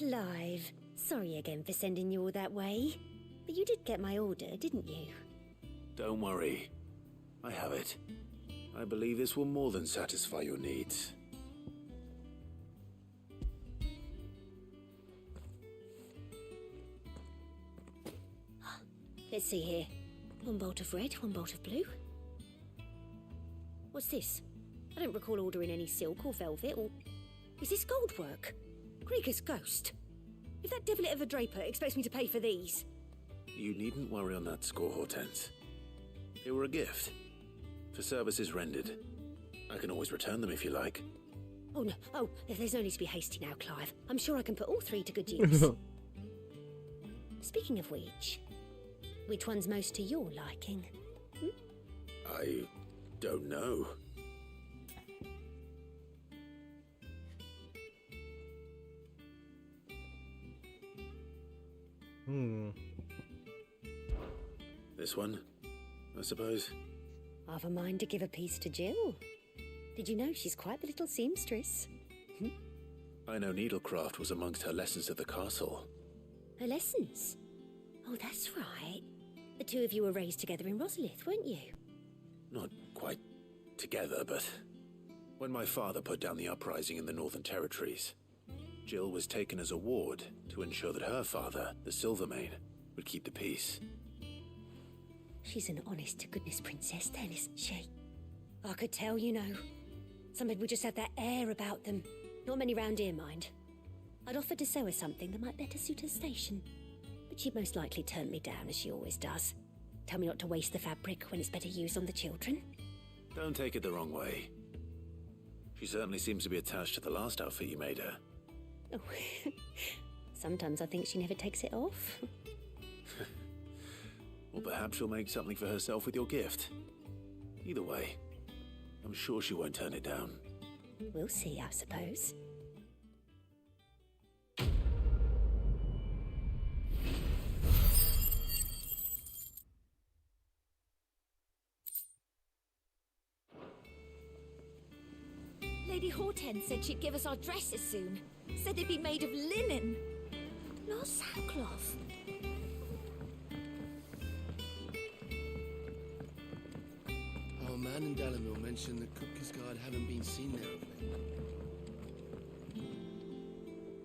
Speaker 11: Clive, sorry again for sending you all that way. But you did get my order, didn't you?
Speaker 9: Don't worry. I have it. I believe this will more than satisfy your needs.
Speaker 11: Let's see here. One bolt of red, one bolt of blue. What's this? I don't recall ordering any silk or velvet or... Is this gold work? Krieger's ghost. If that devilit of a draper expects me to pay for these...
Speaker 9: You needn't worry on that score, Hortense. They were a gift. For services rendered. I can always return them if you like.
Speaker 11: Oh, no. Oh, there's no need to be hasty now, Clive. I'm sure I can put all three to good use. Speaking of which one's most to your liking?
Speaker 9: I don't know. This one, I suppose.
Speaker 11: I've a mind to give a piece to Jill. Did you know she's quite the little seamstress?
Speaker 9: I know needlecraft was amongst her lessons at the castle.
Speaker 11: Her lessons? Oh, that's right. The two of you were raised together in Rosalith, weren't you?
Speaker 9: Not quite together, but when my father put down the uprising in the Northern Territories, Jill was taken as a ward to ensure that her father, the Silvermane, would keep the peace.
Speaker 11: She's an honest-to-goodness princess then, isn't she? I could tell, you know. Some people just have that air about them. Not many round here, mind. I'd offered to sew her something that might better suit her station. But she'd most likely turn me down, as she always does. Tell me not to waste the fabric when it's better used on the children.
Speaker 9: Don't take it the wrong way. She certainly seems to be attached to the last outfit you made her.
Speaker 11: Oh, sometimes I think she never takes it off.
Speaker 9: Or perhaps she'll make something for herself with your gift. Either way, I'm sure she won't turn it down.
Speaker 11: We'll see, I suppose.
Speaker 6: Lady Hortense said she'd give us our dresses soon. Said they'd be made of linen, not sackcloth.
Speaker 13: Our man in Dalamil mentioned that Kupka's guard haven't been seen there of late.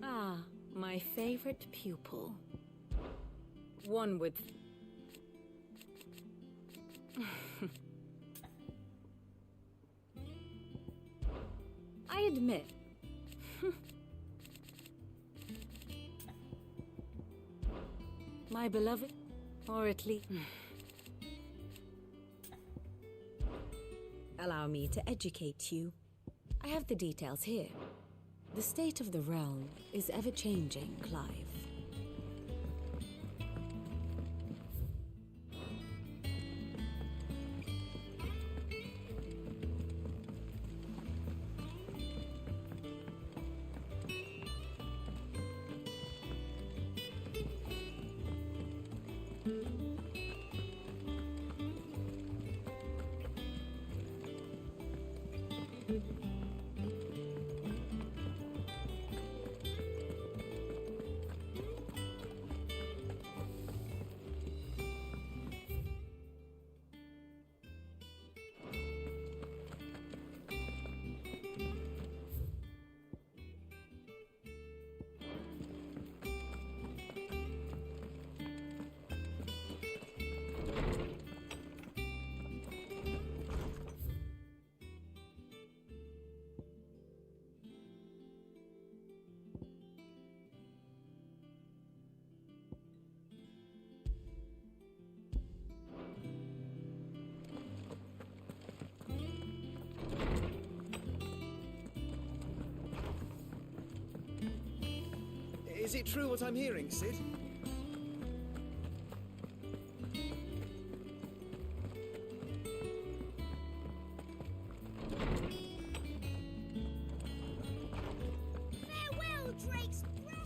Speaker 16: Ah, my favorite pupil. One with... I admit. My beloved, or at least... Allow me to educate you. I have the details here. The state of the realm is ever-changing, Clive.
Speaker 7: Is it true what I'm hearing, Sid?
Speaker 6: Farewell, Drake's breath!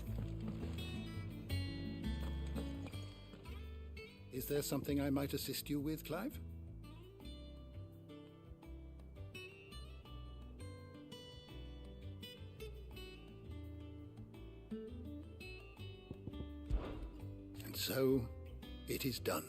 Speaker 8: Is there something I might assist you with, Clive? So, it is done.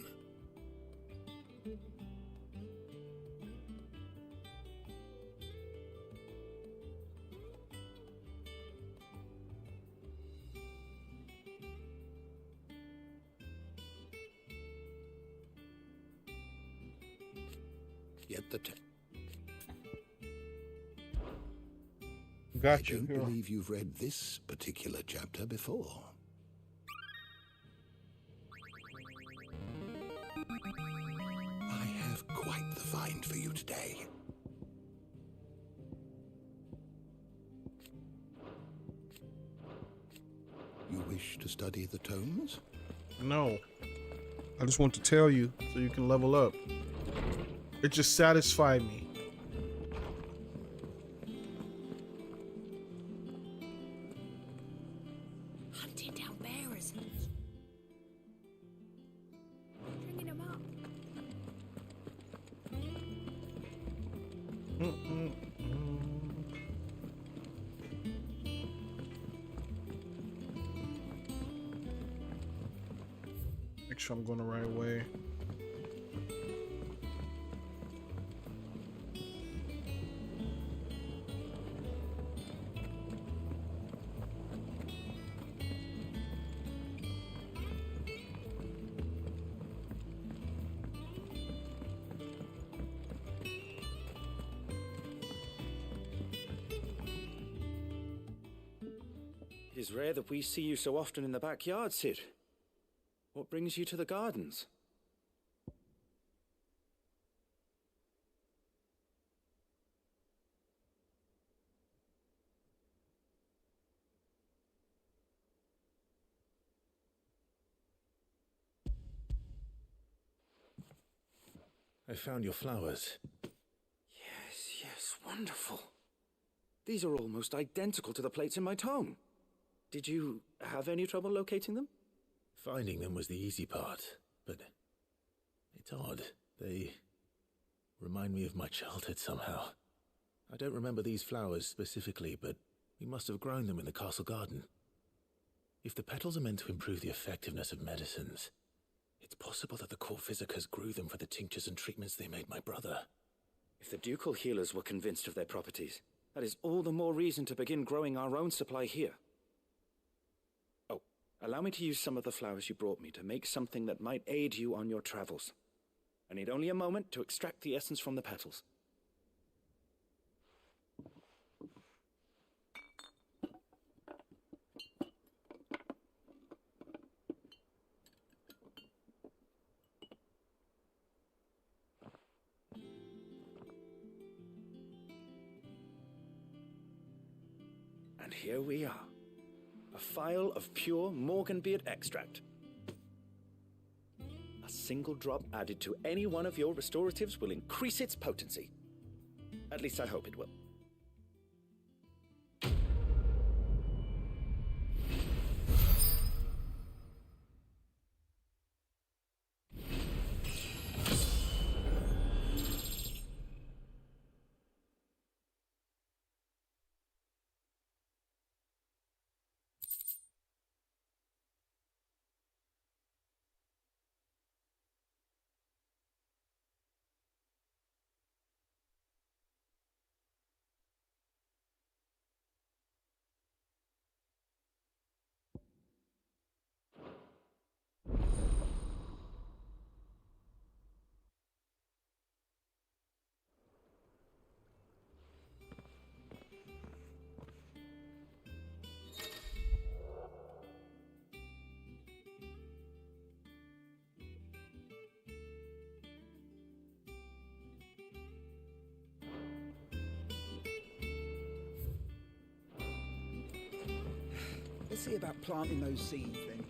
Speaker 8: Yet the I don't believe you've read this particular chapter before. I have quite the find for you today. You wish to study the tomes?
Speaker 3: No. I just want to tell you so you can level up. It just satisfied me.
Speaker 6: Hunting down bearers. Bringing them up.
Speaker 3: Make sure I'm going the right way.
Speaker 24: It is rare that we see you so often in the backyard, Cid. What brings you to the gardens?
Speaker 9: I found your flowers.
Speaker 24: Yes, wonderful. These are almost identical to the plates in my tome. Did you have any trouble locating them?
Speaker 9: Finding them was the easy part, but it's odd. They remind me of my childhood somehow. I don't remember these flowers specifically, but we must have grown them in the castle garden. If the petals are meant to improve the effectiveness of medicines, it's possible that the court physicers grew them for the tinctures and treatments they made my brother.
Speaker 24: If the ducal healers were convinced of their properties, that is all the more reason to begin growing our own supply here. Oh, allow me to use some of the flowers you brought me to make something that might aid you on your travels. I need only a moment to extract the essence from the petals. And here we are. A phial of pure Morganbeard extract. A single drop added to any one of your restoratives will increase its potency. At least I hope it will.
Speaker 21: Let's see about planting those seeds then.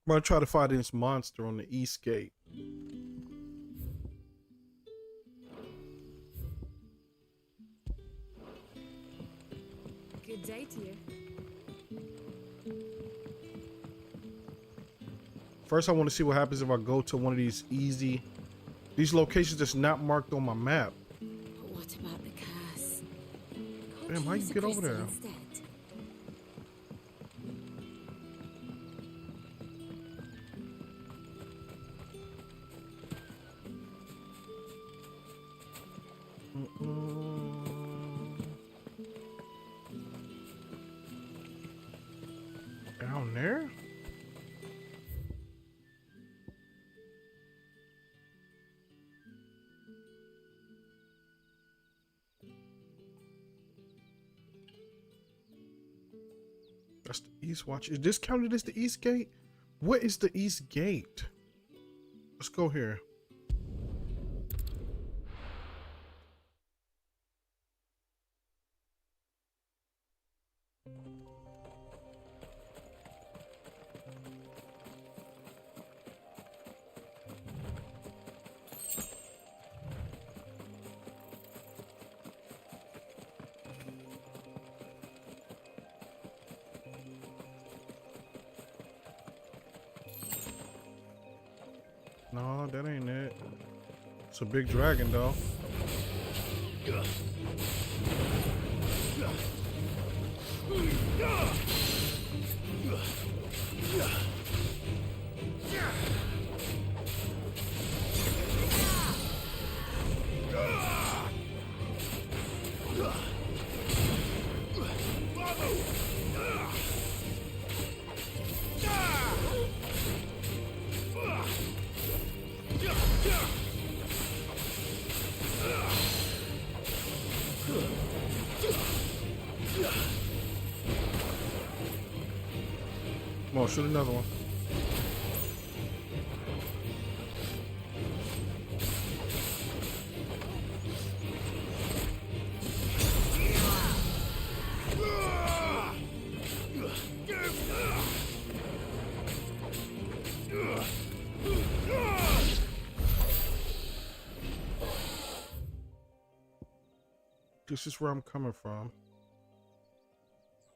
Speaker 3: I'm gonna try to fight this monster on the east gate.
Speaker 5: Good day to you.
Speaker 3: First, I want to see what happens if I go to one of these locations that's not marked on my map.
Speaker 6: But what about the curse?
Speaker 3: Damn, how you get over there?
Speaker 6: Instead.
Speaker 3: Down there? That's the East Watch. Is this counted as the East Gate? What is the East Gate? Let's go here. No, that ain't it. It's a big dragon, though. Come on, shoot another one. This is where I'm coming from.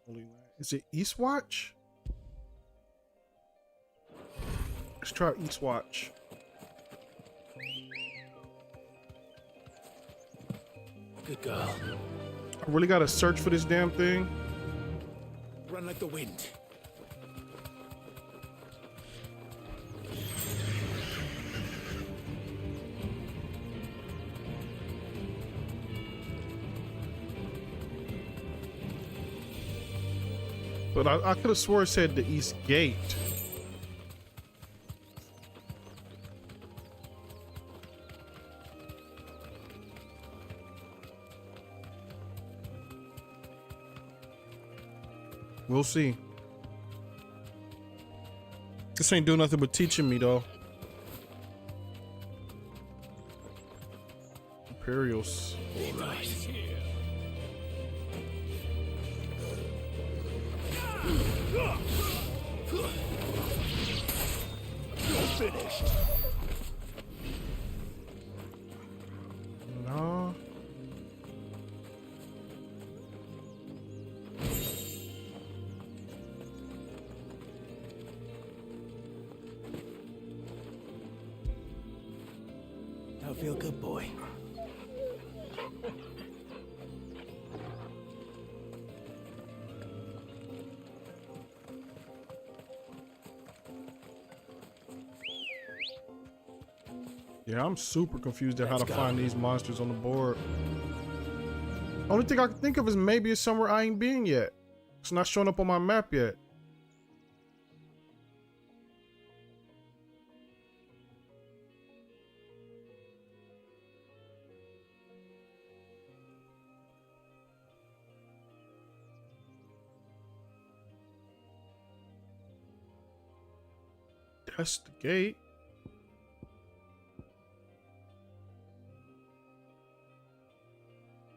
Speaker 3: Holy land. Is it Eastwatch? Let's try Eastwatch.
Speaker 17: Good girl.
Speaker 3: I really gotta search for this damn thing.
Speaker 17: Run like the wind.
Speaker 3: But I could have swore it said the East Gate. We'll see. This ain't doing nothing but teaching me, though. Imperials.
Speaker 17: All right. You're finished.
Speaker 3: No.
Speaker 17: Now feel good, boy.
Speaker 3: Yeah, I'm super confused at how to find these monsters on the board. Only thing I can think of is maybe it's somewhere I ain't been yet. It's not showing up on my map yet. That's the gate.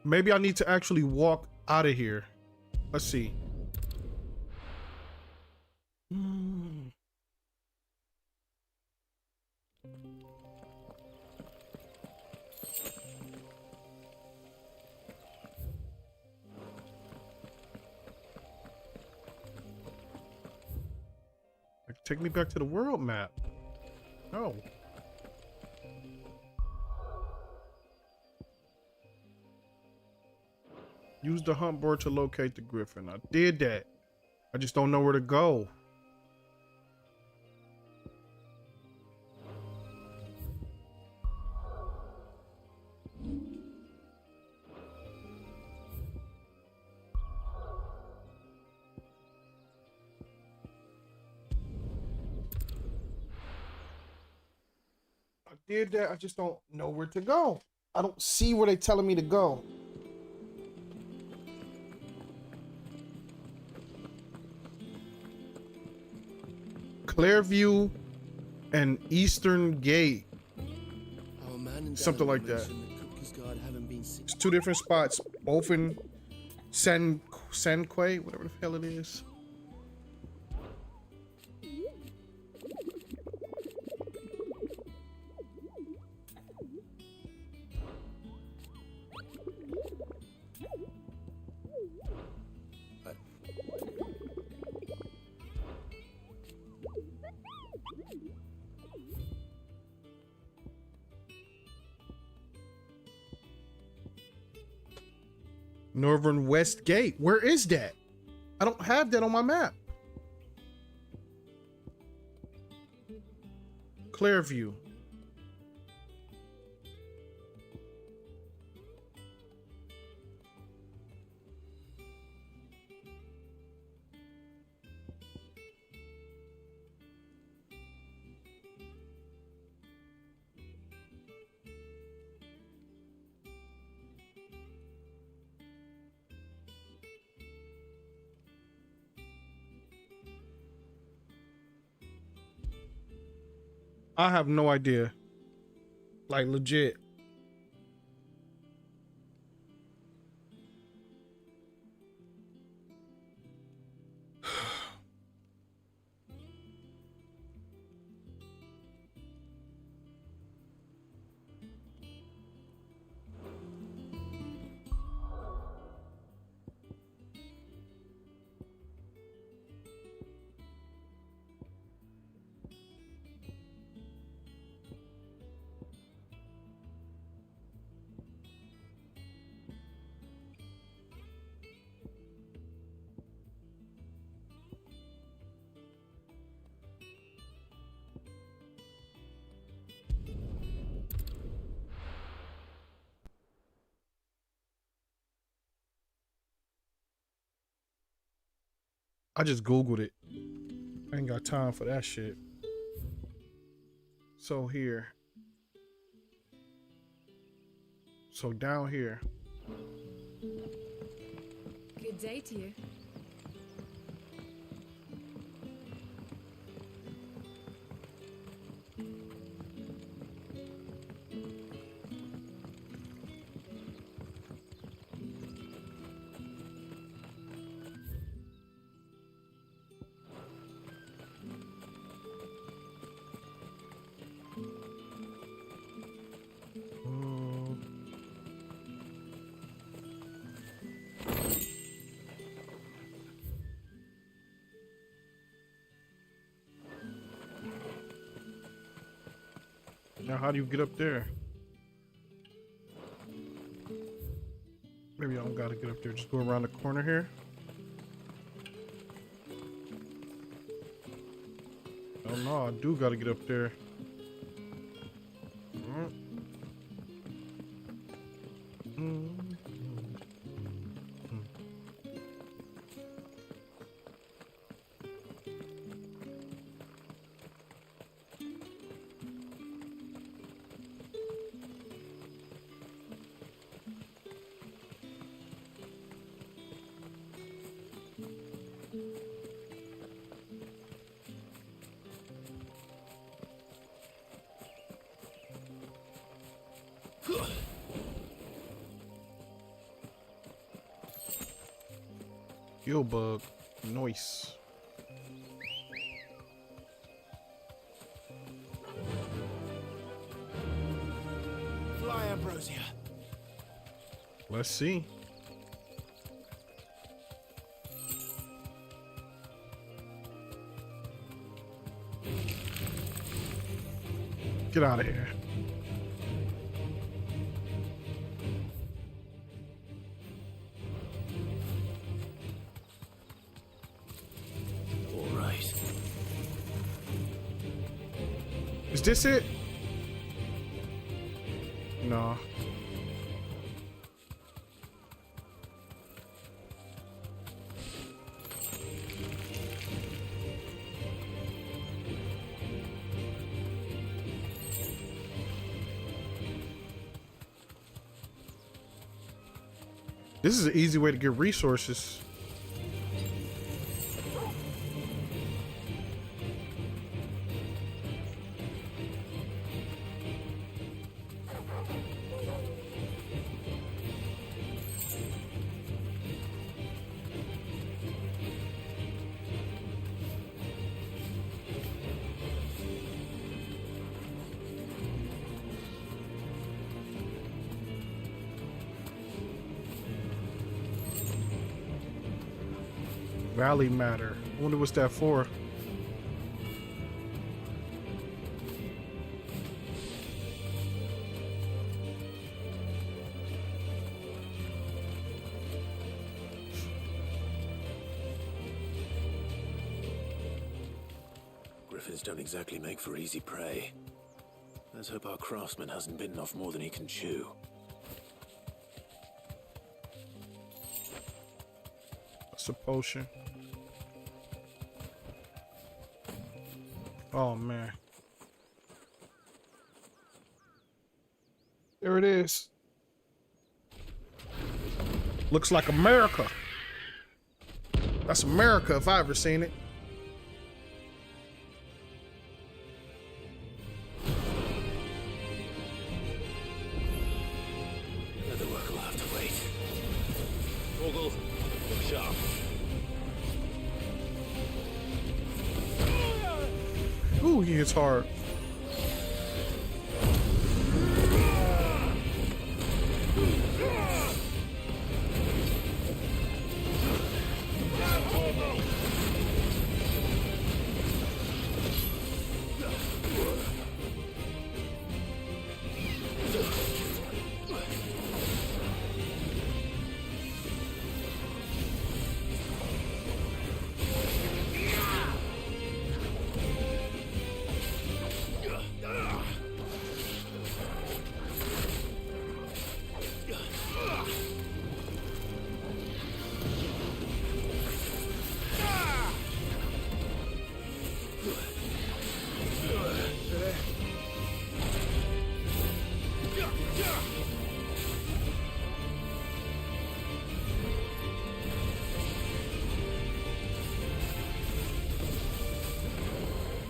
Speaker 3: Maybe I need to actually walk out of here. Let's see. Take me back to the world map. No. Use the hunt board to locate the griffin. I did that. I just don't know where to go. I did that. I just don't know where to go. I don't see where they're telling me to go. Clairview and Eastern Gate. Something like that. It's two different spots, both in Sanquay, whatever the hell it is. Northern West Gate. Where is that? I don't have that on my map. Clairview. I have no idea. Like, legit. I just Googled it. I ain't got time for that shit. So here. So down here.
Speaker 5: Good day to you.
Speaker 3: Now, how do you get up there? Maybe I don't gotta get up there. Just go around the corner here. Oh no, I do gotta get up there. Gill bug. Nice.
Speaker 17: Fly, Ambrosia.
Speaker 3: Let's see. Get out of here.
Speaker 9: All right.
Speaker 3: Is this it? No. This is an easy way to get resources. Valley matter. I wonder what's that for.
Speaker 9: Griffins don't exactly make for easy prey. Let's hope our craftsman hasn't bitten off more than he can chew.
Speaker 3: That's a potion. Oh man. There it is. Looks like America. That's America if I ever seen it.
Speaker 9: Another work will have to wait. Ogle, look sharp.
Speaker 3: Ooh, he hits hard.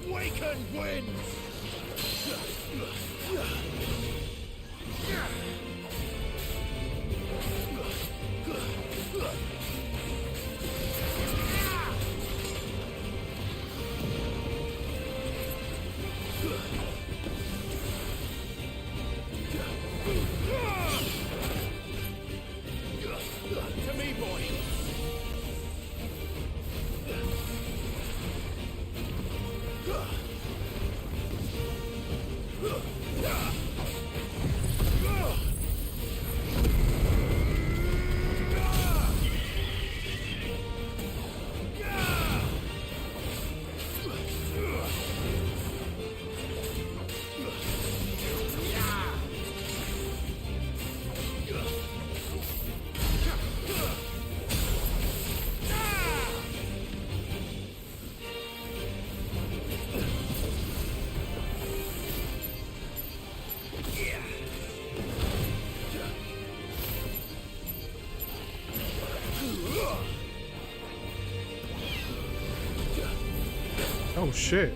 Speaker 17: Waken winds! To me, boy!
Speaker 3: Oh shit.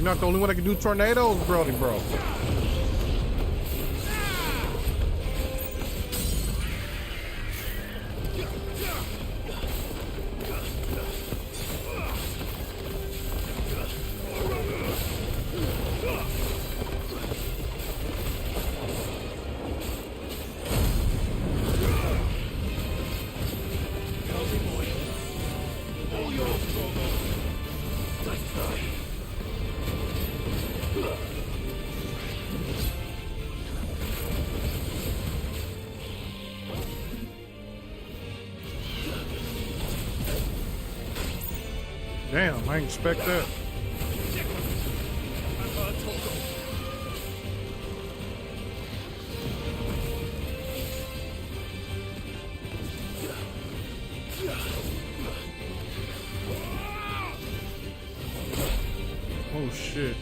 Speaker 3: You're not the only one that can do tornadoes, Brody, bro. Damn, I didn't expect that. Oh shit.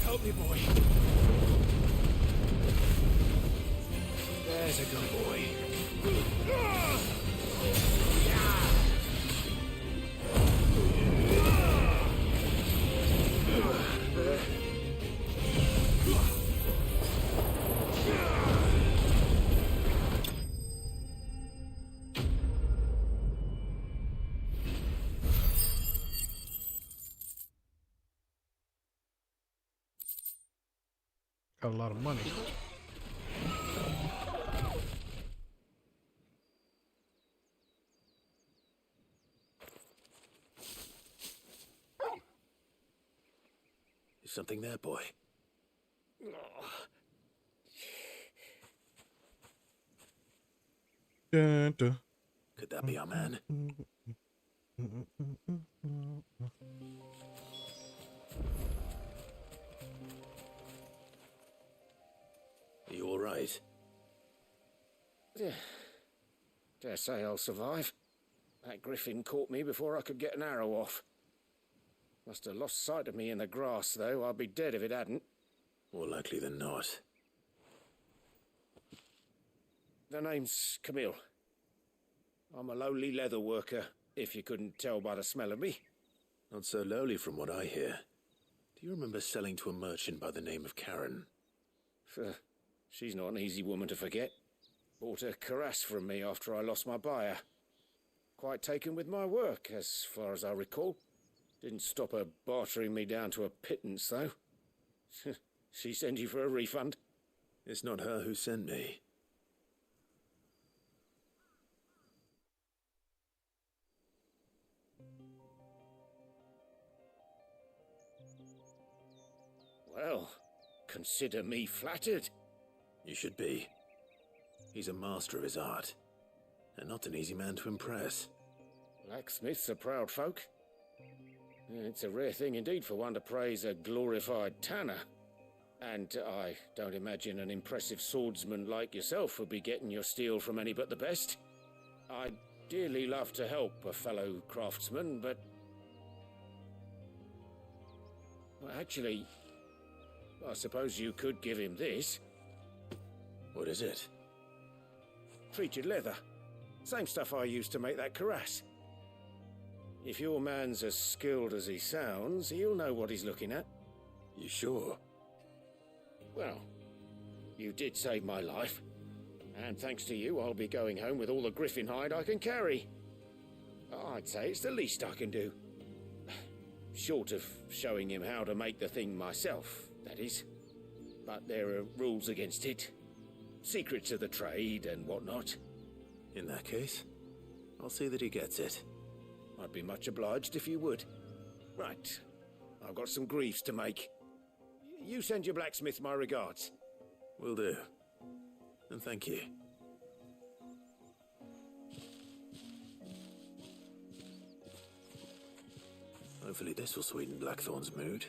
Speaker 17: Help me, boy. There's a good boy.
Speaker 3: Got a lot of money.
Speaker 9: Is something there, boy?
Speaker 3: Dun, dun.
Speaker 9: Could that be our man? Are you all right?
Speaker 15: Dare say I'll survive. That griffin caught me before I could get an arrow off. Must have lost sight of me in the grass, though. I'd be dead if it hadn't.
Speaker 9: More likely than not.
Speaker 15: The name's Camille. I'm a lowly leather worker, if you couldn't tell by the smell of me.
Speaker 9: Not so lowly from what I hear. Do you remember selling to a merchant by the name of Karen?
Speaker 15: She's not an easy woman to forget. Bought a cuirass from me after I lost my buyer. Quite taken with my work, as far as I recall. Didn't stop her bartering me down to a pittance, though. She sent you for a refund?
Speaker 9: It's not her who sent me.
Speaker 15: Well, consider me flattered.
Speaker 9: You should be. He's a master of his art, and not an easy man to impress.
Speaker 15: Blacksmiths are proud folk. It's a rare thing indeed for one to praise a glorified tanner. And I don't imagine an impressive swordsman like yourself would be getting your steel from any but the best. I'd dearly love to help a fellow craftsman, but... Well, actually, I suppose you could give him this.
Speaker 9: What is it?
Speaker 15: Treated leather. Same stuff I used to make that cuirass. If your man's as skilled as he sounds, he'll know what he's looking at.
Speaker 9: You sure?
Speaker 15: Well, you did save my life. And thanks to you, I'll be going home with all the griffin hide I can carry. I'd say it's the least I can do. Short of showing him how to make the thing myself, that is. But there are rules against it. Secrets of the trade and whatnot.
Speaker 9: In that case, I'll see that he gets it.
Speaker 15: I'd be much obliged if you would. Right. I've got some griefs to make. You send your blacksmith my regards.
Speaker 9: Will do. And thank you. Hopefully this will sweeten Blackthorn's mood.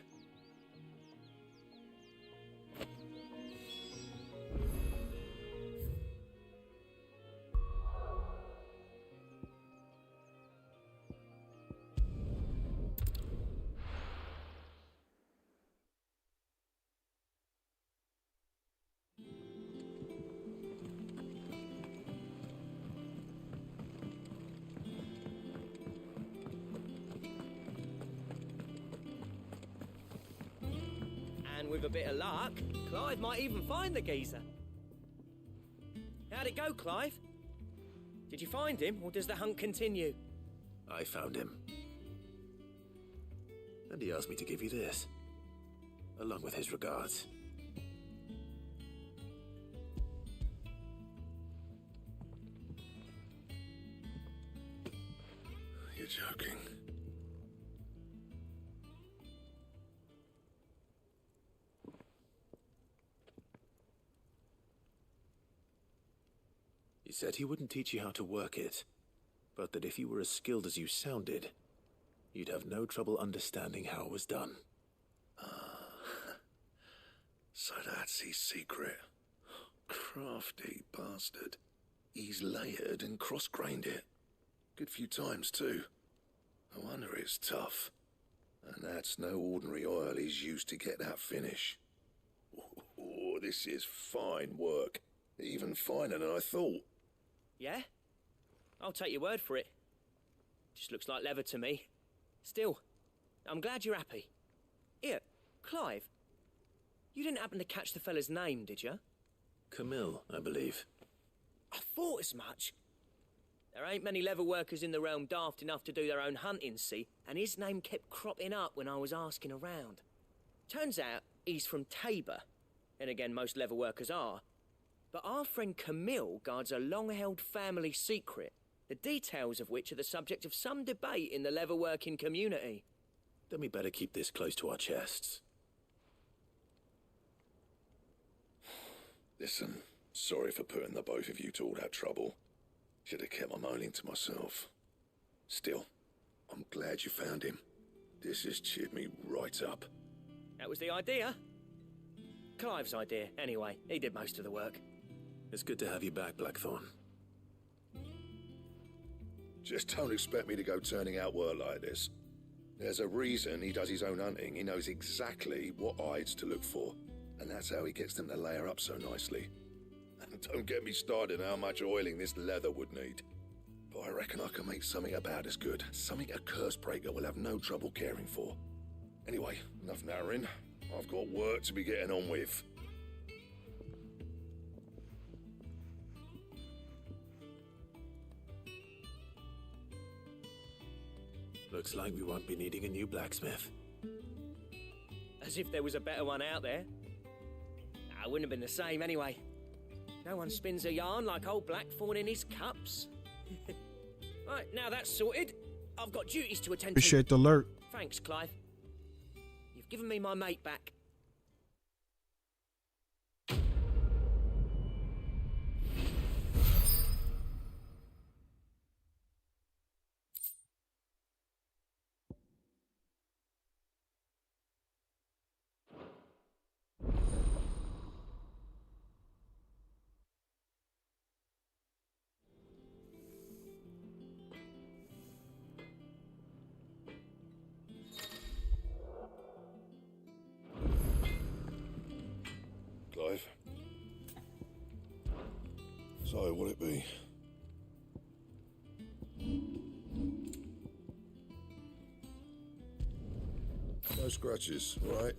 Speaker 1: And with a bit of luck, Clive might even find the geezer. How'd it go, Clive? Did you find him, or does the hunt continue?
Speaker 9: I found him. And he asked me to give you this, along with his regards.
Speaker 12: You're joking.
Speaker 9: He said he wouldn't teach you how to work it, but that if you were as skilled as you sounded, you'd have no trouble understanding how it was done.
Speaker 12: So that's his secret. Crafty bastard. He's layered and cross-grained it. Good few times, too. No wonder it's tough. And that's no ordinary oil he's used to get that finish. Oh, this is fine work. Even finer than I thought.
Speaker 1: Yeah? I'll take your word for it. Just looks like leather to me. Still, I'm glad you're happy. Here, Clive. You didn't happen to catch the fella's name, did you?
Speaker 9: Camille, I believe.
Speaker 1: I thought as much. There ain't many leather workers in the realm daft enough to do their own hunting, see? And his name kept cropping up when I was asking around. Turns out he's from Tabor. And again, most leather workers are. But our friend Camille guards a long-held family secret, the details of which are the subject of some debate in the leather-working community.
Speaker 9: Then we better keep this close to our chests.
Speaker 12: Listen, sorry for putting the both of you to all that trouble. Should have kept my moaning to myself. Still, I'm glad you found him. This has cheered me right up.
Speaker 1: That was the idea. Clive's idea, anyway. He did most of the work.
Speaker 9: It's good to have you back, Blackthorn.
Speaker 12: Just don't expect me to go turning out work like this. There's a reason he does his own hunting. He knows exactly what hides to look for. And that's how he gets them to layer up so nicely. And don't get me started on how much oiling this leather would need. But I reckon I can make something about as good. Something a Cursebreaker will have no trouble caring for. Anyway, enough narrowing. I've got work to be getting on with.
Speaker 9: Looks like we won't be needing a new blacksmith.
Speaker 1: As if there was a better one out there. It wouldn't have been the same anyway. No one spins a yarn like old Blackthorn in his cups. Right, now that's sorted. I've got duties to attend to.
Speaker 3: Appreciate the alert.
Speaker 1: Thanks, Clive. You've given me my mate back.
Speaker 12: Clive. So, what'll it be? No scratches, right?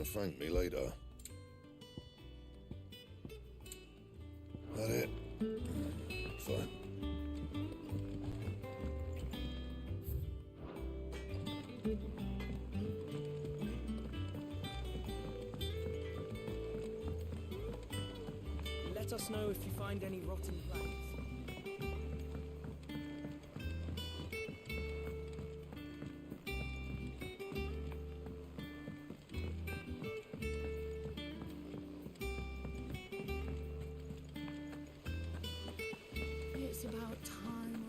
Speaker 12: gonna thank me later. That it? Fine.
Speaker 7: Let us know if you find any rotten plants.
Speaker 5: It's about time.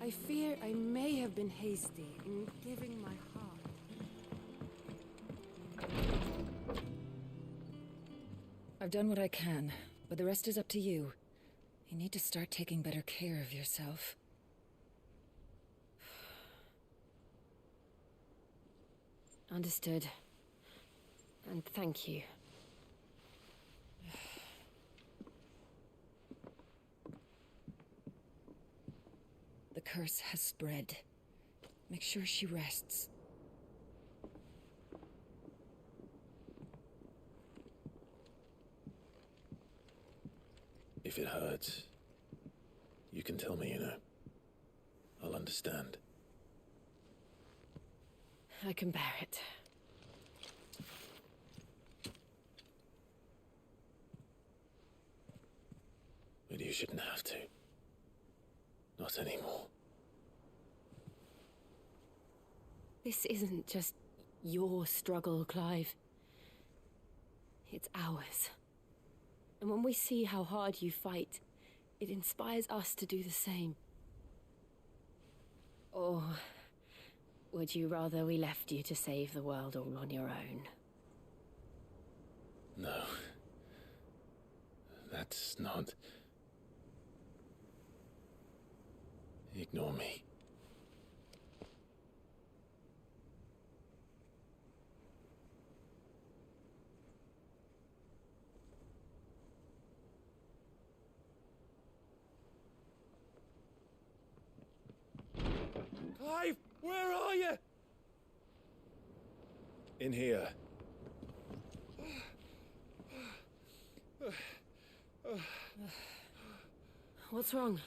Speaker 5: I fear I may have been hasty in giving my heart.
Speaker 19: I've done what I can, but the rest is up to you. You need to start taking better care of yourself.
Speaker 11: Understood. And thank you.
Speaker 19: The curse has spread. Make sure she rests.
Speaker 9: If it hurts, you can tell me, you know. I'll understand.
Speaker 11: I can bear it.
Speaker 9: But you shouldn't have to. Not anymore.
Speaker 11: This isn't just your struggle, Clive. It's ours. And when we see how hard you fight, it inspires us to do the same. Or would you rather we left you to save the world all on your own?
Speaker 9: No. That's not... Ignore me.
Speaker 7: Clive, where are you?
Speaker 9: In here.
Speaker 11: What's wrong?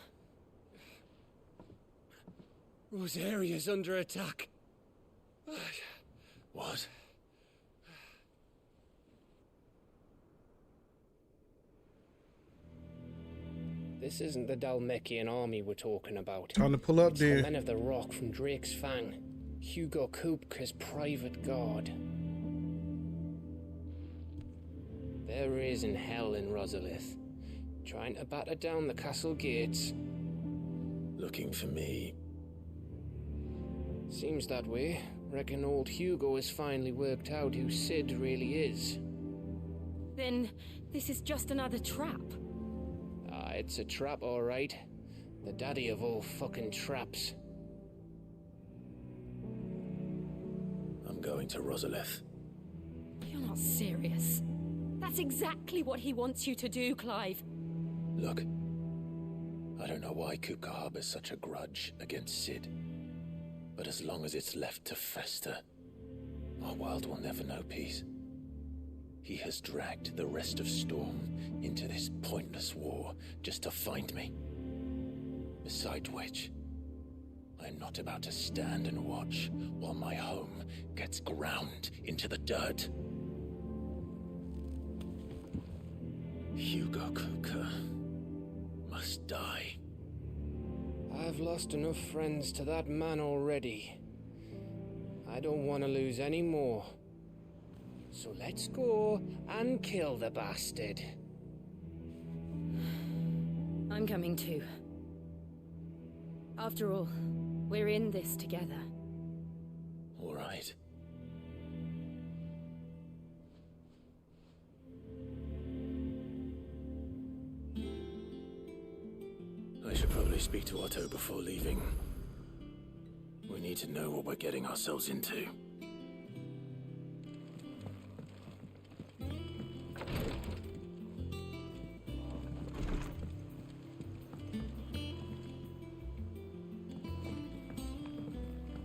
Speaker 4: Rosaria's under attack.
Speaker 9: What?
Speaker 20: This isn't the Dalmekian army we're talking about.
Speaker 3: Time to pull up,
Speaker 20: it's
Speaker 3: dude.
Speaker 20: the men of the Rock from Drake's Fang. Hugo Kupka's private guard. There is in hell in Rosalith, trying to batter down the castle gates.
Speaker 9: Looking for me.
Speaker 20: Seems that way. Reckon old Hugo has finally worked out who Sid really is.
Speaker 11: Then this is just another trap.
Speaker 20: Ah, it's a trap, all right. The daddy of all fucking traps.
Speaker 9: I'm going to Rosalith.
Speaker 11: You're not serious. That's exactly what he wants you to do, Clive.
Speaker 9: Look, I don't know why Kupka harbors such a grudge against Sid. But as long as it's left to fester, our world will never know peace. He has dragged the rest of Storm into this pointless war just to find me. Besides which, I'm not about to stand and watch while my home gets ground into the dirt. Hugo Kupka must die.
Speaker 20: I've lost enough friends to that man already. I don't want to lose any more. So let's go and kill the bastard.
Speaker 11: I'm coming too. After all, we're in this together.
Speaker 9: All right. I should probably speak to Otto before leaving. We need to know what we're getting ourselves into.